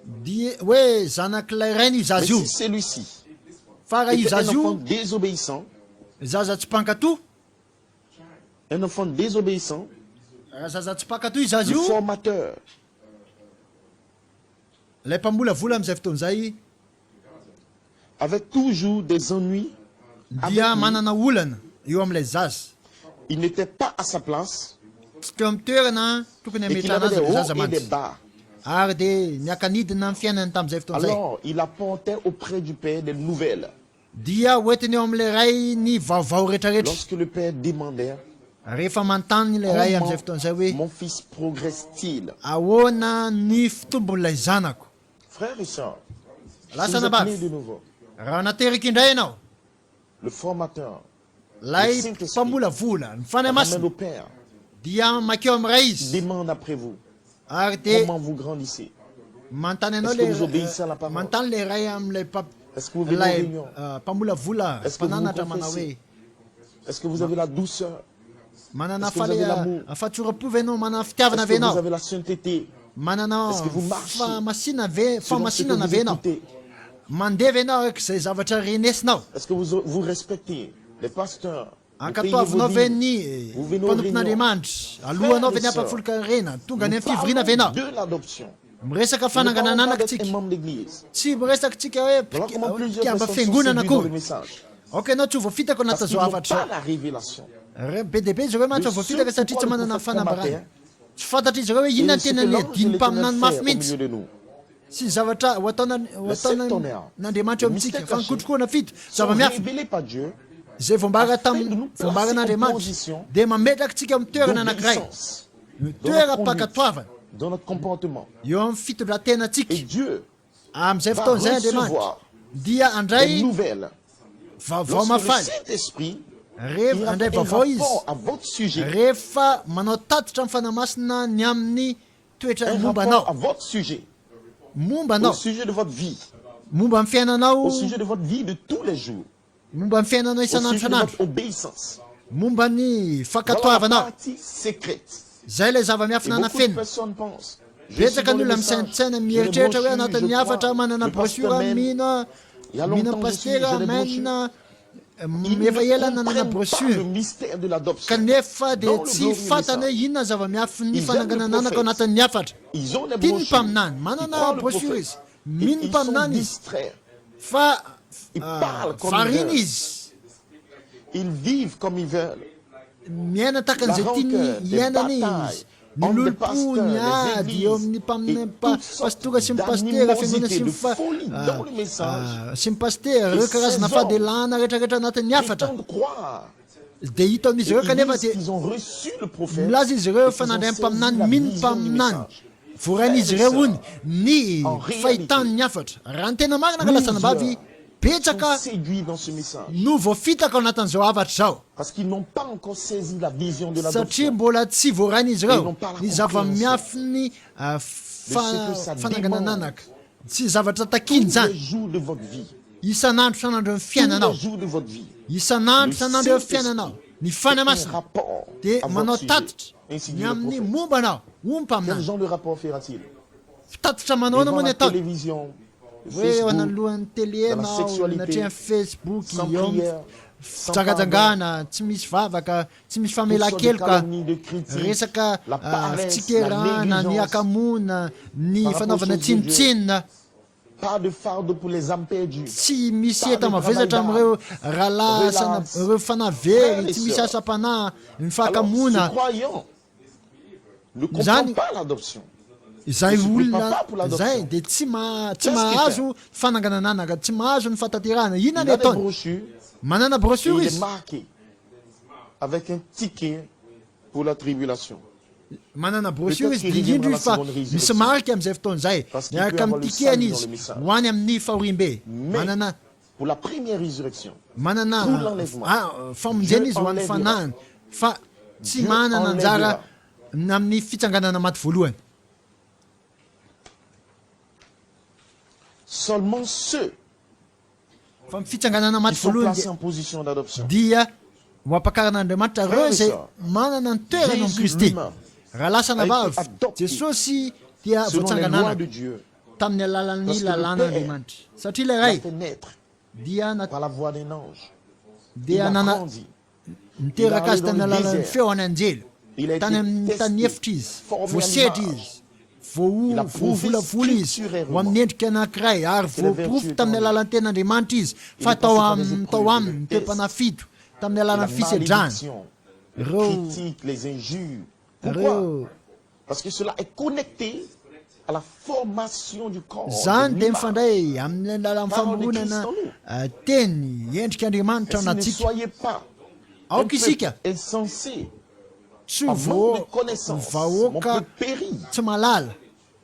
[SPEAKER 2] dia hoe zanak'ilay rainy io
[SPEAKER 1] Mais
[SPEAKER 2] zazy io
[SPEAKER 1] si celui-ci
[SPEAKER 2] fa raha io
[SPEAKER 1] était un
[SPEAKER 2] zazy
[SPEAKER 1] enfant
[SPEAKER 2] io
[SPEAKER 1] désobéissant,
[SPEAKER 2] zaza tsy mpankatoa
[SPEAKER 1] un enfant désobéissant,
[SPEAKER 2] raha zaza tsy mpankatoa io zazy
[SPEAKER 1] le
[SPEAKER 2] io
[SPEAKER 1] formateur
[SPEAKER 2] lay mpamolavola am'izay fotoan'izay
[SPEAKER 1] avait toujours des ennuis.
[SPEAKER 2] dia manana olana eo amin'ilay zazy
[SPEAKER 1] Il n'était pas à sa place
[SPEAKER 2] tsy teo amin'ny toerana tokony
[SPEAKER 1] et qu'il
[SPEAKER 2] ametrana
[SPEAKER 1] avait
[SPEAKER 2] azy
[SPEAKER 1] des
[SPEAKER 2] le
[SPEAKER 1] hauts
[SPEAKER 2] zaza
[SPEAKER 1] et des
[SPEAKER 2] mantsy
[SPEAKER 1] bas.
[SPEAKER 2] ary dia niakanidina amin'ny fiainany tamin'izay fotoan'izay
[SPEAKER 1] Alors, il apportait auprès du père des nouvelles.
[SPEAKER 2] dia hoentiny eo amin'ilay ray ny vaovao rehetrarehetra
[SPEAKER 1] Lorsque le père demandait
[SPEAKER 2] rehefa manontany ilay ray amin'izay fotoan'izay hoe
[SPEAKER 1] mon fils progresse-t-il?
[SPEAKER 2] ahoana ny fitombon'ilay zanako
[SPEAKER 1] Frères et sœurs, si
[SPEAKER 2] lasa
[SPEAKER 1] vous êtes
[SPEAKER 2] nabavy
[SPEAKER 1] nés de nouveau,
[SPEAKER 2] raha nateriky indray ianao
[SPEAKER 1] le formateur
[SPEAKER 2] lay mpamolavola ny fanahy
[SPEAKER 1] ramène
[SPEAKER 2] masina
[SPEAKER 1] au père,
[SPEAKER 2] dia makeo amin'ny ray izy
[SPEAKER 1] demande après vous
[SPEAKER 2] ary dia
[SPEAKER 1] comment vous grandissez.
[SPEAKER 2] manontany anao
[SPEAKER 1] Est-ce que vous obéissez à la parole?
[SPEAKER 2] manontany le ray amin'ilay
[SPEAKER 1] Est-ce que vous venez aux
[SPEAKER 2] lay
[SPEAKER 1] réunions?
[SPEAKER 2] mpamolavola
[SPEAKER 1] Est-ce que vous
[SPEAKER 2] mpananatra
[SPEAKER 1] vous
[SPEAKER 2] manao
[SPEAKER 1] confessez?
[SPEAKER 2] hoe
[SPEAKER 1] Est-ce que vous avez la douceur?
[SPEAKER 2] manana
[SPEAKER 1] Est-ce que vous avez l'amour?
[SPEAKER 2] fahatsoram-po ve anao manana fitiavana
[SPEAKER 1] Est-ce
[SPEAKER 2] ve
[SPEAKER 1] que vous
[SPEAKER 2] anao
[SPEAKER 1] avez la sainteté?
[SPEAKER 2] manana
[SPEAKER 1] Est-ce que vous marchez
[SPEAKER 2] famasinana
[SPEAKER 1] selon ce que
[SPEAKER 2] famasinana
[SPEAKER 1] vous
[SPEAKER 2] ve anao
[SPEAKER 1] écoutez?
[SPEAKER 2] mandeha ve anao araka izay zavatra renesinao
[SPEAKER 1] Est-ce que vous respectez les pasteurs? Vous payez
[SPEAKER 2] ankatoavinao
[SPEAKER 1] vos
[SPEAKER 2] ve
[SPEAKER 1] dîmes?
[SPEAKER 2] ny
[SPEAKER 1] Vous venez aux
[SPEAKER 2] mpanompon'Andriamanitra alohanao ve ny ampafolon-karena tonga ny amin'ny fivoriana ve anao
[SPEAKER 1] de l'adoption.
[SPEAKER 2] miresaka
[SPEAKER 1] Nous ne
[SPEAKER 2] fanangana
[SPEAKER 1] parlons pas
[SPEAKER 2] nanaka
[SPEAKER 1] d'être un
[SPEAKER 2] tsika
[SPEAKER 1] membre d'église.
[SPEAKER 2] tsy miresaka tsika hoe
[SPEAKER 1] Voilà comment plusieurs
[SPEAKER 2] mpiamba
[SPEAKER 1] personnes sont
[SPEAKER 2] fiangonana
[SPEAKER 1] séduites dans le
[SPEAKER 2] akory
[SPEAKER 1] message.
[SPEAKER 2] ok anao tsy ho voafitaka
[SPEAKER 1] Parce
[SPEAKER 2] anata
[SPEAKER 1] qu'ils
[SPEAKER 2] zao
[SPEAKER 1] n'ont pas
[SPEAKER 2] avatra
[SPEAKER 1] la révélation.
[SPEAKER 2] be dia be izy ireo mantsy
[SPEAKER 1] Le
[SPEAKER 2] voafitaka
[SPEAKER 1] seul
[SPEAKER 2] satria tsy
[SPEAKER 1] pourquoi
[SPEAKER 2] manana
[SPEAKER 1] le prophète
[SPEAKER 2] fanambarana tsy fantatra izy ireo hoe
[SPEAKER 1] Et
[SPEAKER 2] inona ny
[SPEAKER 1] ce que
[SPEAKER 2] tena ny
[SPEAKER 1] l'ange
[SPEAKER 2] adiny
[SPEAKER 1] de
[SPEAKER 2] mpaminany
[SPEAKER 1] l'Éternel
[SPEAKER 2] mafy
[SPEAKER 1] fait au
[SPEAKER 2] mihitsy
[SPEAKER 1] milieu de nous.
[SPEAKER 2] sy zavatra ho ataon'Andriamanitra eo amintsika fa nikotikoana fito
[SPEAKER 1] Sont
[SPEAKER 2] zava-miafy
[SPEAKER 1] révélés par Dieu
[SPEAKER 2] zay voambara
[SPEAKER 1] afin de
[SPEAKER 2] tamin'ny
[SPEAKER 1] nous
[SPEAKER 2] voambaran'Andriamanitra
[SPEAKER 1] placer en position
[SPEAKER 2] dia mametraka tsika amin'ny toerana anankiray
[SPEAKER 1] d'obéissance
[SPEAKER 2] toera-pakatoavana
[SPEAKER 1] dans notre comportement.
[SPEAKER 2] eo amin'ny fitondratena tsika
[SPEAKER 1] Et Dieu
[SPEAKER 2] amin'izay
[SPEAKER 1] va
[SPEAKER 2] fotoan'izay Andriamanitra
[SPEAKER 1] recevoir
[SPEAKER 2] dia
[SPEAKER 1] des
[SPEAKER 2] andray
[SPEAKER 1] nouvelles.
[SPEAKER 2] vaovao
[SPEAKER 1] Lorsque le
[SPEAKER 2] mafaly
[SPEAKER 1] Saint-Esprit
[SPEAKER 2] rehefa andray
[SPEAKER 1] un
[SPEAKER 2] vaovao izy
[SPEAKER 1] rapport à votre sujet,
[SPEAKER 2] rehefa manao tatitra amin'ny fanamasina ny amin'ny toetra
[SPEAKER 1] un
[SPEAKER 2] momba
[SPEAKER 1] rapport à
[SPEAKER 2] anao
[SPEAKER 1] votre sujet,
[SPEAKER 2] momba
[SPEAKER 1] au
[SPEAKER 2] anao
[SPEAKER 1] sujet de votre vie,
[SPEAKER 2] momba amin'ny fiainanao
[SPEAKER 1] au sujet de votre vie de tous les jours,
[SPEAKER 2] momba amin'ny fiainanao
[SPEAKER 1] au
[SPEAKER 2] isan'andro
[SPEAKER 1] sujet de
[SPEAKER 2] san'andro
[SPEAKER 1] votre obéissance.
[SPEAKER 2] momba ny
[SPEAKER 1] Voilà la
[SPEAKER 2] fakatoavanao
[SPEAKER 1] partie secrète.
[SPEAKER 2] zay lay zava-miafy
[SPEAKER 1] Et beaucoup de
[SPEAKER 2] nanafenina
[SPEAKER 1] personnes pensent. Je suis
[SPEAKER 2] betsaka
[SPEAKER 1] dans
[SPEAKER 2] ny
[SPEAKER 1] le
[SPEAKER 2] olona
[SPEAKER 1] message,
[SPEAKER 2] misainatsaina
[SPEAKER 1] j'ai le
[SPEAKER 2] mieritreritra hoe
[SPEAKER 1] brochure,
[SPEAKER 2] anatin'ny
[SPEAKER 1] je
[SPEAKER 2] afatra
[SPEAKER 1] crois,
[SPEAKER 2] manana
[SPEAKER 1] le pasteur
[SPEAKER 2] brosura
[SPEAKER 1] même,
[SPEAKER 2] mihina
[SPEAKER 1] il y a
[SPEAKER 2] mihina
[SPEAKER 1] longtemps dessus,
[SPEAKER 2] pastera
[SPEAKER 1] j'ai des
[SPEAKER 2] mihina
[SPEAKER 1] Ils ne
[SPEAKER 2] efa ela nanana
[SPEAKER 1] comprennent pas le
[SPEAKER 2] brosura
[SPEAKER 1] mystère de l'adoption.
[SPEAKER 2] kanefa dia
[SPEAKER 1] Dans le
[SPEAKER 2] tsy
[SPEAKER 1] glorieux
[SPEAKER 2] fantany hoe
[SPEAKER 1] message.
[SPEAKER 2] inona zava-miafy ny
[SPEAKER 1] Ils
[SPEAKER 2] fananganananaka ao
[SPEAKER 1] aiment le
[SPEAKER 2] anatin'ny afatra
[SPEAKER 1] Ils ont les
[SPEAKER 2] tia ny
[SPEAKER 1] brochures.
[SPEAKER 2] mpaminany
[SPEAKER 1] Ils
[SPEAKER 2] manana
[SPEAKER 1] croient le
[SPEAKER 2] brosura
[SPEAKER 1] prophète.
[SPEAKER 2] izy
[SPEAKER 1] Et
[SPEAKER 2] mino ny
[SPEAKER 1] ils sont
[SPEAKER 2] mpaminany izy
[SPEAKER 1] distraits.
[SPEAKER 2] fa
[SPEAKER 1] Ils parlent comme ils
[SPEAKER 2] variny
[SPEAKER 1] veulent.
[SPEAKER 2] izy
[SPEAKER 1] Ils vivent comme ils veulent.
[SPEAKER 2] miaina tahaka
[SPEAKER 1] La
[SPEAKER 2] an'izay tiany
[SPEAKER 1] rancœur, des
[SPEAKER 2] iainany
[SPEAKER 1] batailles,
[SPEAKER 2] izy ny
[SPEAKER 1] entre les
[SPEAKER 2] lolompo
[SPEAKER 1] pasteurs,
[SPEAKER 2] ny
[SPEAKER 1] les
[SPEAKER 2] ady eo
[SPEAKER 1] églises,
[SPEAKER 2] amin'ny
[SPEAKER 1] et toutes sortes
[SPEAKER 2] pastora sy ny pastera fiangonana sy
[SPEAKER 1] d'animosité,
[SPEAKER 2] ny
[SPEAKER 1] de folie dans le message.
[SPEAKER 2] sy ny pastera ireo
[SPEAKER 1] Et
[SPEAKER 2] karazana
[SPEAKER 1] ces
[SPEAKER 2] fahadelana rehetrarehetra anatin'ny afatra
[SPEAKER 1] Prétendent croire.
[SPEAKER 2] dia hita amin'izy ireo
[SPEAKER 1] Ils
[SPEAKER 2] kanefa
[SPEAKER 1] disent
[SPEAKER 2] dia
[SPEAKER 1] qu'ils ont reçu le prophète.
[SPEAKER 2] milaza izy ireo
[SPEAKER 1] et
[SPEAKER 2] fa
[SPEAKER 1] qu'ils ont
[SPEAKER 2] nandray
[SPEAKER 1] saisi
[SPEAKER 2] mpaminany
[SPEAKER 1] la
[SPEAKER 2] mino ny
[SPEAKER 1] vision du
[SPEAKER 2] mpaminany
[SPEAKER 1] message.
[SPEAKER 2] vorain'izy ireo hony ny
[SPEAKER 1] En réalité,
[SPEAKER 2] fahitan'ny afatra raha ny tena marina ka lasa nabavy betsaka
[SPEAKER 1] séduits dans ce message.
[SPEAKER 2] no voafitaka ao anatin'izao avatra zao
[SPEAKER 1] Parce qu'ils n'ont pas encore saisi la vision de l'adoption.
[SPEAKER 2] satria mbola tsy voarana izy ireo ny zava-miafiny fananganananaka tsy zavatra takiny
[SPEAKER 1] Tous
[SPEAKER 2] zany
[SPEAKER 1] les jours de votre vie.
[SPEAKER 2] isan'andro eo amin'ny
[SPEAKER 1] Tous
[SPEAKER 2] fiainanao
[SPEAKER 1] les jours de votre vie.
[SPEAKER 2] isan'andro eo amin'ny fiainanao ny
[SPEAKER 1] C'est un
[SPEAKER 2] fanamasina
[SPEAKER 1] rapport
[SPEAKER 2] de
[SPEAKER 1] à
[SPEAKER 2] manao
[SPEAKER 1] votre sujet.
[SPEAKER 2] tatitra
[SPEAKER 1] Ainsi
[SPEAKER 2] ny
[SPEAKER 1] dit le
[SPEAKER 2] amin'ny
[SPEAKER 1] prophète.
[SPEAKER 2] momba anao ompa
[SPEAKER 1] Quel
[SPEAKER 2] aminazy
[SPEAKER 1] genre de rapport fera-t-il?
[SPEAKER 2] tatitra manao
[SPEAKER 1] Devant
[SPEAKER 2] moa ny
[SPEAKER 1] la
[SPEAKER 2] atao
[SPEAKER 1] télévision, le
[SPEAKER 2] hoe eo
[SPEAKER 1] Facebook,
[SPEAKER 2] analohan'ny tele
[SPEAKER 1] dans la
[SPEAKER 2] anao
[SPEAKER 1] sexualité,
[SPEAKER 2] natria Facebook
[SPEAKER 1] sans
[SPEAKER 2] eo amin'ny
[SPEAKER 1] prière, sans
[SPEAKER 2] fitsangatsangana tsy misy vavaka tsy misy
[SPEAKER 1] toutes sortes de
[SPEAKER 2] famela-keloka
[SPEAKER 1] calomnies, de critiques,
[SPEAKER 2] resaka
[SPEAKER 1] la paresse,
[SPEAKER 2] fitserana
[SPEAKER 1] la
[SPEAKER 2] ny
[SPEAKER 1] négligence,
[SPEAKER 2] akamoana ny
[SPEAKER 1] par rapport
[SPEAKER 2] fanaovana
[SPEAKER 1] aux choses de Dieu.
[SPEAKER 2] tsinitsinina
[SPEAKER 1] pas de fardeau pour les âmes perdues.
[SPEAKER 2] tsy misy
[SPEAKER 1] Pas
[SPEAKER 2] eta
[SPEAKER 1] de
[SPEAKER 2] mavesatra
[SPEAKER 1] travail
[SPEAKER 2] amin'ireo rahalasana
[SPEAKER 1] Relax.
[SPEAKER 2] ireo fanavery
[SPEAKER 1] Frères et
[SPEAKER 2] tsy misy
[SPEAKER 1] sœurs.
[SPEAKER 2] asa-panahy ny
[SPEAKER 1] Alors, ce
[SPEAKER 2] fahakamoana
[SPEAKER 1] croyant ne comprend
[SPEAKER 2] Zany-
[SPEAKER 1] pas l'adoption.
[SPEAKER 2] zay
[SPEAKER 1] ne se prépare
[SPEAKER 2] olona
[SPEAKER 1] pas pour l'adoption.
[SPEAKER 2] zay de tsy
[SPEAKER 1] Qu'est-ce
[SPEAKER 2] mahazo fananganananaka tsy mahazo ny fataterana
[SPEAKER 1] Il
[SPEAKER 2] inona ny
[SPEAKER 1] a des
[SPEAKER 2] ataony
[SPEAKER 1] brochures
[SPEAKER 2] manana
[SPEAKER 1] et
[SPEAKER 2] brochure
[SPEAKER 1] il
[SPEAKER 2] izy
[SPEAKER 1] est marqué avec un ticket pour la tribulation.
[SPEAKER 2] manana brochure
[SPEAKER 1] Peut-être
[SPEAKER 2] izy
[SPEAKER 1] qu'il
[SPEAKER 2] de indro
[SPEAKER 1] reviendra
[SPEAKER 2] izy fa
[SPEAKER 1] la seconde
[SPEAKER 2] misy
[SPEAKER 1] résurrection.
[SPEAKER 2] marika amin'izay fotoan'izay
[SPEAKER 1] Parce qu'il
[SPEAKER 2] miaraka
[SPEAKER 1] peut avoir
[SPEAKER 2] amin'ny
[SPEAKER 1] le
[SPEAKER 2] tikeny
[SPEAKER 1] salut
[SPEAKER 2] izy
[SPEAKER 1] dans le message.
[SPEAKER 2] ho any amin'ny fahorimbe
[SPEAKER 1] Mais
[SPEAKER 2] manana
[SPEAKER 1] pour la première résurrection,
[SPEAKER 2] manana
[SPEAKER 1] Tout l'enlèvement.
[SPEAKER 2] famonjena izy ho an'ny
[SPEAKER 1] Dieu
[SPEAKER 2] fanahiny fa tsy
[SPEAKER 1] Dieu
[SPEAKER 2] manana anjara
[SPEAKER 1] enlèvera.
[SPEAKER 2] amin'ny fitsanganana maty voalohany
[SPEAKER 1] seulement ceux
[SPEAKER 2] fa amin'ny fitsanganana
[SPEAKER 1] qui
[SPEAKER 2] maty
[SPEAKER 1] sont
[SPEAKER 2] voalohany
[SPEAKER 1] placés en position d'adoption.
[SPEAKER 2] dia ho apakaran'andriamanitra
[SPEAKER 1] Frères
[SPEAKER 2] reo
[SPEAKER 1] et
[SPEAKER 2] zay
[SPEAKER 1] sœurs,
[SPEAKER 2] manana ny toerana amin'ny
[SPEAKER 1] Jésus
[SPEAKER 2] kristy
[SPEAKER 1] lui-même
[SPEAKER 2] raha lasana
[SPEAKER 1] a été
[SPEAKER 2] vavy
[SPEAKER 1] adopté
[SPEAKER 2] jesosy dia
[SPEAKER 1] selon les lois
[SPEAKER 2] voatsanganana
[SPEAKER 1] de Dieu,
[SPEAKER 2] tamin'ny alalan'ny
[SPEAKER 1] Parce que le
[SPEAKER 2] lalàn'andriamanitra satria ilay
[SPEAKER 1] il a
[SPEAKER 2] ray
[SPEAKER 1] fait naître
[SPEAKER 2] dia
[SPEAKER 1] par la voix d'un ange. Il
[SPEAKER 2] dia
[SPEAKER 1] a
[SPEAKER 2] nana
[SPEAKER 1] grandi.
[SPEAKER 2] niteraka azy tamin'ny alalan'ny feoany anjely
[SPEAKER 1] Il a été
[SPEAKER 2] tany amin'ny
[SPEAKER 1] testé,
[SPEAKER 2] tany efitra izy
[SPEAKER 1] formé
[SPEAKER 2] voasedry
[SPEAKER 1] à
[SPEAKER 2] izy
[SPEAKER 1] Il a prouvé
[SPEAKER 2] vovolavola izy
[SPEAKER 1] scripturairement
[SPEAKER 2] ho amin'ny endrika anankiray ary
[SPEAKER 1] que la vertu
[SPEAKER 2] voaprofo
[SPEAKER 1] est
[SPEAKER 2] tamin'ny
[SPEAKER 1] en lui.
[SPEAKER 2] alalan'ny ten'andriamanitra izy
[SPEAKER 1] Il
[SPEAKER 2] fa
[SPEAKER 1] est passé par des épreuves,
[SPEAKER 2] tao aminy
[SPEAKER 1] des
[SPEAKER 2] toe-panafito tamin'ny
[SPEAKER 1] La
[SPEAKER 2] alalan'ny fisedrana
[SPEAKER 1] malédiction, les
[SPEAKER 2] Reo-
[SPEAKER 1] critiques, les injures. Pourquoi?
[SPEAKER 2] reo
[SPEAKER 1] Parce que cela est connecté à la formation du corps.
[SPEAKER 2] zany
[SPEAKER 1] de
[SPEAKER 2] de
[SPEAKER 1] l'image.
[SPEAKER 2] mifandray amin'ny alalan'ny fambolana teny endrik'andriamanitra ao
[SPEAKER 1] Ainsi, ne
[SPEAKER 2] anatsika
[SPEAKER 1] soyez pas un
[SPEAKER 2] aoka
[SPEAKER 1] peuple
[SPEAKER 2] isika
[SPEAKER 1] insensé,
[SPEAKER 2] tsy
[SPEAKER 1] en manque de connaissance. Mon
[SPEAKER 2] vahoaka
[SPEAKER 1] peuple périt.
[SPEAKER 2] tsy malala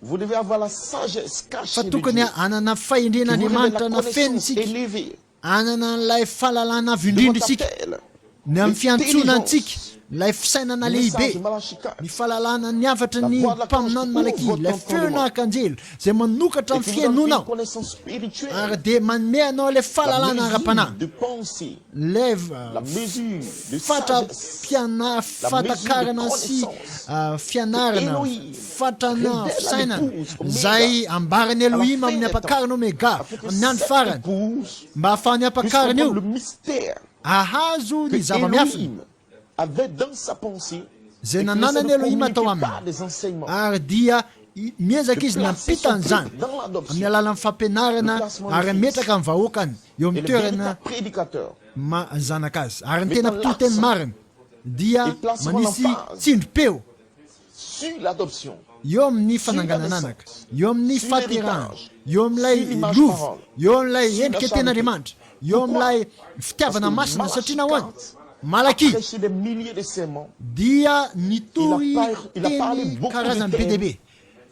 [SPEAKER 1] Vous devez avoir la sagesse
[SPEAKER 2] fa
[SPEAKER 1] cachée de
[SPEAKER 2] tokony
[SPEAKER 1] Dieu.
[SPEAKER 2] anana
[SPEAKER 1] Qui vous révèle
[SPEAKER 2] fahendren'andriamanitra
[SPEAKER 1] la
[SPEAKER 2] na feno
[SPEAKER 1] connaissance
[SPEAKER 2] tsika
[SPEAKER 1] élevée
[SPEAKER 2] anana an'ilay fahalalana avy
[SPEAKER 1] de
[SPEAKER 2] indrindra
[SPEAKER 1] votre
[SPEAKER 2] isika
[SPEAKER 1] appel.
[SPEAKER 2] ny amin'ny fiantsona antsika
[SPEAKER 1] L'intelligence.
[SPEAKER 2] ilay fisainana
[SPEAKER 1] Le message de
[SPEAKER 2] lehibe
[SPEAKER 1] Malachi 4.
[SPEAKER 2] ny fahalalana ny avatra
[SPEAKER 1] La
[SPEAKER 2] ny
[SPEAKER 1] voix de la
[SPEAKER 2] mpaminany
[SPEAKER 1] cloche
[SPEAKER 2] malaky
[SPEAKER 1] ouvre
[SPEAKER 2] ilay
[SPEAKER 1] votre
[SPEAKER 2] feonahak'anjely zay manokatra
[SPEAKER 1] Et
[SPEAKER 2] amin'ny
[SPEAKER 1] qui vous donne une
[SPEAKER 2] fiainonao
[SPEAKER 1] connaissance spirituelle.
[SPEAKER 2] ary de manome anao ilay
[SPEAKER 1] La
[SPEAKER 2] fahalalana ara-panahy
[SPEAKER 1] mesure de pensée.
[SPEAKER 2] lay
[SPEAKER 1] La mesure de sagesse.
[SPEAKER 2] fata-piana fatakarana sy fianarana
[SPEAKER 1] Elohim
[SPEAKER 2] fatrana
[SPEAKER 1] révèle à
[SPEAKER 2] fisainana
[SPEAKER 1] l'épouse, Oméga,
[SPEAKER 2] zay ambarany Elohim
[SPEAKER 1] à la fin
[SPEAKER 2] amin'ny
[SPEAKER 1] des
[SPEAKER 2] ampakarany omega
[SPEAKER 1] Afin que
[SPEAKER 2] amin'ny andro
[SPEAKER 1] cette
[SPEAKER 2] farany
[SPEAKER 1] épouse
[SPEAKER 2] mba ahafahany
[SPEAKER 1] puisse
[SPEAKER 2] ampakarany
[SPEAKER 1] comprendre
[SPEAKER 2] io
[SPEAKER 1] le mystère
[SPEAKER 2] ahazo
[SPEAKER 1] que
[SPEAKER 2] ny zava-miafiny
[SPEAKER 1] Elohim avait dans sa pensée.
[SPEAKER 2] zay
[SPEAKER 1] Et qu'il
[SPEAKER 2] nananany
[SPEAKER 1] essaie de
[SPEAKER 2] Elohim atao
[SPEAKER 1] communiquer
[SPEAKER 2] aminy
[SPEAKER 1] par des enseignements.
[SPEAKER 2] ary dia miezaka
[SPEAKER 1] De
[SPEAKER 2] izy
[SPEAKER 1] placer
[SPEAKER 2] nampita
[SPEAKER 1] son
[SPEAKER 2] an'izany
[SPEAKER 1] peuple dans l'adoption.
[SPEAKER 2] amin'ny alalan'ny fampianarana
[SPEAKER 1] Le placement
[SPEAKER 2] ary
[SPEAKER 1] du
[SPEAKER 2] ametraka amin'ny vahoakany eo
[SPEAKER 1] Et
[SPEAKER 2] amin'ny
[SPEAKER 1] le
[SPEAKER 2] toerana
[SPEAKER 1] véritable prédicateur
[SPEAKER 2] zanaka azy ary ny
[SPEAKER 1] Mais
[SPEAKER 2] tena
[SPEAKER 1] dans
[SPEAKER 2] mpitoro teny
[SPEAKER 1] l'accent
[SPEAKER 2] marina dia
[SPEAKER 1] et placement
[SPEAKER 2] manisy
[SPEAKER 1] l'emphase
[SPEAKER 2] tsindrom-peo
[SPEAKER 1] sur l'adoption,
[SPEAKER 2] eo amin'ny fananganananaka eo amin'ny
[SPEAKER 1] sur
[SPEAKER 2] fahaterahana
[SPEAKER 1] l'héritage,
[SPEAKER 2] eo amin'ilay
[SPEAKER 1] sur l'image
[SPEAKER 2] lova
[SPEAKER 1] parole,
[SPEAKER 2] eo amin'ilay
[SPEAKER 1] sur la
[SPEAKER 2] endrika
[SPEAKER 1] charité.
[SPEAKER 2] ten'andriamanitra eo amin'ilay fitiavana
[SPEAKER 1] Parce que
[SPEAKER 2] masina
[SPEAKER 1] Malachi
[SPEAKER 2] satria nahoany
[SPEAKER 1] 4
[SPEAKER 2] malaky
[SPEAKER 1] prêché des milliers de sermons.
[SPEAKER 2] dia nitory
[SPEAKER 1] Il a parlé
[SPEAKER 2] teny
[SPEAKER 1] beaucoup
[SPEAKER 2] karazany
[SPEAKER 1] de
[SPEAKER 2] be deaibe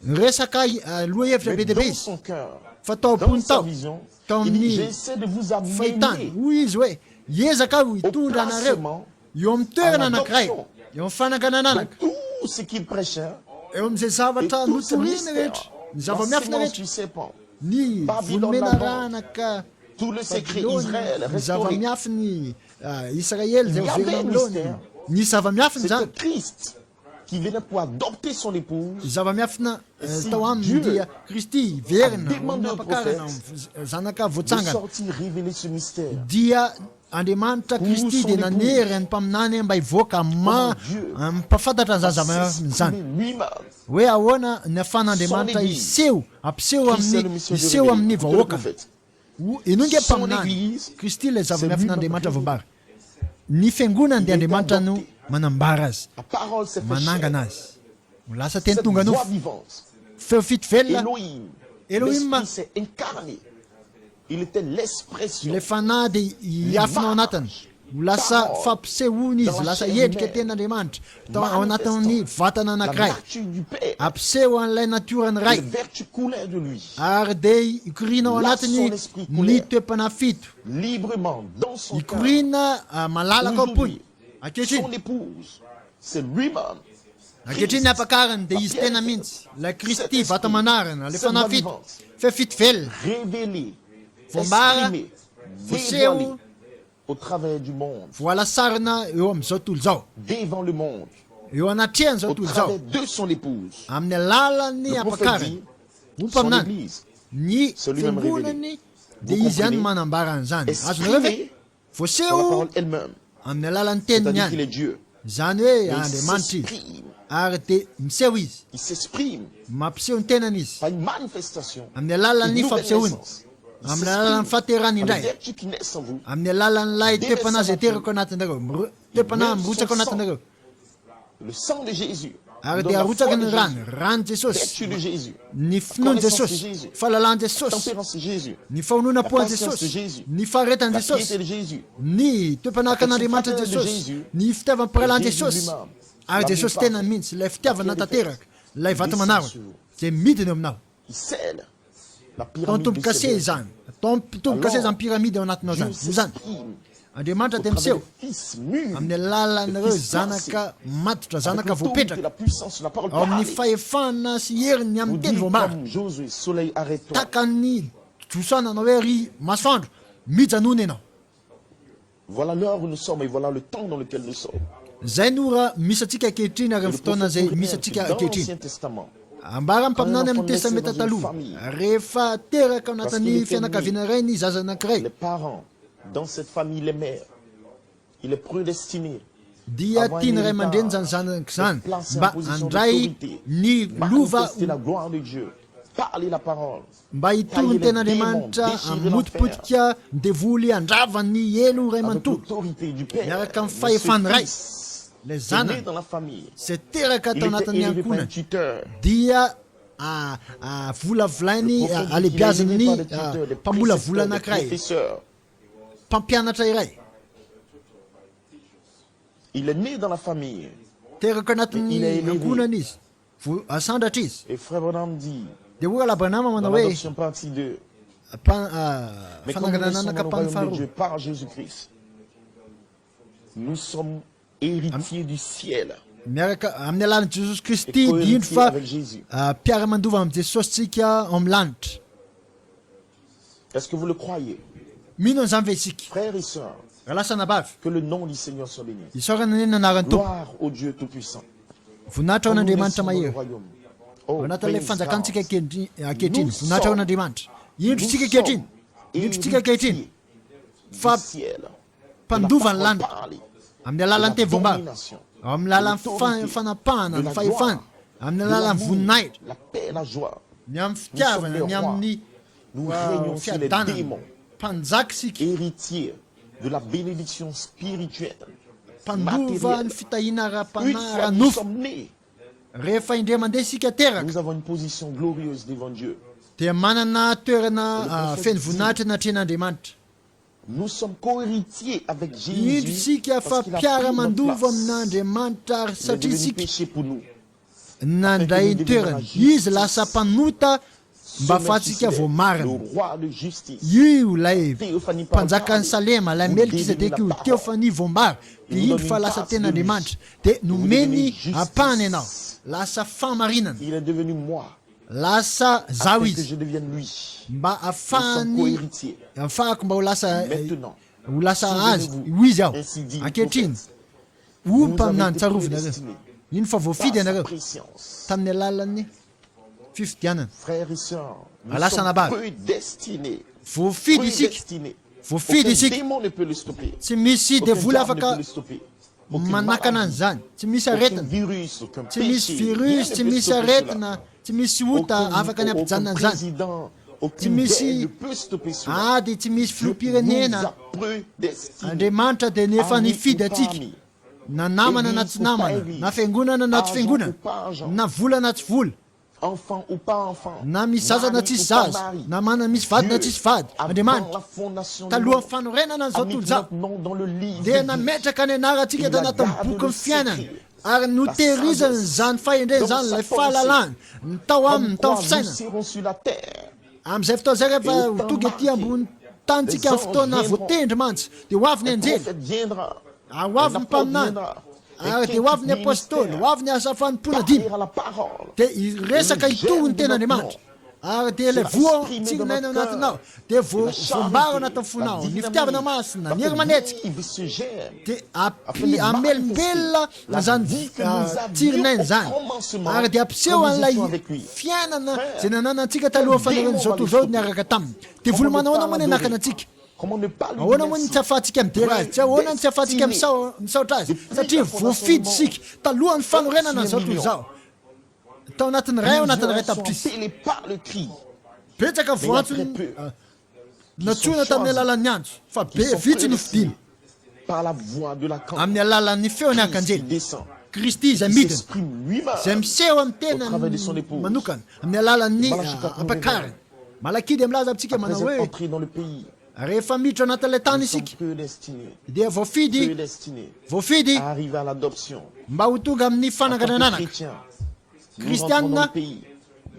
[SPEAKER 2] resaka loha hevitra
[SPEAKER 1] Mais
[SPEAKER 2] be deaibe
[SPEAKER 1] dans
[SPEAKER 2] izy
[SPEAKER 1] son cœur,
[SPEAKER 2] fa tao
[SPEAKER 1] dans
[SPEAKER 2] am-pony
[SPEAKER 1] sa
[SPEAKER 2] tao
[SPEAKER 1] vision,
[SPEAKER 2] tao
[SPEAKER 1] il dit,
[SPEAKER 2] amin'ny
[SPEAKER 1] j'essaie de vous
[SPEAKER 2] fahitany
[SPEAKER 1] amener
[SPEAKER 2] hoy izy hoe iezaka aho hitondra
[SPEAKER 1] au
[SPEAKER 2] anareo
[SPEAKER 1] placement
[SPEAKER 2] eo amin'ny toerana
[SPEAKER 1] à
[SPEAKER 2] anankiray
[SPEAKER 1] l'adoption.
[SPEAKER 2] eo amin'ny fananganananaka
[SPEAKER 1] tout ce qu'il prêchait
[SPEAKER 2] eo amin'izay
[SPEAKER 1] et
[SPEAKER 2] zavatra
[SPEAKER 1] tout ce
[SPEAKER 2] notoriana
[SPEAKER 1] mystère,
[SPEAKER 2] rehetra ny zava-miafina
[SPEAKER 1] l'enseignement
[SPEAKER 2] rehetra
[SPEAKER 1] du serpent,
[SPEAKER 2] ny
[SPEAKER 1] Babylone
[SPEAKER 2] volomenarana
[SPEAKER 1] tout le secret
[SPEAKER 2] Babylone,
[SPEAKER 1] Israël
[SPEAKER 2] ny
[SPEAKER 1] restauré.
[SPEAKER 2] zava-miafiny Israel zay
[SPEAKER 1] Il y avait
[SPEAKER 2] overina
[SPEAKER 1] un
[SPEAKER 2] amilony
[SPEAKER 1] mystère.
[SPEAKER 2] ny zava-miafiny
[SPEAKER 1] C'était
[SPEAKER 2] zany
[SPEAKER 1] Christ qui venait pour adopter son épouse.
[SPEAKER 2] zava-miafina
[SPEAKER 1] Si
[SPEAKER 2] tao aminy
[SPEAKER 1] Dieu
[SPEAKER 2] dia kristy verina
[SPEAKER 1] a demandé au
[SPEAKER 2] ampakarana zanaka
[SPEAKER 1] De
[SPEAKER 2] voatsangana
[SPEAKER 1] sortir révéler ce mystère.
[SPEAKER 2] dia andriamanitra kristy
[SPEAKER 1] son
[SPEAKER 2] dia
[SPEAKER 1] épouse.
[SPEAKER 2] nanery any mpaminany mba hivoaka
[SPEAKER 1] Dieu
[SPEAKER 2] mpafantatra ny zava-miafiny zany
[SPEAKER 1] Lui-même.
[SPEAKER 2] hoe ahoana ny afan'andriamanitra
[SPEAKER 1] Son église.
[SPEAKER 2] iseho ampiseho
[SPEAKER 1] Qui c'est le
[SPEAKER 2] amin'ny
[SPEAKER 1] mission de
[SPEAKER 2] iseho
[SPEAKER 1] révéler?
[SPEAKER 2] amin'ny
[SPEAKER 1] Que le
[SPEAKER 2] vahoaka
[SPEAKER 1] prophète.
[SPEAKER 2] inonge
[SPEAKER 1] Son
[SPEAKER 2] mpaminany
[SPEAKER 1] église,
[SPEAKER 2] kristy ilay
[SPEAKER 1] c'est
[SPEAKER 2] zava-miafin'andriamanitra
[SPEAKER 1] lui-même
[SPEAKER 2] voambary ny fiangonany dia
[SPEAKER 1] Il est
[SPEAKER 2] andriamanitra no
[SPEAKER 1] adopté.
[SPEAKER 2] manambara azy
[SPEAKER 1] La parole s'est fait
[SPEAKER 2] manangana
[SPEAKER 1] chair.
[SPEAKER 2] azy ho lasa teny
[SPEAKER 1] Cette
[SPEAKER 2] tonga
[SPEAKER 1] voix
[SPEAKER 2] nofo
[SPEAKER 1] vivante.
[SPEAKER 2] feo fitovelona
[SPEAKER 1] Elohim.
[SPEAKER 2] Elohim.
[SPEAKER 1] L'esprit s'est incarné. Il était l'expression
[SPEAKER 2] ilay fanahy dia hiafina ao anatiny ho lasa fampisehoana izy lasa endrika ten'andriamanitra ao anatin'ny vatana
[SPEAKER 1] la
[SPEAKER 2] anankiray
[SPEAKER 1] vertu du Père,
[SPEAKER 2] ampiseho an'ilay natiorany
[SPEAKER 1] les
[SPEAKER 2] ray
[SPEAKER 1] vertus coulaient de lui,
[SPEAKER 2] ary dia ikorina ao anatiny ny toepana fito
[SPEAKER 1] librement, dans son cœur.
[SPEAKER 2] ikorina malalaka ao ampony
[SPEAKER 1] Son
[SPEAKER 2] ankehitriny
[SPEAKER 1] épouse, c'est lui-même.
[SPEAKER 2] ankehitriny ampakarany dia izy tena mihitsy la Kristy vata manarana le fanafito fefito velona
[SPEAKER 1] Révélé,
[SPEAKER 2] Vombara,
[SPEAKER 1] exprimé,
[SPEAKER 2] foseho
[SPEAKER 1] dévoilé au travers du monde,
[SPEAKER 2] voalasarina eo amin'izao tontolo izao
[SPEAKER 1] devant le monde,
[SPEAKER 2] eo anatrehan'izao
[SPEAKER 1] au
[SPEAKER 2] tontolo
[SPEAKER 1] travers
[SPEAKER 2] izao
[SPEAKER 1] de son épouse.
[SPEAKER 2] amin'ny alalany
[SPEAKER 1] Le prophète
[SPEAKER 2] ampakarany
[SPEAKER 1] dit,
[SPEAKER 2] ho
[SPEAKER 1] son
[SPEAKER 2] mpaminany
[SPEAKER 1] église,
[SPEAKER 2] ny
[SPEAKER 1] celui-même
[SPEAKER 2] fiangonany
[SPEAKER 1] Vous
[SPEAKER 2] dia izy ihany
[SPEAKER 1] comprenez?
[SPEAKER 2] manambara an'izany azonareo ve
[SPEAKER 1] exprimé par la
[SPEAKER 2] voseho
[SPEAKER 1] parole elle-même,
[SPEAKER 2] amin'ny alalany teniny
[SPEAKER 1] c'est-à-dire qu'il est
[SPEAKER 2] ihany
[SPEAKER 1] Dieu.
[SPEAKER 2] zany hoe
[SPEAKER 1] Et il
[SPEAKER 2] andriamanitra izy
[SPEAKER 1] s'exprime,
[SPEAKER 2] ary dia miseho izy
[SPEAKER 1] il s'exprime
[SPEAKER 2] mampiseho ny tenany izy
[SPEAKER 1] par une manifestation,
[SPEAKER 2] amin'ny
[SPEAKER 1] une
[SPEAKER 2] alalan'ny
[SPEAKER 1] nouvelle
[SPEAKER 2] fampisehoany
[SPEAKER 1] naissance. Il
[SPEAKER 2] amin'ny alalan'ny
[SPEAKER 1] s'exprime
[SPEAKER 2] fahaterany
[SPEAKER 1] par les
[SPEAKER 2] indray
[SPEAKER 1] vertus qui naissent en vous,
[SPEAKER 2] amin'ny alalan'ilay toepanazy aterako anatinareo toepana mirotsaka ao anatinareo
[SPEAKER 1] le sang de Jésus,
[SPEAKER 2] ary
[SPEAKER 1] donne
[SPEAKER 2] dia
[SPEAKER 1] la
[SPEAKER 2] arotsaka
[SPEAKER 1] foi
[SPEAKER 2] ny
[SPEAKER 1] de
[SPEAKER 2] rano
[SPEAKER 1] Jésus,
[SPEAKER 2] rano jesosy
[SPEAKER 1] vertu de Jésus,
[SPEAKER 2] ny finoany jesosy fahalalan jesosy
[SPEAKER 1] tempérance de Jésus,
[SPEAKER 2] ny fahonoana-poany
[SPEAKER 1] La patience de
[SPEAKER 2] jesosy
[SPEAKER 1] Jésus.
[SPEAKER 2] ny faharetany
[SPEAKER 1] la piété
[SPEAKER 2] jesosy
[SPEAKER 1] de Jésus,
[SPEAKER 2] ny toepanahaka an'andriamanitra
[SPEAKER 1] La
[SPEAKER 2] jesosy
[SPEAKER 1] Jésus.
[SPEAKER 2] ny fitiavam-piralany
[SPEAKER 1] Jésus
[SPEAKER 2] jesosy
[SPEAKER 1] lui-même.
[SPEAKER 2] ary
[SPEAKER 1] L'amour
[SPEAKER 2] jesosy
[SPEAKER 1] parfait.
[SPEAKER 2] tena mihitsy ilay fitiavana
[SPEAKER 1] La pierre
[SPEAKER 2] tanteraka ilay vata
[SPEAKER 1] Descend
[SPEAKER 2] manarona
[SPEAKER 1] sur vous.
[SPEAKER 2] zay midiny aminao
[SPEAKER 1] il scelle la
[SPEAKER 2] tao
[SPEAKER 1] pyramide
[SPEAKER 2] tombo
[SPEAKER 1] de
[SPEAKER 2] kase
[SPEAKER 1] ses
[SPEAKER 2] zany tombo kase zany pyramide ao anatinao
[SPEAKER 1] Dieu
[SPEAKER 2] zany no zany
[SPEAKER 1] s'exprime
[SPEAKER 2] andriamanitra
[SPEAKER 1] au
[SPEAKER 2] dia
[SPEAKER 1] travers
[SPEAKER 2] miseho
[SPEAKER 1] des fils mûrs,
[SPEAKER 2] amin'ny alalan'ireo zanaka matotra
[SPEAKER 1] avec
[SPEAKER 2] zanaka
[SPEAKER 1] l'autorité,
[SPEAKER 2] voapetraka
[SPEAKER 1] la puissance, la parole
[SPEAKER 2] ao amin'ny
[SPEAKER 1] parlée.
[SPEAKER 2] fahefana sy heriny
[SPEAKER 1] Vous
[SPEAKER 2] amin'ny teny
[SPEAKER 1] dites
[SPEAKER 2] voambara
[SPEAKER 1] comme Josué, soleil arrête-toi.
[SPEAKER 2] takany josananao hoe ry masoandro mijanony ianao
[SPEAKER 1] Voilà l'heure où nous sommes et voilà le temps dans lequel nous sommes.
[SPEAKER 2] zay no raha misy atsika ankehitriny ary
[SPEAKER 1] Et
[SPEAKER 2] amin'ny
[SPEAKER 1] le
[SPEAKER 2] fotoana
[SPEAKER 1] prophète
[SPEAKER 2] zay misy
[SPEAKER 1] Uriel,
[SPEAKER 2] atsika
[SPEAKER 1] dans
[SPEAKER 2] ankehitriny
[SPEAKER 1] l'Ancien Testament,
[SPEAKER 2] ambara mpaminany amin'ny testameta taloha rehefa teraka ao anatin'ny fianakaviana iray ny zaza anankiray
[SPEAKER 1] les parents, dans cette famille, les mères, il est prédestiné
[SPEAKER 2] dia tiany ray aman-dreny zany zanaka zany mba andray ny lova
[SPEAKER 1] manifester la gloire de Dieu, parler la parole,
[SPEAKER 2] mba hitorony ten'andriamanitra amotipotika ny devoly andravany elo ray
[SPEAKER 1] avec
[SPEAKER 2] manontolo
[SPEAKER 1] l'autorité du Père.
[SPEAKER 2] miaraka amin'ny
[SPEAKER 1] Mais ce
[SPEAKER 2] fahefany ray
[SPEAKER 1] fils
[SPEAKER 2] le
[SPEAKER 1] est né
[SPEAKER 2] zanany
[SPEAKER 1] dans la famille.
[SPEAKER 2] zay teraka
[SPEAKER 1] Il
[SPEAKER 2] tao
[SPEAKER 1] était
[SPEAKER 2] anatin'ny
[SPEAKER 1] élevé par un
[SPEAKER 2] ankonany
[SPEAKER 1] tuteur.
[SPEAKER 2] dia volavolainy alebiazan'ny mpamolavola anankiray
[SPEAKER 1] Professeur.
[SPEAKER 2] mpampianatra iray
[SPEAKER 1] Il est né dans la famille.
[SPEAKER 2] teraka
[SPEAKER 1] Il a
[SPEAKER 2] anatin'ny
[SPEAKER 1] élevé.
[SPEAKER 2] ankonany izy asandratra izy
[SPEAKER 1] Et Frère Branham dit,
[SPEAKER 2] dia oa labranama
[SPEAKER 1] dans
[SPEAKER 2] manao hoe
[SPEAKER 1] l'adoption partie 2, mais comme nous
[SPEAKER 2] fananganana
[SPEAKER 1] sommes dans le
[SPEAKER 2] anakapany
[SPEAKER 1] royaume de Dieu
[SPEAKER 2] faharoa
[SPEAKER 1] par Jésus-Christ, nous sommes héritiers du ciel.
[SPEAKER 2] miaraka amin'ny alalan'i jesosy
[SPEAKER 1] Et
[SPEAKER 2] kristy dia indro
[SPEAKER 1] co-héritiers
[SPEAKER 2] fa
[SPEAKER 1] avec Jésus.
[SPEAKER 2] mpiara-mandova amin'ny jesosy tsika ao amin'ny lanitra
[SPEAKER 1] Est-ce que vous le croyez?
[SPEAKER 2] mino an'izany ve isika
[SPEAKER 1] Frères et sœurs,
[SPEAKER 2] raha lasa nabavy
[SPEAKER 1] que le nom du Seigneur soit béni.
[SPEAKER 2] isaorana ny nanarany tompo
[SPEAKER 1] Gloire au Dieu Tout-Puissant.
[SPEAKER 2] voninahitra ao
[SPEAKER 1] Comme nous
[SPEAKER 2] an'andriamanitra
[SPEAKER 1] naissons dans le
[SPEAKER 2] mahery
[SPEAKER 1] royaume.
[SPEAKER 2] ao
[SPEAKER 1] Oh,
[SPEAKER 2] anatin'ilay
[SPEAKER 1] praise
[SPEAKER 2] fanjakantsika
[SPEAKER 1] God.
[SPEAKER 2] ankehitriny voninahitra ao an'andriamanitra indro tsika ankehitriny indro tsika ankehitriny fa
[SPEAKER 1] Du ciel.
[SPEAKER 2] mpandova ny
[SPEAKER 1] De la
[SPEAKER 2] lanitra
[SPEAKER 1] parole parlée.
[SPEAKER 2] amin'ny
[SPEAKER 1] De la
[SPEAKER 2] alalan'ny tevombara
[SPEAKER 1] domination.
[SPEAKER 2] ao amin'ny lalan'ny fanapahana ny fahefana amin'ny alalan'ny voninahitra
[SPEAKER 1] La paix et la joie.
[SPEAKER 2] ny amin'ny fitiavana ny amin'ny
[SPEAKER 1] Nous régnons sur les
[SPEAKER 2] fiadanana
[SPEAKER 1] démons,
[SPEAKER 2] mpanjaka sika
[SPEAKER 1] héritiers de la bénédiction spirituelle.
[SPEAKER 2] mpandova ny fitahina
[SPEAKER 1] Une
[SPEAKER 2] ara-pana
[SPEAKER 1] fois nous
[SPEAKER 2] ranofo
[SPEAKER 1] sommes nés,
[SPEAKER 2] rehefa indray mandeha isika teraka
[SPEAKER 1] nous avons une position glorieuse devant Dieu.
[SPEAKER 2] dia manana toerana feno voninahitra natren'andriamanitra
[SPEAKER 1] Nous sommes co-héritiers avec
[SPEAKER 2] indro
[SPEAKER 1] Jésus
[SPEAKER 2] isika fa
[SPEAKER 1] parce qu'il a pris notre
[SPEAKER 2] mpiara-mandova
[SPEAKER 1] place.
[SPEAKER 2] amin'andriamanitra ary
[SPEAKER 1] Il est
[SPEAKER 2] satria
[SPEAKER 1] devenu
[SPEAKER 2] isika
[SPEAKER 1] péché pour nous.
[SPEAKER 2] nandray ny toerana izy lasa mpanota mba
[SPEAKER 1] Ce
[SPEAKER 2] ahafahantsika
[SPEAKER 1] Melchisedec,
[SPEAKER 2] voamarina
[SPEAKER 1] le roi de justice,
[SPEAKER 2] io lay
[SPEAKER 1] Théophanie
[SPEAKER 2] mpanjaka ny
[SPEAKER 1] parle,
[SPEAKER 2] salema lay
[SPEAKER 1] vous
[SPEAKER 2] melkisedeka io
[SPEAKER 1] devenez la
[SPEAKER 2] teo
[SPEAKER 1] parole.
[SPEAKER 2] fa ny voambara dia
[SPEAKER 1] Il vous
[SPEAKER 2] indro
[SPEAKER 1] donne
[SPEAKER 2] fa
[SPEAKER 1] une
[SPEAKER 2] lasa
[SPEAKER 1] tasse
[SPEAKER 2] ten'andriamanitra
[SPEAKER 1] de
[SPEAKER 2] dia nomeny
[SPEAKER 1] devenez justice.
[SPEAKER 2] apahany ianao lasa famarinana
[SPEAKER 1] il est devenu moi,
[SPEAKER 2] lasa zaho
[SPEAKER 1] afin que
[SPEAKER 2] izy
[SPEAKER 1] je devienne lui.
[SPEAKER 2] mba
[SPEAKER 1] Nous sommes
[SPEAKER 2] afahany
[SPEAKER 1] co-héritiers.
[SPEAKER 2] afahako mba ho lasa azy
[SPEAKER 1] Souvenez-vous,
[SPEAKER 2] ho izy aho
[SPEAKER 1] ainsi dit le
[SPEAKER 2] ankehitriny
[SPEAKER 1] prophète.
[SPEAKER 2] omba
[SPEAKER 1] Vous avez
[SPEAKER 2] aminany
[SPEAKER 1] été
[SPEAKER 2] tsarovina nareo
[SPEAKER 1] prédestinés
[SPEAKER 2] ino fa voafidy
[SPEAKER 1] par sa
[SPEAKER 2] anareo
[SPEAKER 1] préscience.
[SPEAKER 2] tamin'ny alalan'ny fifidianana
[SPEAKER 1] Frères et sœurs, nous
[SPEAKER 2] Allah
[SPEAKER 1] sommes
[SPEAKER 2] s'en
[SPEAKER 1] prédestinés.
[SPEAKER 2] voafidy isika
[SPEAKER 1] Prédestinés.
[SPEAKER 2] voafidy
[SPEAKER 1] Aucun
[SPEAKER 2] isika
[SPEAKER 1] démon ne peut le stopper.
[SPEAKER 2] tsy misy
[SPEAKER 1] Aucun
[SPEAKER 2] devoly
[SPEAKER 1] diable ne peut
[SPEAKER 2] afaka
[SPEAKER 1] le stopper. Aucune
[SPEAKER 2] manakana
[SPEAKER 1] maladie,
[SPEAKER 2] an'izany tsy misy
[SPEAKER 1] aucun
[SPEAKER 2] aretina
[SPEAKER 1] virus, aucun
[SPEAKER 2] tsy misy
[SPEAKER 1] péché, rien
[SPEAKER 2] virus
[SPEAKER 1] ne
[SPEAKER 2] tsy
[SPEAKER 1] peut
[SPEAKER 2] misy
[SPEAKER 1] stopper cela.
[SPEAKER 2] aretina tsy misy ota afaka ny ampijanona
[SPEAKER 1] Aucun
[SPEAKER 2] an'izany
[SPEAKER 1] président,
[SPEAKER 2] tsy
[SPEAKER 1] aucune
[SPEAKER 2] misy
[SPEAKER 1] guerre ne peut stopper cela.
[SPEAKER 2] ady tsy misy
[SPEAKER 1] Dieu nous
[SPEAKER 2] filoham-pirenena
[SPEAKER 1] a prédestinés.
[SPEAKER 2] andriamanitra dia nefa
[SPEAKER 1] Amis
[SPEAKER 2] nifidy
[SPEAKER 1] ou
[SPEAKER 2] atsika
[SPEAKER 1] parmi.
[SPEAKER 2] na namana na tsy namana na fiangonana na tsy fiangonana na vola na tsy vola
[SPEAKER 1] enfant ou pas enfant,
[SPEAKER 2] na misy zaza na
[SPEAKER 1] mari
[SPEAKER 2] tsisy
[SPEAKER 1] ou pas
[SPEAKER 2] zaza,
[SPEAKER 1] mari,
[SPEAKER 2] na mana misy vady na tsisy vady,
[SPEAKER 1] avant
[SPEAKER 2] Andriamanitra
[SPEAKER 1] la fondation du
[SPEAKER 2] taloha
[SPEAKER 1] monde,
[SPEAKER 2] fanorenana
[SPEAKER 1] a
[SPEAKER 2] zao
[SPEAKER 1] mis
[SPEAKER 2] tontolo zao
[SPEAKER 1] notre nom dans le livre
[SPEAKER 2] dia
[SPEAKER 1] de vie.
[SPEAKER 2] nametraka ny anarantsika tao anatin'ny boky ny fiainana ary notehirizany zany fahendreny zany lay fahalalana ny tao aminy tao
[SPEAKER 1] Comme quoi
[SPEAKER 2] fisaina
[SPEAKER 1] nous serons sur la terre.
[SPEAKER 2] am'izay fotoana zay rehefa tonga ety ambony tanytsika amin'ny fotoana voatendry mantsy dia ho avy ny
[SPEAKER 1] Le
[SPEAKER 2] anjely
[SPEAKER 1] prophète viendra.
[SPEAKER 2] ho avy ny mpaminany ary dia ho avy ny apôstôly ho avy ny asa fanompoana dimy
[SPEAKER 1] À la parole.
[SPEAKER 2] dia iresaka itohy ny tenandriamanitra ary dia ilay voa tsirinana anatinao dia voambaro anatin'ny fonao ny fitiavana masina ny hery manetsika
[SPEAKER 1] Vive ce germe.
[SPEAKER 2] dia amelombelona zany tsirinainy zany ary dia ampiseho an'ilay fiainana zay nananantsika taloha fanareny zao toy zao niaraka taminy dia volo manao ahoana moa ny anakana antsika
[SPEAKER 1] Comment ne pas lui
[SPEAKER 2] ahoana moa ny tsy ahafahantsika midera azy tsy ahoana ny tsy ahafahantsika misaotra azy satria voafidy sika talohan'ny fanorenana zao toy zao tao anatin'ny ray ao anatin'ny ray tapitrisy
[SPEAKER 1] appelé par le cri.
[SPEAKER 2] betsaka voantsony natsoina tamin'ny alalan'ny andro fa be vitsy ny fidiny
[SPEAKER 1] Par la voix de la campagne.
[SPEAKER 2] amin'ny alalan'ny feony
[SPEAKER 1] Qui
[SPEAKER 2] akanjely
[SPEAKER 1] descend.
[SPEAKER 2] Kristy izay
[SPEAKER 1] Qui
[SPEAKER 2] midina
[SPEAKER 1] s'exprime lui-même.
[SPEAKER 2] zay miseho amin'ny tena
[SPEAKER 1] Au travers de son épouse.
[SPEAKER 2] manokana amin'ny alalan'ny
[SPEAKER 1] Malachi 4,
[SPEAKER 2] ampakariny malakidy milaza amintsika
[SPEAKER 1] Après
[SPEAKER 2] manao
[SPEAKER 1] être
[SPEAKER 2] hoe
[SPEAKER 1] entré dans le pays,
[SPEAKER 2] rehefa miditra anatin'ilay tany
[SPEAKER 1] nous sommes
[SPEAKER 2] isika
[SPEAKER 1] prédestinés.
[SPEAKER 2] dia voafidy
[SPEAKER 1] Prédestinés à arriver à l'adoption.
[SPEAKER 2] mba ho tonga amin'ny
[SPEAKER 1] En tant
[SPEAKER 2] fananganana
[SPEAKER 1] que
[SPEAKER 2] anaka
[SPEAKER 1] chrétiens, nous
[SPEAKER 2] Christiane,
[SPEAKER 1] rentrons dans le pays.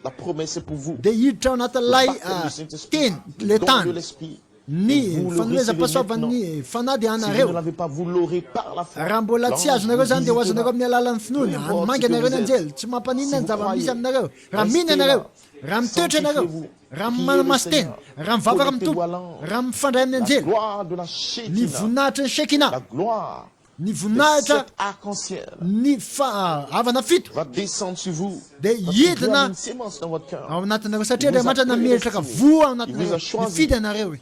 [SPEAKER 1] La promesse est pour vous.
[SPEAKER 2] dia hiditra ao anatin'ilay
[SPEAKER 1] Baptême du Saint-Esprit,
[SPEAKER 2] teny le
[SPEAKER 1] don de
[SPEAKER 2] tany
[SPEAKER 1] l'Esprit.
[SPEAKER 2] ny
[SPEAKER 1] Vous le
[SPEAKER 2] fanomeza
[SPEAKER 1] recevez
[SPEAKER 2] pasoavan'ny fanady
[SPEAKER 1] Si vous ne
[SPEAKER 2] anareo
[SPEAKER 1] l'avez pas, vous l'aurez par la foi.
[SPEAKER 2] raha mbola tsy azonareo zany dia ho azonareo amin'ny alalan'ny finoana hanomangy anareo ny anjely tsy mampaninona ny zava-misy aminareo raha miny anareo raha mitoetra anareo raha manamaso teny raha mivavaka amin'ny tompo raha mifandray amin'ny
[SPEAKER 1] La
[SPEAKER 2] anjely
[SPEAKER 1] gloire de la
[SPEAKER 2] ny
[SPEAKER 1] Shekinah,
[SPEAKER 2] voninahitra ny shekina
[SPEAKER 1] la gloire
[SPEAKER 2] ny
[SPEAKER 1] de
[SPEAKER 2] voninahitra
[SPEAKER 1] cet arc-en-ciel
[SPEAKER 2] ny havana fito
[SPEAKER 1] va descendre sur vous.
[SPEAKER 2] dia
[SPEAKER 1] Parce que Dieu a mis
[SPEAKER 2] hidina
[SPEAKER 1] une sémence dans votre cœur.
[SPEAKER 2] ao anatinareo satria Andriamanitra nametraka voa ao anatinareo nifidy anareo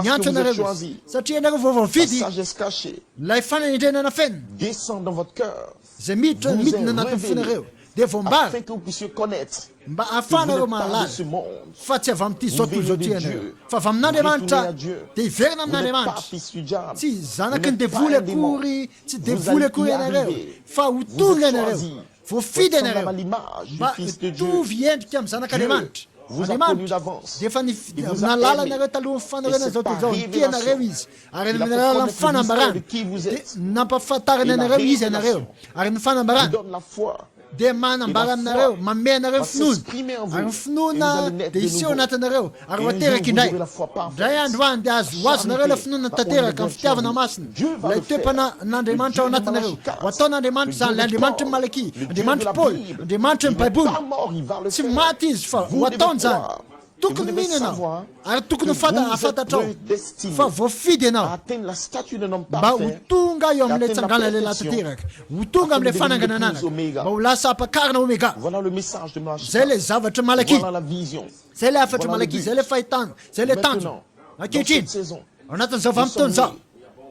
[SPEAKER 2] miantso anareo satria anareo vao
[SPEAKER 1] La
[SPEAKER 2] voafidy
[SPEAKER 1] sagesse cachée
[SPEAKER 2] lay fananindrenana fenina
[SPEAKER 1] descend dans votre cœur
[SPEAKER 2] zay miditra midina anatin'ny fonareo dia voambary
[SPEAKER 1] afin que vous puissiez connaître
[SPEAKER 2] mba
[SPEAKER 1] que vous
[SPEAKER 2] ahafanareo
[SPEAKER 1] n'êtes pas
[SPEAKER 2] mahalala
[SPEAKER 1] de ce monde.
[SPEAKER 2] fa tsy avy amin'ity zao toy zao ty anareo fa avy amin'andriamanitra dia hiverina
[SPEAKER 1] Vous n'êtes pas
[SPEAKER 2] amin'andriamanitra
[SPEAKER 1] fils du diable.
[SPEAKER 2] tsy
[SPEAKER 1] Vous
[SPEAKER 2] zanaky ny
[SPEAKER 1] n'êtes pas
[SPEAKER 2] devoly
[SPEAKER 1] un démon.
[SPEAKER 2] akory tsy
[SPEAKER 1] Vous
[SPEAKER 2] devoly
[SPEAKER 1] allez
[SPEAKER 2] akory
[SPEAKER 1] y
[SPEAKER 2] anareo
[SPEAKER 1] arriver.
[SPEAKER 2] fa ho
[SPEAKER 1] Vous
[SPEAKER 2] tonga
[SPEAKER 1] êtes
[SPEAKER 2] anareo
[SPEAKER 1] choisi.
[SPEAKER 2] voafidy
[SPEAKER 1] Ressemble à
[SPEAKER 2] anareo
[SPEAKER 1] l'image du
[SPEAKER 2] mba
[SPEAKER 1] Fils de Dieu.
[SPEAKER 2] hitovy endrika amin'ny zanak'andriamanitra
[SPEAKER 1] vous a connu
[SPEAKER 2] andriamanitra
[SPEAKER 1] d'avance.
[SPEAKER 2] dia efa
[SPEAKER 1] Il vous a
[SPEAKER 2] nalala
[SPEAKER 1] aimé.
[SPEAKER 2] anareo taloha ny fanarenana
[SPEAKER 1] Et
[SPEAKER 2] zao
[SPEAKER 1] c'est
[SPEAKER 2] toy zao
[SPEAKER 1] par
[SPEAKER 2] nity anareo izy ary
[SPEAKER 1] Il a
[SPEAKER 2] amin'ny
[SPEAKER 1] fait
[SPEAKER 2] alalan'ny
[SPEAKER 1] connaître le
[SPEAKER 2] fanambarana
[SPEAKER 1] mystère de qui vous
[SPEAKER 2] dia
[SPEAKER 1] êtes.
[SPEAKER 2] nampafantarany
[SPEAKER 1] Et la
[SPEAKER 2] anareo izy
[SPEAKER 1] révélation.
[SPEAKER 2] anareo ary ny
[SPEAKER 1] Il
[SPEAKER 2] fanambarana
[SPEAKER 1] donne la foi.
[SPEAKER 2] dia manambara aminareo manome anareo
[SPEAKER 1] va
[SPEAKER 2] finoana
[SPEAKER 1] s'exprimer en vous.
[SPEAKER 2] ary ny
[SPEAKER 1] Et
[SPEAKER 2] finoana
[SPEAKER 1] vous allez naître
[SPEAKER 2] dia
[SPEAKER 1] de
[SPEAKER 2] iseho
[SPEAKER 1] nouveau.
[SPEAKER 2] anatinareo ary
[SPEAKER 1] Et un
[SPEAKER 2] hoateraky
[SPEAKER 1] jour,
[SPEAKER 2] indray
[SPEAKER 1] vous aurez la foi parfaite.
[SPEAKER 2] dray andro any dia azo azonareo la finoana tanteraka amin'ny fitiavana masina
[SPEAKER 1] Dieu va
[SPEAKER 2] lay
[SPEAKER 1] le faire.
[SPEAKER 2] toepana n'andriamanitra ao
[SPEAKER 1] Le Dieu de
[SPEAKER 2] anatinareo
[SPEAKER 1] Malachi
[SPEAKER 2] ho ataon'andriamanitra zany le andriamanitra ny Malaki
[SPEAKER 1] Le Dieu
[SPEAKER 2] andriamanitra
[SPEAKER 1] de la
[SPEAKER 2] Paul
[SPEAKER 1] Bible.
[SPEAKER 2] andriamanitra ny
[SPEAKER 1] Il n'est
[SPEAKER 2] baiboly
[SPEAKER 1] pas mort, il va le
[SPEAKER 2] tsy
[SPEAKER 1] faire.
[SPEAKER 2] maty izy fa
[SPEAKER 1] Vous
[SPEAKER 2] ho
[SPEAKER 1] devez
[SPEAKER 2] ataony zany
[SPEAKER 1] croire.
[SPEAKER 2] tokony
[SPEAKER 1] Et vous devez
[SPEAKER 2] mino ianao
[SPEAKER 1] savoir
[SPEAKER 2] ary tokony
[SPEAKER 1] que vous êtes
[SPEAKER 2] fatatrao
[SPEAKER 1] prédestinés
[SPEAKER 2] fa voafidy
[SPEAKER 1] à
[SPEAKER 2] ianao
[SPEAKER 1] atteindre la statue d'un homme
[SPEAKER 2] mba ho
[SPEAKER 1] parfait.
[SPEAKER 2] tonga eo amin'ilay
[SPEAKER 1] Atteindre la
[SPEAKER 2] tsangana lehilahy
[SPEAKER 1] perfection.
[SPEAKER 2] tanteraka ho tonga amin'ilay fananganananaka
[SPEAKER 1] L'épouse Oméga.
[SPEAKER 2] mba ho lasa ampakarina omega
[SPEAKER 1] Voilà le message de Malachi.
[SPEAKER 2] zay le zavatra malaky
[SPEAKER 1] Voilà la vision.
[SPEAKER 2] zay le afatra
[SPEAKER 1] Voilà
[SPEAKER 2] malaky
[SPEAKER 1] le but.
[SPEAKER 2] zay le fahitana zay le tanjo
[SPEAKER 1] Maintenant, dans
[SPEAKER 2] ankehitriny
[SPEAKER 1] cette saison,
[SPEAKER 2] ao anatin'izao
[SPEAKER 1] nous
[SPEAKER 2] vanim-potoana
[SPEAKER 1] sommes
[SPEAKER 2] zao
[SPEAKER 1] nés.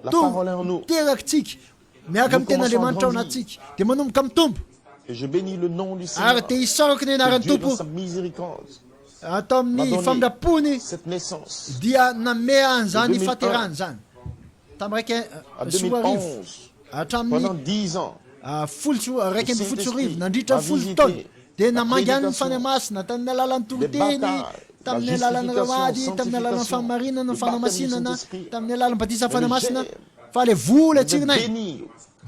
[SPEAKER 1] La parole est en nous.
[SPEAKER 2] terakytsika miaraka amin'ny ten'andriamanitra ao anatsika dia manomboka mitombo
[SPEAKER 1] Et je bénis le nom du Seigneur.
[SPEAKER 2] ary dia hisorako ny anaran'ny
[SPEAKER 1] Dieu dans
[SPEAKER 2] tompo
[SPEAKER 1] sa miséricorde
[SPEAKER 2] atao
[SPEAKER 1] m'a
[SPEAKER 2] amin'ny
[SPEAKER 1] donné
[SPEAKER 2] famindram-pony
[SPEAKER 1] cette naissance.
[SPEAKER 2] dia namea an'izany
[SPEAKER 1] 2001.
[SPEAKER 2] fahaterahany zany tamin'ny raiky
[SPEAKER 1] En
[SPEAKER 2] soarivo
[SPEAKER 1] 2011, pendant
[SPEAKER 2] hatramin'ny
[SPEAKER 1] 10 ans,
[SPEAKER 2] raiky amby folo soarivo
[SPEAKER 1] Saint-Esprit
[SPEAKER 2] nandritra
[SPEAKER 1] a
[SPEAKER 2] folo
[SPEAKER 1] visité
[SPEAKER 2] taona dia
[SPEAKER 1] la
[SPEAKER 2] namangy any ny
[SPEAKER 1] prédication,
[SPEAKER 2] fanamasina tamin'ny alalan'ny
[SPEAKER 1] des
[SPEAKER 2] toloteny
[SPEAKER 1] batailles,
[SPEAKER 2] tamin'ny
[SPEAKER 1] la
[SPEAKER 2] alalan'ny rewady
[SPEAKER 1] justification,
[SPEAKER 2] tamin'ny alalan'ny
[SPEAKER 1] sanctification,
[SPEAKER 2] famarinana
[SPEAKER 1] le
[SPEAKER 2] fanamasinana
[SPEAKER 1] baptême du Saint-Esprit.
[SPEAKER 2] tamin'ny alalan'ny batisa
[SPEAKER 1] le
[SPEAKER 2] fanamasina
[SPEAKER 1] gère.
[SPEAKER 2] fa le vola
[SPEAKER 1] de
[SPEAKER 2] tsirinay
[SPEAKER 1] bénir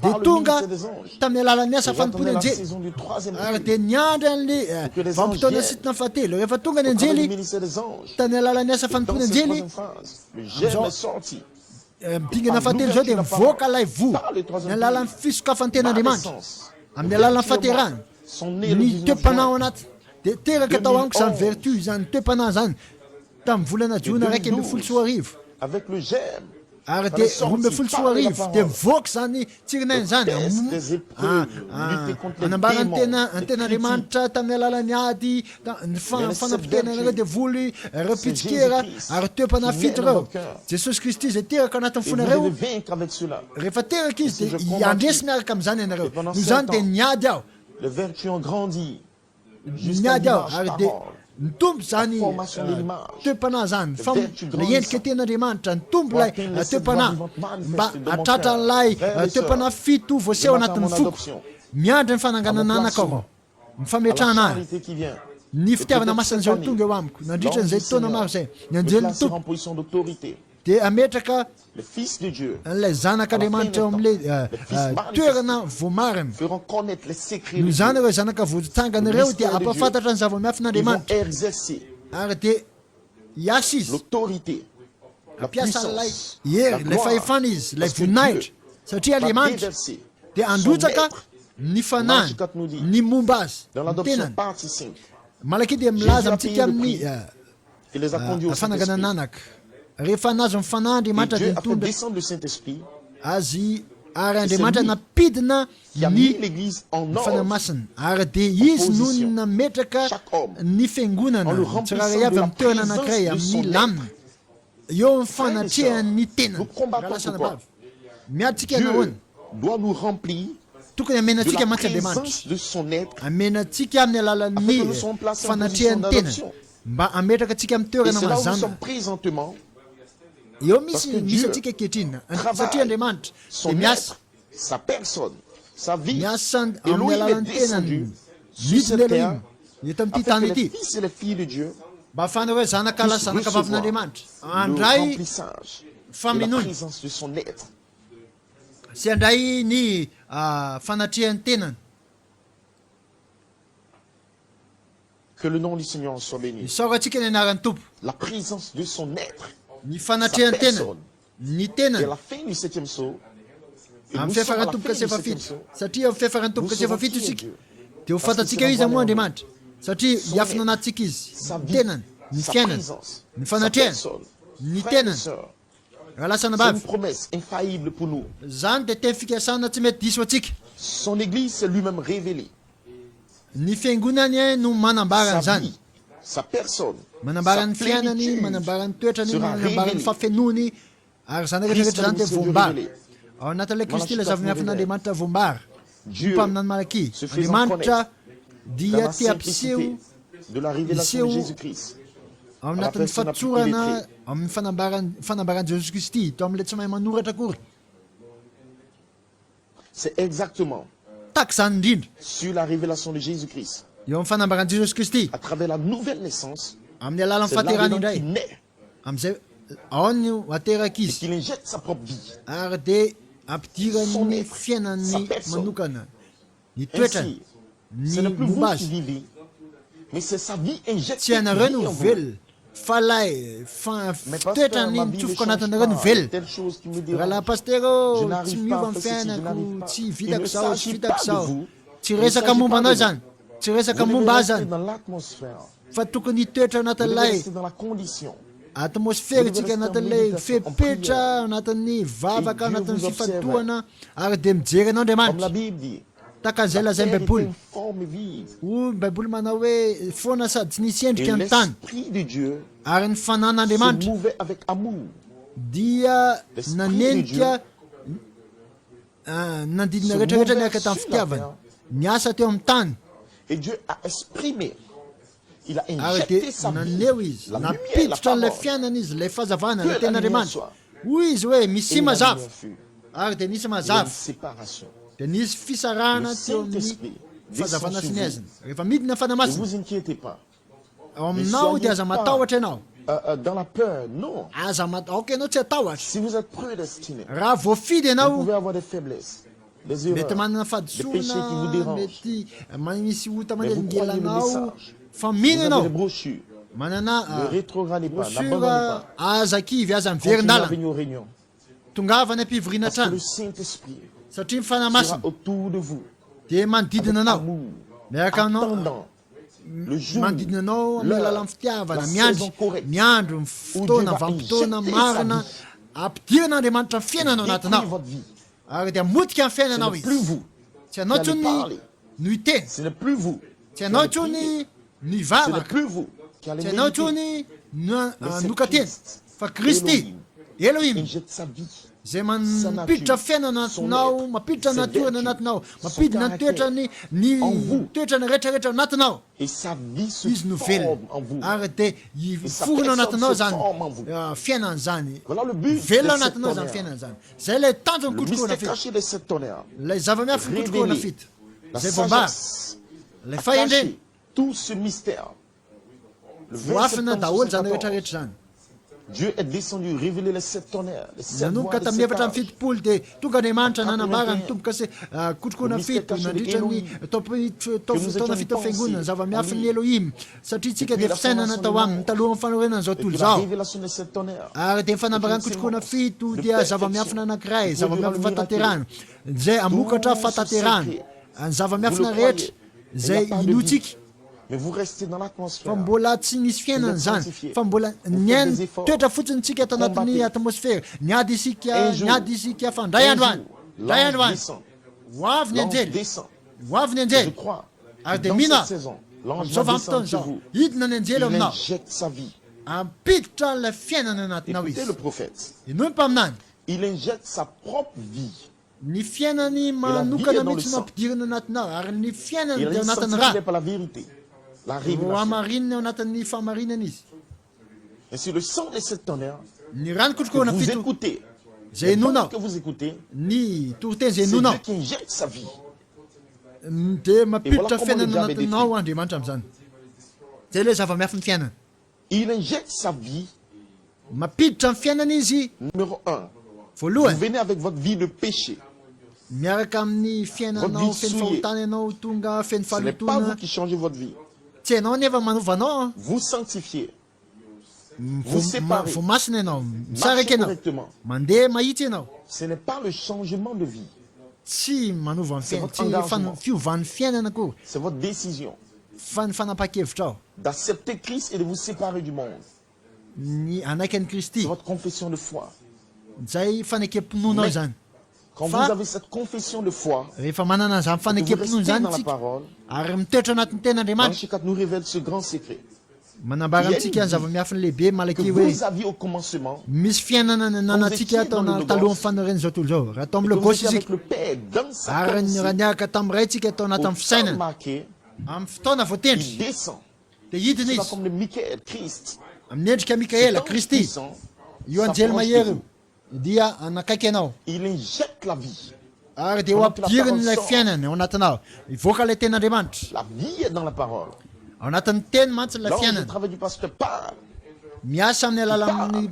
[SPEAKER 2] dia
[SPEAKER 1] par le
[SPEAKER 2] tonga
[SPEAKER 1] ministère des anges.
[SPEAKER 2] tamin'ny alalan'ny asa
[SPEAKER 1] Et j'attendais
[SPEAKER 2] fanompony
[SPEAKER 1] la
[SPEAKER 2] anjely
[SPEAKER 1] saison du troisième
[SPEAKER 2] ary
[SPEAKER 1] pluie.
[SPEAKER 2] dia niandry an'le
[SPEAKER 1] que les
[SPEAKER 2] vanim-potoana
[SPEAKER 1] anges
[SPEAKER 2] sitina fahatelo rehefa tonga ny
[SPEAKER 1] Au travers du
[SPEAKER 2] anjely
[SPEAKER 1] ministère des anges.
[SPEAKER 2] tamin'ny alalan'ny asa
[SPEAKER 1] Dans
[SPEAKER 2] fanompony
[SPEAKER 1] cette
[SPEAKER 2] anjely
[SPEAKER 1] troisième phrase, le germe est sorti.
[SPEAKER 2] midingana fahatelo zao dia mivoaka lay vo ny alalan'ny fisokafan'ny
[SPEAKER 1] Par
[SPEAKER 2] ten'andriamanitra
[SPEAKER 1] l'essence.
[SPEAKER 2] amin'ny alalan'ny fahaterahana
[SPEAKER 1] Sont nés le
[SPEAKER 2] ny
[SPEAKER 1] 19
[SPEAKER 2] toepanao
[SPEAKER 1] juin.
[SPEAKER 2] anaty dia teraka tao amiko zany
[SPEAKER 1] 2011.
[SPEAKER 2] vertu zany toepanao zany tamin'ny volana jona raiky amby folo soa arivo
[SPEAKER 1] Avec le germe.
[SPEAKER 2] ary dia roa amby folo soa arivo dia mivoaka zany tsirinainy zany
[SPEAKER 1] Test des épreuves, lutter contre les
[SPEAKER 2] anambarany
[SPEAKER 1] démons,
[SPEAKER 2] ny ten'andriamanitra tamin'ny alalan'ny ady ny fanapitenanareo dia voly reo pitsikera ary toepana fito reo jesosy kristy zay teraka ao anatin'ny
[SPEAKER 1] Et vous devez
[SPEAKER 2] fonareo
[SPEAKER 1] vaincre avec cela.
[SPEAKER 2] rehefa teraka izy dia iandresy miaraka amin'izany ianareo no zany dia niady aho
[SPEAKER 1] Les vertus ont grandi.
[SPEAKER 2] niady aho ary dia ny tombo zany
[SPEAKER 1] Formation de l'image.
[SPEAKER 2] toepana zany fa
[SPEAKER 1] vertu
[SPEAKER 2] la endrika ten'andriamanitra ny tombo lay
[SPEAKER 1] Atteindre les
[SPEAKER 2] toepana
[SPEAKER 1] sept voies vivantes
[SPEAKER 2] mba
[SPEAKER 1] manifestées de mon
[SPEAKER 2] atratra
[SPEAKER 1] cœur.
[SPEAKER 2] an'ilay
[SPEAKER 1] Frères et
[SPEAKER 2] toepana
[SPEAKER 1] sœurs,
[SPEAKER 2] fito voaseho
[SPEAKER 1] de ma
[SPEAKER 2] anatin'ny
[SPEAKER 1] mon
[SPEAKER 2] foko
[SPEAKER 1] adoption.
[SPEAKER 2] miandry ny fananganana
[SPEAKER 1] À mon
[SPEAKER 2] anakao
[SPEAKER 1] placement.
[SPEAKER 2] ny
[SPEAKER 1] À la
[SPEAKER 2] fametrahana ahy
[SPEAKER 1] charité qui vient.
[SPEAKER 2] ny fitiavana masina zay tonga eo amiko nandritran'izay taona maro zay ny anjelin'ny tompo
[SPEAKER 1] en position d'autorité.
[SPEAKER 2] dia ametraka
[SPEAKER 1] Le Fils de Dieu
[SPEAKER 2] ilay zanak'andriamanitra eo amin'ilay toerana voamariny
[SPEAKER 1] feront connaître les secrets
[SPEAKER 2] no
[SPEAKER 1] de
[SPEAKER 2] zany
[SPEAKER 1] Dieu.
[SPEAKER 2] ireo zanaka voajanganareo dia ampafantatra ny zava-miafy
[SPEAKER 1] Ils vont
[SPEAKER 2] n'andriamanitra
[SPEAKER 1] exercer
[SPEAKER 2] ary dia hiasa izy
[SPEAKER 1] l'autorité, la
[SPEAKER 2] ampiasa ilay
[SPEAKER 1] puissance, la
[SPEAKER 2] hery ilay
[SPEAKER 1] gloire.
[SPEAKER 2] fahefana izy ilay
[SPEAKER 1] Parce que
[SPEAKER 2] voninahitra
[SPEAKER 1] Dieu
[SPEAKER 2] satria
[SPEAKER 1] va
[SPEAKER 2] andriamanitra
[SPEAKER 1] déverser
[SPEAKER 2] dia
[SPEAKER 1] son
[SPEAKER 2] androtsaka
[SPEAKER 1] être
[SPEAKER 2] ny fanany
[SPEAKER 1] Malachi 4
[SPEAKER 2] ny momba azy
[SPEAKER 1] dans
[SPEAKER 2] ny
[SPEAKER 1] l'adoption
[SPEAKER 2] tenany
[SPEAKER 1] partie 5.
[SPEAKER 2] malaky dia milaza
[SPEAKER 1] Jésus a
[SPEAKER 2] amintsika
[SPEAKER 1] payé le
[SPEAKER 2] amin'ny
[SPEAKER 1] prix. Il les a conduits au
[SPEAKER 2] fanagana
[SPEAKER 1] Saint-Esprit.
[SPEAKER 2] nanaka rehefa nazo ny fanahy
[SPEAKER 1] Et
[SPEAKER 2] andriamanitra
[SPEAKER 1] Dieu
[SPEAKER 2] dia
[SPEAKER 1] a fait
[SPEAKER 2] nitondra
[SPEAKER 1] descendre le Saint-Esprit
[SPEAKER 2] azy ary andriamanitra
[SPEAKER 1] lui
[SPEAKER 2] napidina
[SPEAKER 1] qui a mis
[SPEAKER 2] ny
[SPEAKER 1] l'Église en ordre
[SPEAKER 2] fanamasina ary dia izy no
[SPEAKER 1] position.
[SPEAKER 2] nametraka
[SPEAKER 1] Chaque homme.
[SPEAKER 2] ny fiangonana
[SPEAKER 1] En le
[SPEAKER 2] tsirairay avy
[SPEAKER 1] remplissant de la
[SPEAKER 2] amin'ny toerana
[SPEAKER 1] présence
[SPEAKER 2] anankiray
[SPEAKER 1] de
[SPEAKER 2] amin'ny
[SPEAKER 1] son
[SPEAKER 2] lamina eo amin'ny fanatrehany tena
[SPEAKER 1] nous combattons
[SPEAKER 2] rahalasana
[SPEAKER 1] pourquoi?
[SPEAKER 2] bavy miaditsika nahoana
[SPEAKER 1] Dieu doit nous remplir
[SPEAKER 2] tokony
[SPEAKER 1] de
[SPEAKER 2] amenatsika
[SPEAKER 1] la
[SPEAKER 2] mantsy andriamanitra
[SPEAKER 1] présence de son être
[SPEAKER 2] amenatsika amin'ny
[SPEAKER 1] afin que
[SPEAKER 2] alalan'ny
[SPEAKER 1] nous soyons placés en
[SPEAKER 2] fanatrehany
[SPEAKER 1] position
[SPEAKER 2] tena
[SPEAKER 1] d'adoption.
[SPEAKER 2] mba ametraka atsika amin'ny
[SPEAKER 1] Et
[SPEAKER 2] toerana
[SPEAKER 1] c'est là où nous
[SPEAKER 2] mazana
[SPEAKER 1] sommes présentement.
[SPEAKER 2] eo
[SPEAKER 1] Parce
[SPEAKER 2] misy
[SPEAKER 1] que
[SPEAKER 2] misy
[SPEAKER 1] Dieu
[SPEAKER 2] atsika ankehitriny
[SPEAKER 1] travaille
[SPEAKER 2] satria andriamanitra
[SPEAKER 1] son
[SPEAKER 2] dia miasa
[SPEAKER 1] être, sa personne, sa vie.
[SPEAKER 2] miasa amin'ny
[SPEAKER 1] Elohim est
[SPEAKER 2] alalan'ny
[SPEAKER 1] descendu
[SPEAKER 2] tenany
[SPEAKER 1] sur
[SPEAKER 2] midiny
[SPEAKER 1] cette
[SPEAKER 2] elohim
[SPEAKER 1] terre
[SPEAKER 2] eto amin'ity
[SPEAKER 1] afin
[SPEAKER 2] tany
[SPEAKER 1] que les
[SPEAKER 2] ity
[SPEAKER 1] fils et les filles de Dieu
[SPEAKER 2] mba ahafana hoe zanakala
[SPEAKER 1] puissent
[SPEAKER 2] zanaka
[SPEAKER 1] recevoir
[SPEAKER 2] vavin'andriamanitra
[SPEAKER 1] le
[SPEAKER 2] andray
[SPEAKER 1] remplissage et la
[SPEAKER 2] faminony
[SPEAKER 1] présence de son être.
[SPEAKER 2] sy andray ny fanatrehany tenany
[SPEAKER 1] Que le nom du Seigneur soit béni.
[SPEAKER 2] isaorantsika ny anaran'ny tompo
[SPEAKER 1] La présence de son être,
[SPEAKER 2] ny
[SPEAKER 1] sa
[SPEAKER 2] fanatrehany tenany
[SPEAKER 1] personne.
[SPEAKER 2] ny
[SPEAKER 1] Et à
[SPEAKER 2] tenany
[SPEAKER 1] la fin du 7e saut, et
[SPEAKER 2] amin'ny
[SPEAKER 1] nous sommes à
[SPEAKER 2] fiafarany
[SPEAKER 1] la
[SPEAKER 2] tomboka
[SPEAKER 1] fin
[SPEAKER 2] sy
[SPEAKER 1] du 7e
[SPEAKER 2] efafito
[SPEAKER 1] saut,
[SPEAKER 2] satria amin'ny fiafarany tomboka
[SPEAKER 1] nous
[SPEAKER 2] sy
[SPEAKER 1] saurons
[SPEAKER 2] efafito
[SPEAKER 1] qui est
[SPEAKER 2] isika
[SPEAKER 1] Dieu.
[SPEAKER 2] dia ho
[SPEAKER 1] Parce que
[SPEAKER 2] fantatsika
[SPEAKER 1] c'est
[SPEAKER 2] izy moa
[SPEAKER 1] la
[SPEAKER 2] andriamanitra satria
[SPEAKER 1] Son
[SPEAKER 2] hiafina
[SPEAKER 1] être,
[SPEAKER 2] anatsika izy
[SPEAKER 1] sa
[SPEAKER 2] ny
[SPEAKER 1] vie,
[SPEAKER 2] tenany ny
[SPEAKER 1] sa
[SPEAKER 2] fiainany
[SPEAKER 1] présence,
[SPEAKER 2] ny
[SPEAKER 1] sa
[SPEAKER 2] fanatrehany
[SPEAKER 1] personne.
[SPEAKER 2] ny
[SPEAKER 1] Frères et
[SPEAKER 2] tenany
[SPEAKER 1] sœurs,
[SPEAKER 2] raha lasana
[SPEAKER 1] c'est une
[SPEAKER 2] bavy
[SPEAKER 1] promesse infaillible pour nous.
[SPEAKER 2] zany dia teny fikasana tsy mety diso atsika
[SPEAKER 1] Son Église s'est lui-même révélée.
[SPEAKER 2] ny fiangonany no manambarany
[SPEAKER 1] Sa
[SPEAKER 2] zany
[SPEAKER 1] vie, sa personne,
[SPEAKER 2] manambara ny
[SPEAKER 1] sa
[SPEAKER 2] fiainany
[SPEAKER 1] plénitude
[SPEAKER 2] manambara ny toetrany
[SPEAKER 1] sera
[SPEAKER 2] manambara ny
[SPEAKER 1] révélée.
[SPEAKER 2] fafenony ary zany rehetrarehetra zany dia
[SPEAKER 1] Christ
[SPEAKER 2] voambara
[SPEAKER 1] révélé.
[SPEAKER 2] ao anatin'ilay kristy ilay
[SPEAKER 1] Malachi
[SPEAKER 2] zava-miafin'andriamanitra voambara
[SPEAKER 1] Dieu,
[SPEAKER 2] mpaminany malaky
[SPEAKER 1] se faisant
[SPEAKER 2] andriamanitra
[SPEAKER 1] dans
[SPEAKER 2] dia
[SPEAKER 1] la
[SPEAKER 2] ty ampiseho
[SPEAKER 1] simplicité de la révélation de
[SPEAKER 2] Ici où-
[SPEAKER 1] Jésus-Christ.
[SPEAKER 2] ao
[SPEAKER 1] la
[SPEAKER 2] anatin'ny
[SPEAKER 1] personne la plus
[SPEAKER 2] fatsorana
[SPEAKER 1] illettrée.
[SPEAKER 2] amin'ny fanambarany jesosy kristy to amin'ilay tsy mahay manoratra akory
[SPEAKER 1] C'est exactement
[SPEAKER 2] taky zany indrindra
[SPEAKER 1] sur la révélation de Jésus-Christ,
[SPEAKER 2] eo amin'ny fanambarany jesosy kristy
[SPEAKER 1] à travers la nouvelle naissance,
[SPEAKER 2] amin'ny alalan'ny
[SPEAKER 1] c'est
[SPEAKER 2] fahaterany
[SPEAKER 1] là-dedans
[SPEAKER 2] indray
[SPEAKER 1] qu'il naît
[SPEAKER 2] am'izay ao ny ateraky
[SPEAKER 1] et
[SPEAKER 2] izy
[SPEAKER 1] qu'il injecte sa propre vie.
[SPEAKER 2] ary dia
[SPEAKER 1] Son
[SPEAKER 2] ampidirany
[SPEAKER 1] être, sa
[SPEAKER 2] fiainany
[SPEAKER 1] personne.
[SPEAKER 2] manokana ny toetrany
[SPEAKER 1] Ainsi, ce n'est
[SPEAKER 2] ny
[SPEAKER 1] plus vous
[SPEAKER 2] momba
[SPEAKER 1] qui
[SPEAKER 2] azy
[SPEAKER 1] vivez, mais c'est sa vie injectée
[SPEAKER 2] tsy ianareo
[SPEAKER 1] vie
[SPEAKER 2] no
[SPEAKER 1] en vous.
[SPEAKER 2] velona fa lay
[SPEAKER 1] Mais pasteur,
[SPEAKER 2] toetrany
[SPEAKER 1] ma vie ne
[SPEAKER 2] mitsofoka
[SPEAKER 1] change
[SPEAKER 2] anatinareo no
[SPEAKER 1] pas.
[SPEAKER 2] velona
[SPEAKER 1] Telle chose qui me
[SPEAKER 2] raha laha
[SPEAKER 1] dérange.
[SPEAKER 2] paster
[SPEAKER 1] Je
[SPEAKER 2] tsy
[SPEAKER 1] n'arrive
[SPEAKER 2] miova
[SPEAKER 1] pas à
[SPEAKER 2] amin'ny
[SPEAKER 1] faire ceci, je
[SPEAKER 2] fiainako
[SPEAKER 1] n'arrive pas.
[SPEAKER 2] tsy
[SPEAKER 1] Il
[SPEAKER 2] vitako
[SPEAKER 1] ne
[SPEAKER 2] sao tsy
[SPEAKER 1] s'agit
[SPEAKER 2] vitako
[SPEAKER 1] pas de
[SPEAKER 2] sao
[SPEAKER 1] vous.
[SPEAKER 2] tsy
[SPEAKER 1] Il ne
[SPEAKER 2] resaka
[SPEAKER 1] s'agit
[SPEAKER 2] momba
[SPEAKER 1] pas
[SPEAKER 2] anao
[SPEAKER 1] de
[SPEAKER 2] zany tsy resaka
[SPEAKER 1] Vous devez
[SPEAKER 2] momba azy
[SPEAKER 1] rester
[SPEAKER 2] zany
[SPEAKER 1] dans l'atmosphère.
[SPEAKER 2] fa tokony toetra
[SPEAKER 1] Vous devez
[SPEAKER 2] anatin'ilay
[SPEAKER 1] rester dans la condition.
[SPEAKER 2] atmosfera
[SPEAKER 1] Vous devez
[SPEAKER 2] tsika
[SPEAKER 1] rester en
[SPEAKER 2] anatin'ilay
[SPEAKER 1] méditation, en
[SPEAKER 2] fepetra
[SPEAKER 1] prière.
[SPEAKER 2] anatin'ny vavaka
[SPEAKER 1] Et Dieu
[SPEAKER 2] anatin'ny
[SPEAKER 1] vous observe.
[SPEAKER 2] fifatoana ary dia mijery anao
[SPEAKER 1] Comme la
[SPEAKER 2] andriamanitra
[SPEAKER 1] Bible dit,
[SPEAKER 2] takan'izay
[SPEAKER 1] la
[SPEAKER 2] lazainy
[SPEAKER 1] terre est
[SPEAKER 2] baiboly
[SPEAKER 1] informe et vide.
[SPEAKER 2] hoy ny baiboly manao hoe foana sady tsy nisy
[SPEAKER 1] Et
[SPEAKER 2] endrika ny tany
[SPEAKER 1] l'Esprit de Dieu
[SPEAKER 2] ary ny
[SPEAKER 1] se
[SPEAKER 2] fanan'andriamanitra
[SPEAKER 1] mouvait avec amour.
[SPEAKER 2] dia
[SPEAKER 1] L'Esprit
[SPEAKER 2] nanendrika nandidina rehetrarehetra niaraka tamin'ny
[SPEAKER 1] sur la
[SPEAKER 2] fitiavana
[SPEAKER 1] terre.
[SPEAKER 2] niasa teo amin'ny tany
[SPEAKER 1] Et Dieu a exprimé. Il a
[SPEAKER 2] ary
[SPEAKER 1] injecté
[SPEAKER 2] dia
[SPEAKER 1] sa vie.
[SPEAKER 2] naneo izy
[SPEAKER 1] La lumière, la
[SPEAKER 2] napiditra n'ilay
[SPEAKER 1] parole.
[SPEAKER 2] fiainana izy ilay fahazavana
[SPEAKER 1] Que
[SPEAKER 2] ilay
[SPEAKER 1] la
[SPEAKER 2] ten'andriamanitra
[SPEAKER 1] lumière soit.
[SPEAKER 2] hoy izy hoe misy
[SPEAKER 1] Et la
[SPEAKER 2] mazava
[SPEAKER 1] lumière fut.
[SPEAKER 2] ary dia nisy
[SPEAKER 1] Il y a une
[SPEAKER 2] mazava
[SPEAKER 1] séparation.
[SPEAKER 2] dia nisy fisarahana
[SPEAKER 1] Le
[SPEAKER 2] teo amin'ny
[SPEAKER 1] Saint-Esprit
[SPEAKER 2] fahazavana
[SPEAKER 1] descend
[SPEAKER 2] sy
[SPEAKER 1] sur
[SPEAKER 2] ny
[SPEAKER 1] vous.
[SPEAKER 2] aizina rehefa midina
[SPEAKER 1] Ne
[SPEAKER 2] fanamasina
[SPEAKER 1] vous inquiétez pas.
[SPEAKER 2] ao aminao dia aza matahotra ianao
[SPEAKER 1] Dans la peur, non.
[SPEAKER 2] aza aoka ianao tsy atahotra
[SPEAKER 1] Si vous êtes prédestiné,
[SPEAKER 2] raha voafidy
[SPEAKER 1] vous
[SPEAKER 2] ianao
[SPEAKER 1] pouvez avoir des faiblesses, des
[SPEAKER 2] mety
[SPEAKER 1] erreurs,
[SPEAKER 2] manana
[SPEAKER 1] des péchés qui vous
[SPEAKER 2] fadisoana
[SPEAKER 1] dérangent.
[SPEAKER 2] mety misy ota
[SPEAKER 1] Mais vous croyez le
[SPEAKER 2] mandelingelanao
[SPEAKER 1] message.
[SPEAKER 2] fa
[SPEAKER 1] Vous
[SPEAKER 2] mino
[SPEAKER 1] avez
[SPEAKER 2] ianao
[SPEAKER 1] des brochures.
[SPEAKER 2] manana
[SPEAKER 1] Ne rétrogradez pas, n'abandonnez
[SPEAKER 2] brosura
[SPEAKER 1] pas.
[SPEAKER 2] aza kivy aza
[SPEAKER 1] Continuez à
[SPEAKER 2] miverindalana
[SPEAKER 1] venir aux réunions.
[SPEAKER 2] tongava ny ampivoriana
[SPEAKER 1] Parce que le
[SPEAKER 2] trano
[SPEAKER 1] Saint-Esprit
[SPEAKER 2] satria
[SPEAKER 1] sera
[SPEAKER 2] mifanamasina
[SPEAKER 1] autour de vous.
[SPEAKER 2] dia manodidina
[SPEAKER 1] Avec
[SPEAKER 2] anao
[SPEAKER 1] amour,
[SPEAKER 2] miaraka aminao
[SPEAKER 1] attendant le jour,
[SPEAKER 2] manodidina anao amin'ny
[SPEAKER 1] l'heure,
[SPEAKER 2] alalan'ny fitiavana
[SPEAKER 1] la
[SPEAKER 2] miandry
[SPEAKER 1] saison correcte.
[SPEAKER 2] miandro ny fotoana
[SPEAKER 1] Dieu va
[SPEAKER 2] vanim-potoana
[SPEAKER 1] injecter
[SPEAKER 2] marina
[SPEAKER 1] sa vie.
[SPEAKER 2] ampidiran'andriamanitra ny fiainanao
[SPEAKER 1] détruire
[SPEAKER 2] anatinao
[SPEAKER 1] votre vie.
[SPEAKER 2] ary dia motika ny
[SPEAKER 1] Ce
[SPEAKER 2] fiainanao
[SPEAKER 1] n'est plus
[SPEAKER 2] izy
[SPEAKER 1] vous
[SPEAKER 2] tsy anao
[SPEAKER 1] qui allez
[SPEAKER 2] tsony
[SPEAKER 1] parler.
[SPEAKER 2] no hiteny
[SPEAKER 1] Ce n'est plus vous
[SPEAKER 2] tsy
[SPEAKER 1] qui
[SPEAKER 2] anao
[SPEAKER 1] allez prier.
[SPEAKER 2] tsony no
[SPEAKER 1] Ce n'est
[SPEAKER 2] hivavaka
[SPEAKER 1] plus vous qui allez
[SPEAKER 2] tsy anao
[SPEAKER 1] méditer.
[SPEAKER 2] tsony
[SPEAKER 1] c'est
[SPEAKER 2] nokateny
[SPEAKER 1] Christ.
[SPEAKER 2] fa kristy elohim
[SPEAKER 1] Injecte sa vie.
[SPEAKER 2] zay mampiditra fiainana anatinao mampiditra naturany anatinao mampidina ny toetrany ny toetrany rehetrarehetra anatinao
[SPEAKER 1] Et sa vie se
[SPEAKER 2] izy no
[SPEAKER 1] forme
[SPEAKER 2] velona
[SPEAKER 1] en vous.
[SPEAKER 2] ary dia hiforona anatinao zany fiainana zany
[SPEAKER 1] Voilà le but de
[SPEAKER 2] velona
[SPEAKER 1] cette
[SPEAKER 2] anatinao zany
[SPEAKER 1] tonnerre.
[SPEAKER 2] fiainana zany zay lay tanjony
[SPEAKER 1] Le
[SPEAKER 2] kotrokoana
[SPEAKER 1] mystère
[SPEAKER 2] fito
[SPEAKER 1] caché de cette tonnerre.
[SPEAKER 2] lay zava-miafy kotrokoana
[SPEAKER 1] Révéler
[SPEAKER 2] fito
[SPEAKER 1] la
[SPEAKER 2] zay voambara
[SPEAKER 1] sagesse.
[SPEAKER 2] lay
[SPEAKER 1] A
[SPEAKER 2] fahendreny
[SPEAKER 1] caché tout ce mystère Le 20
[SPEAKER 2] voafina
[SPEAKER 1] septembre
[SPEAKER 2] daholo zany
[SPEAKER 1] 74,
[SPEAKER 2] rehetrarehetra zany.
[SPEAKER 1] Dieu est descendu, révéler les 7 tonnerres, les 7
[SPEAKER 2] nanomboka
[SPEAKER 1] voix, les
[SPEAKER 2] tamin'ny
[SPEAKER 1] 7
[SPEAKER 2] efatra
[SPEAKER 1] âges.
[SPEAKER 2] amin'ny fitopolo dia tonga Andriamanitra nanambara nitomboka se kotrokoana fito nandritra ny taona fito fiangonana ny zava-miafiny Elohim satria tsika dia fisainana tao aminy taloha amin'ny fanorenana zao
[SPEAKER 1] Et
[SPEAKER 2] tontolo
[SPEAKER 1] puis la
[SPEAKER 2] zao
[SPEAKER 1] révélation des 7 tonnerres.
[SPEAKER 2] ary dia fanambarany kotrokoana fito dia zava-miafina anankiray zava-miafina fataterana zay amokatra fataterana ny zava-miafina rehetra zay inotsika
[SPEAKER 1] Mais vous restez dans
[SPEAKER 2] fa
[SPEAKER 1] l'atmosphère.
[SPEAKER 2] mbola tsy nisy fiainana zany fa mbola niainy toetra fotsiny tsika eto anatin'ny atmosfera niady isika fandray andro any ndray andro any hoavy ny
[SPEAKER 1] L'ange
[SPEAKER 2] anjely
[SPEAKER 1] descend.
[SPEAKER 2] hoavy ny
[SPEAKER 1] Je
[SPEAKER 2] anjely
[SPEAKER 1] crois.
[SPEAKER 2] ary
[SPEAKER 1] que
[SPEAKER 2] dia
[SPEAKER 1] Dans
[SPEAKER 2] mihina
[SPEAKER 1] cette saison, l'ange
[SPEAKER 2] am'izao
[SPEAKER 1] va descendre
[SPEAKER 2] vanim-potoana
[SPEAKER 1] sur
[SPEAKER 2] zao
[SPEAKER 1] vous.
[SPEAKER 2] hidina ny anjely
[SPEAKER 1] Il
[SPEAKER 2] aminao
[SPEAKER 1] injecte sa vie.
[SPEAKER 2] ampiditra la fiainana anatinao
[SPEAKER 1] Écoutez
[SPEAKER 2] izy
[SPEAKER 1] le prophète.
[SPEAKER 2] inompa aminany
[SPEAKER 1] Il injecte sa propre vie.
[SPEAKER 2] ny fiainany manokana mihitsy no ampidirina anatinao ary ny fiainany
[SPEAKER 1] Il
[SPEAKER 2] dia
[SPEAKER 1] a
[SPEAKER 2] anatin'ny
[SPEAKER 1] senti
[SPEAKER 2] raha
[SPEAKER 1] qu'il n'est pas la vérité. La
[SPEAKER 2] ho
[SPEAKER 1] révélation.
[SPEAKER 2] amarinina ao anatin'ny fahamarinana izy
[SPEAKER 1] Et sur le sang de cette tonnerre,
[SPEAKER 2] ny rano
[SPEAKER 1] que
[SPEAKER 2] kotrokoana
[SPEAKER 1] vous
[SPEAKER 2] fito
[SPEAKER 1] écoutez,
[SPEAKER 2] zay
[SPEAKER 1] les
[SPEAKER 2] inonao
[SPEAKER 1] bandes que vous écoutez,
[SPEAKER 2] ny toroteny zay
[SPEAKER 1] c'est
[SPEAKER 2] inonao
[SPEAKER 1] Dieu qui injecte sa vie.
[SPEAKER 2] dia mampiditra
[SPEAKER 1] comment
[SPEAKER 2] fiainana
[SPEAKER 1] le diable est
[SPEAKER 2] anatinao Andriamanitra amin'izany zay le zava-miafy ny fiainana
[SPEAKER 1] Il injecte sa vie.
[SPEAKER 2] mampiditra amin'ny fiainana izy
[SPEAKER 1] Numéro 1. Vous
[SPEAKER 2] voalohany
[SPEAKER 1] venez avec votre vie de péché.
[SPEAKER 2] miaraka amin'ny fiainanao feny fahotana ianao tonga feny
[SPEAKER 1] Ce n'est pas vous
[SPEAKER 2] fahalotona
[SPEAKER 1] qui changez votre vie.
[SPEAKER 2] tsy hainao nefa manovanao
[SPEAKER 1] Vous sanctifiez. Vous séparez.
[SPEAKER 2] vo masina ianao
[SPEAKER 1] Marchez
[SPEAKER 2] misaraka ianao
[SPEAKER 1] correctement.
[SPEAKER 2] mandeha mahitsy ianao
[SPEAKER 1] Ce n'est pas le changement de vie.
[SPEAKER 2] tsy manova
[SPEAKER 1] C'est votre
[SPEAKER 2] tsy
[SPEAKER 1] engagement.
[SPEAKER 2] fiovan'ny fiainana koa
[SPEAKER 1] C'est votre décision
[SPEAKER 2] fa ny fanapa-kevitra ao
[SPEAKER 1] d'accepter Christ et de vous séparer du monde.
[SPEAKER 2] ny anaiky an'i
[SPEAKER 1] C'est
[SPEAKER 2] Kristy
[SPEAKER 1] votre confession de foi.
[SPEAKER 2] zay fanekempinonao zany
[SPEAKER 1] Quand
[SPEAKER 2] Fa-
[SPEAKER 1] vous avez cette confession de foi,
[SPEAKER 2] rehefa manana an'izany
[SPEAKER 1] que vous
[SPEAKER 2] fanekempinono
[SPEAKER 1] restez
[SPEAKER 2] zany
[SPEAKER 1] dans la
[SPEAKER 2] tsika
[SPEAKER 1] parole,
[SPEAKER 2] ary mitoetra anatin'ny ten'Andriamanitra
[SPEAKER 1] Malachie 4 nous révèle ce grand secret.
[SPEAKER 2] manambara amintsika ny zava-miafiny lehibe
[SPEAKER 1] Que
[SPEAKER 2] malaky hoe
[SPEAKER 1] vous aviez au commencement,
[SPEAKER 2] misy fiainana nanantsika tao talohan'ny fanaren'ny zao tontolo zao raha tao
[SPEAKER 1] que
[SPEAKER 2] amin'ny
[SPEAKER 1] vous
[SPEAKER 2] logosy
[SPEAKER 1] étiez avec
[SPEAKER 2] isika
[SPEAKER 1] le Père dans sa
[SPEAKER 2] ary
[SPEAKER 1] pensée,
[SPEAKER 2] raha niaraka tamin'iray tsika tao
[SPEAKER 1] au
[SPEAKER 2] anatin'ny
[SPEAKER 1] temps
[SPEAKER 2] fisainana
[SPEAKER 1] marqué,
[SPEAKER 2] amin'ny fotoana
[SPEAKER 1] il
[SPEAKER 2] voatendry
[SPEAKER 1] descend.
[SPEAKER 2] dia hidina
[SPEAKER 1] C'est pas
[SPEAKER 2] izy
[SPEAKER 1] comme le Michael, Christ.
[SPEAKER 2] amin'ny endrika mikaela
[SPEAKER 1] Quand il
[SPEAKER 2] Kristy
[SPEAKER 1] descend,
[SPEAKER 2] io anjely
[SPEAKER 1] s'approche
[SPEAKER 2] mahery
[SPEAKER 1] de
[SPEAKER 2] io dia anakaiky anao
[SPEAKER 1] il injecte la vie.
[SPEAKER 2] ary dia ho ampidiriny ilay fiainana ao anatinao ivoaka ilay ten'Andriamanitra
[SPEAKER 1] La vie est dans la parole.
[SPEAKER 2] ao anatin'ny teny mantsy ilay
[SPEAKER 1] Lorsque le
[SPEAKER 2] fiainana
[SPEAKER 1] travail du pasteur part,
[SPEAKER 2] miasa amin'ny alalan'ny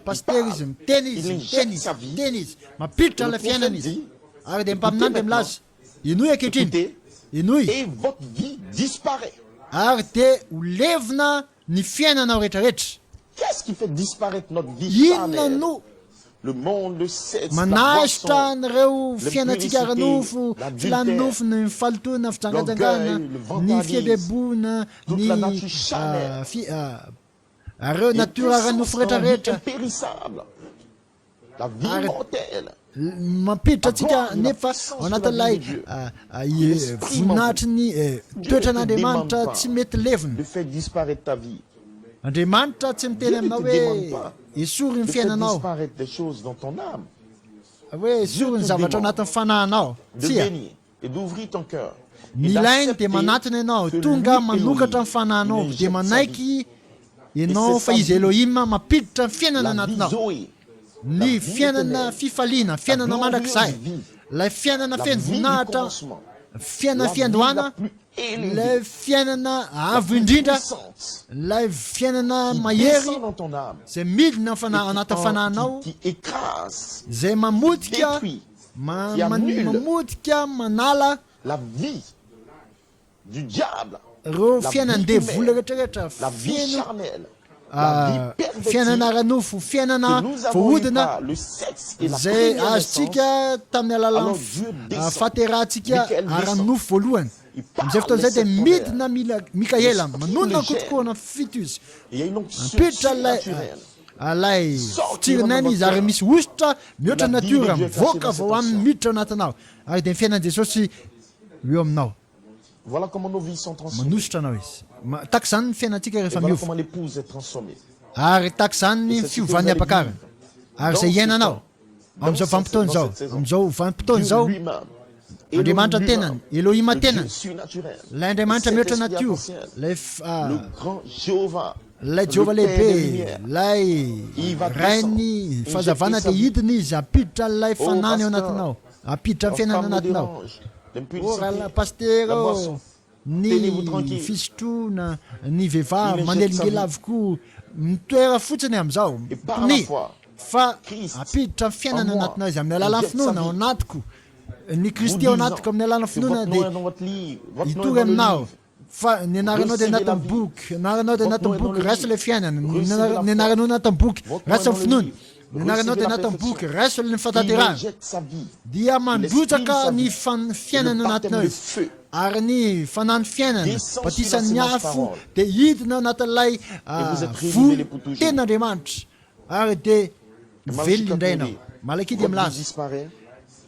[SPEAKER 2] paster izy miteny izy miteny izy miteny izy mampiditra ilay fiainana izy ary dia mimpaminany dia milaza inoy ankehitriny
[SPEAKER 1] écoutez,
[SPEAKER 2] inoy
[SPEAKER 1] et votre vie disparaît.
[SPEAKER 2] ary dia ho levina ny fiainanao rehetrarehetra
[SPEAKER 1] Qu'est-ce qui fait disparaître notre vie
[SPEAKER 2] inona
[SPEAKER 1] charnelle?
[SPEAKER 2] no
[SPEAKER 1] Le monde, le sexe, la
[SPEAKER 2] manasitra
[SPEAKER 1] boisson,
[SPEAKER 2] an'ireo fiainatsika ara-nofo
[SPEAKER 1] l'adultère,
[SPEAKER 2] filaninofo ny falotona fijangajangana
[SPEAKER 1] l'orgueil, le
[SPEAKER 2] ny
[SPEAKER 1] vandalisme,
[SPEAKER 2] fiebebona
[SPEAKER 1] toute
[SPEAKER 2] ny
[SPEAKER 1] la nature charnelle.
[SPEAKER 2] areo
[SPEAKER 1] et
[SPEAKER 2] natiora ara-nofo
[SPEAKER 1] puissance dans la vie
[SPEAKER 2] rehetrarehetra
[SPEAKER 1] impérissable. La vie
[SPEAKER 2] Arrête.
[SPEAKER 1] mortelle.
[SPEAKER 2] mampiditra atsika nefa ao anatin'ilay voninahitry ny toetran'Andriamanitra tsy mety levina
[SPEAKER 1] De faire disparaître ta vie.
[SPEAKER 2] Andriamanitra tsy miteny aminao hoe esory ny
[SPEAKER 1] De faire
[SPEAKER 2] fiainanao
[SPEAKER 1] disparaître des choses dans ton âme.
[SPEAKER 2] hoe esory ny zavatra ao anatin'ny fanahinao
[SPEAKER 1] De
[SPEAKER 2] tsia
[SPEAKER 1] bénir et d'ouvrir ton cœur. Et
[SPEAKER 2] ny ilainy dia
[SPEAKER 1] d'accepter
[SPEAKER 2] manatona ianao
[SPEAKER 1] que
[SPEAKER 2] tonga
[SPEAKER 1] lui,
[SPEAKER 2] manokatra
[SPEAKER 1] Elohim,
[SPEAKER 2] ny fanahinao
[SPEAKER 1] il
[SPEAKER 2] dia
[SPEAKER 1] injecte
[SPEAKER 2] manaiky
[SPEAKER 1] Et
[SPEAKER 2] ianao
[SPEAKER 1] c'est
[SPEAKER 2] fa
[SPEAKER 1] sa
[SPEAKER 2] izy
[SPEAKER 1] vie.
[SPEAKER 2] Elohim mampiditra ny fiainana
[SPEAKER 1] La vie
[SPEAKER 2] anatinao
[SPEAKER 1] Zoé.
[SPEAKER 2] ny
[SPEAKER 1] vie
[SPEAKER 2] fiainana
[SPEAKER 1] éternelle.
[SPEAKER 2] fifaliana fiainana
[SPEAKER 1] glorieuse
[SPEAKER 2] mandrakizay
[SPEAKER 1] vie.
[SPEAKER 2] ilay fiainana
[SPEAKER 1] La
[SPEAKER 2] feno
[SPEAKER 1] vie du
[SPEAKER 2] voninahitra
[SPEAKER 1] commencement.
[SPEAKER 2] fiainana
[SPEAKER 1] La vie
[SPEAKER 2] fiandohana
[SPEAKER 1] la plus élevée.
[SPEAKER 2] ilay fiainana
[SPEAKER 1] La
[SPEAKER 2] avo
[SPEAKER 1] plus
[SPEAKER 2] indrindra
[SPEAKER 1] puissante.
[SPEAKER 2] ilay fiainana
[SPEAKER 1] Qui
[SPEAKER 2] mahery
[SPEAKER 1] descend dans ton âme.
[SPEAKER 2] zay midina anatin'ny fanahinao
[SPEAKER 1] Qui écrase,
[SPEAKER 2] zay mamotika
[SPEAKER 1] détruit qui annule
[SPEAKER 2] mamotika manala
[SPEAKER 1] la vie du diable,
[SPEAKER 2] reo
[SPEAKER 1] la
[SPEAKER 2] fiainandevoly
[SPEAKER 1] vie
[SPEAKER 2] rehetrarehetra
[SPEAKER 1] la vie
[SPEAKER 2] fiaino
[SPEAKER 1] charnelle, la vie pervertie
[SPEAKER 2] fiainana ranofo fiainana
[SPEAKER 1] que nous avons eu
[SPEAKER 2] vohodina
[SPEAKER 1] par le sexe et la
[SPEAKER 2] zay
[SPEAKER 1] première
[SPEAKER 2] azotsika
[SPEAKER 1] naissance.
[SPEAKER 2] tamin'ny alalan'ny
[SPEAKER 1] Alors Dieu descend.
[SPEAKER 2] faterahantsika
[SPEAKER 1] Michael descend.
[SPEAKER 2] aranofo voalohany
[SPEAKER 1] Il parle
[SPEAKER 2] amizay fotoana zay dia
[SPEAKER 1] les sept
[SPEAKER 2] midina Mikaela
[SPEAKER 1] L'esprit
[SPEAKER 2] manonona
[SPEAKER 1] le gère.
[SPEAKER 2] kotokoana fito izy
[SPEAKER 1] Il y a une onction
[SPEAKER 2] mampiditra ilay
[SPEAKER 1] surnaturelle.
[SPEAKER 2] alay
[SPEAKER 1] Sortir
[SPEAKER 2] tsirinany izy ary misy ositra mihoatra
[SPEAKER 1] La
[SPEAKER 2] natiora
[SPEAKER 1] vie de Dieu
[SPEAKER 2] mivoaka
[SPEAKER 1] cachée dans
[SPEAKER 2] vao
[SPEAKER 1] cet
[SPEAKER 2] amin'ny miditra ao anatinao ary dia ny fiainan'i Jesosy eo aminao
[SPEAKER 1] Voilà comment nos vies sont transformées.
[SPEAKER 2] manositra anao izy taka zany ny fiainantsika
[SPEAKER 1] Et
[SPEAKER 2] rehefa
[SPEAKER 1] voilà
[SPEAKER 2] miofo
[SPEAKER 1] comment l'épouse est transformée.
[SPEAKER 2] ary taka zany ny fiovan'ny apakara ary zay iainanao am'izao vanim-potoana zao am'izao vanim-potoana
[SPEAKER 1] Dieu
[SPEAKER 2] zao
[SPEAKER 1] lui-même.
[SPEAKER 2] Andriamanitra
[SPEAKER 1] Elohim
[SPEAKER 2] tenany
[SPEAKER 1] lui-même.
[SPEAKER 2] Elohim
[SPEAKER 1] Le
[SPEAKER 2] tenany
[SPEAKER 1] Dieu surnaturel.
[SPEAKER 2] ilay Andriamanitra
[SPEAKER 1] Le
[SPEAKER 2] mihoatra
[SPEAKER 1] Saint-Esprit
[SPEAKER 2] natiora
[SPEAKER 1] arc-en-ciel.
[SPEAKER 2] ilay
[SPEAKER 1] Le grand Jéhovah.
[SPEAKER 2] ilay
[SPEAKER 1] Le
[SPEAKER 2] Jehova
[SPEAKER 1] Père des
[SPEAKER 2] lehibe
[SPEAKER 1] Lumières.
[SPEAKER 2] ilay
[SPEAKER 1] Il va
[SPEAKER 2] rainy
[SPEAKER 1] descendre,
[SPEAKER 2] fahazavana
[SPEAKER 1] injecter
[SPEAKER 2] dia
[SPEAKER 1] sa
[SPEAKER 2] hidina izy ampiditra ilay fanany ao
[SPEAKER 1] pasteur.
[SPEAKER 2] anatinao ampiditra
[SPEAKER 1] La
[SPEAKER 2] ny fiainana
[SPEAKER 1] femme
[SPEAKER 2] anatinao
[SPEAKER 1] dérange.
[SPEAKER 2] oh
[SPEAKER 1] L'impudicité.
[SPEAKER 2] raha paster
[SPEAKER 1] La boisson. Tenez-vous
[SPEAKER 2] ny
[SPEAKER 1] tranquille.
[SPEAKER 2] fisotroana ny vehivavy
[SPEAKER 1] Il
[SPEAKER 2] mandelingelina
[SPEAKER 1] injecte sa
[SPEAKER 2] avokoa mitoera fotsiny amin'izao
[SPEAKER 1] Et par la foi,
[SPEAKER 2] fa
[SPEAKER 1] Christ,
[SPEAKER 2] apiditra amin'ny fiainana
[SPEAKER 1] en moi,
[SPEAKER 2] anatinao izy amin'ny alalan'ny
[SPEAKER 1] injecte
[SPEAKER 2] finoana
[SPEAKER 1] sa
[SPEAKER 2] ao
[SPEAKER 1] vie.
[SPEAKER 2] anatiko ny
[SPEAKER 1] vous
[SPEAKER 2] Kristy ao
[SPEAKER 1] disant
[SPEAKER 2] anatiko amin'ny alalan'ny
[SPEAKER 1] que
[SPEAKER 2] finoana
[SPEAKER 1] votre nom
[SPEAKER 2] dia
[SPEAKER 1] est dans votre livre, votre nom est
[SPEAKER 2] hitory
[SPEAKER 1] dans le
[SPEAKER 2] aminao
[SPEAKER 1] livre.
[SPEAKER 2] fa ny anaranao dia
[SPEAKER 1] Recevez la
[SPEAKER 2] anatin'ny
[SPEAKER 1] vie.
[SPEAKER 2] boky anaranao dia
[SPEAKER 1] Votre
[SPEAKER 2] anatin'ny
[SPEAKER 1] nom est dans
[SPEAKER 2] boky
[SPEAKER 1] le
[SPEAKER 2] raiso
[SPEAKER 1] livre.
[SPEAKER 2] le fiainana
[SPEAKER 1] Recevez la
[SPEAKER 2] ny anaranao anatin'ny boky
[SPEAKER 1] Votre
[SPEAKER 2] raiso
[SPEAKER 1] nom
[SPEAKER 2] ny
[SPEAKER 1] est dans le
[SPEAKER 2] finoana
[SPEAKER 1] livre.
[SPEAKER 2] ny anaranao dia
[SPEAKER 1] Recevez la
[SPEAKER 2] anatin'ny
[SPEAKER 1] perfection.
[SPEAKER 2] boky raiso ny
[SPEAKER 1] Il
[SPEAKER 2] fataterana
[SPEAKER 1] injecte sa vie.
[SPEAKER 2] dia mandrotsaka
[SPEAKER 1] sa
[SPEAKER 2] ny
[SPEAKER 1] vie.
[SPEAKER 2] fiainana
[SPEAKER 1] Le
[SPEAKER 2] anatinao
[SPEAKER 1] baptême de
[SPEAKER 2] izy
[SPEAKER 1] feu.
[SPEAKER 2] ary ny fanany fiainana
[SPEAKER 1] Descend
[SPEAKER 2] mpatisan'ny
[SPEAKER 1] sur la
[SPEAKER 2] afo
[SPEAKER 1] sémence
[SPEAKER 2] dia hidina anatin'ilay
[SPEAKER 1] vous êtes
[SPEAKER 2] vo
[SPEAKER 1] révélés pour toujours.
[SPEAKER 2] ten'Andriamanitra ary dia
[SPEAKER 1] Malachi
[SPEAKER 2] velona indray ianao
[SPEAKER 1] 4:9.
[SPEAKER 2] malaky dia
[SPEAKER 1] Votre vie
[SPEAKER 2] milaza
[SPEAKER 1] disparaît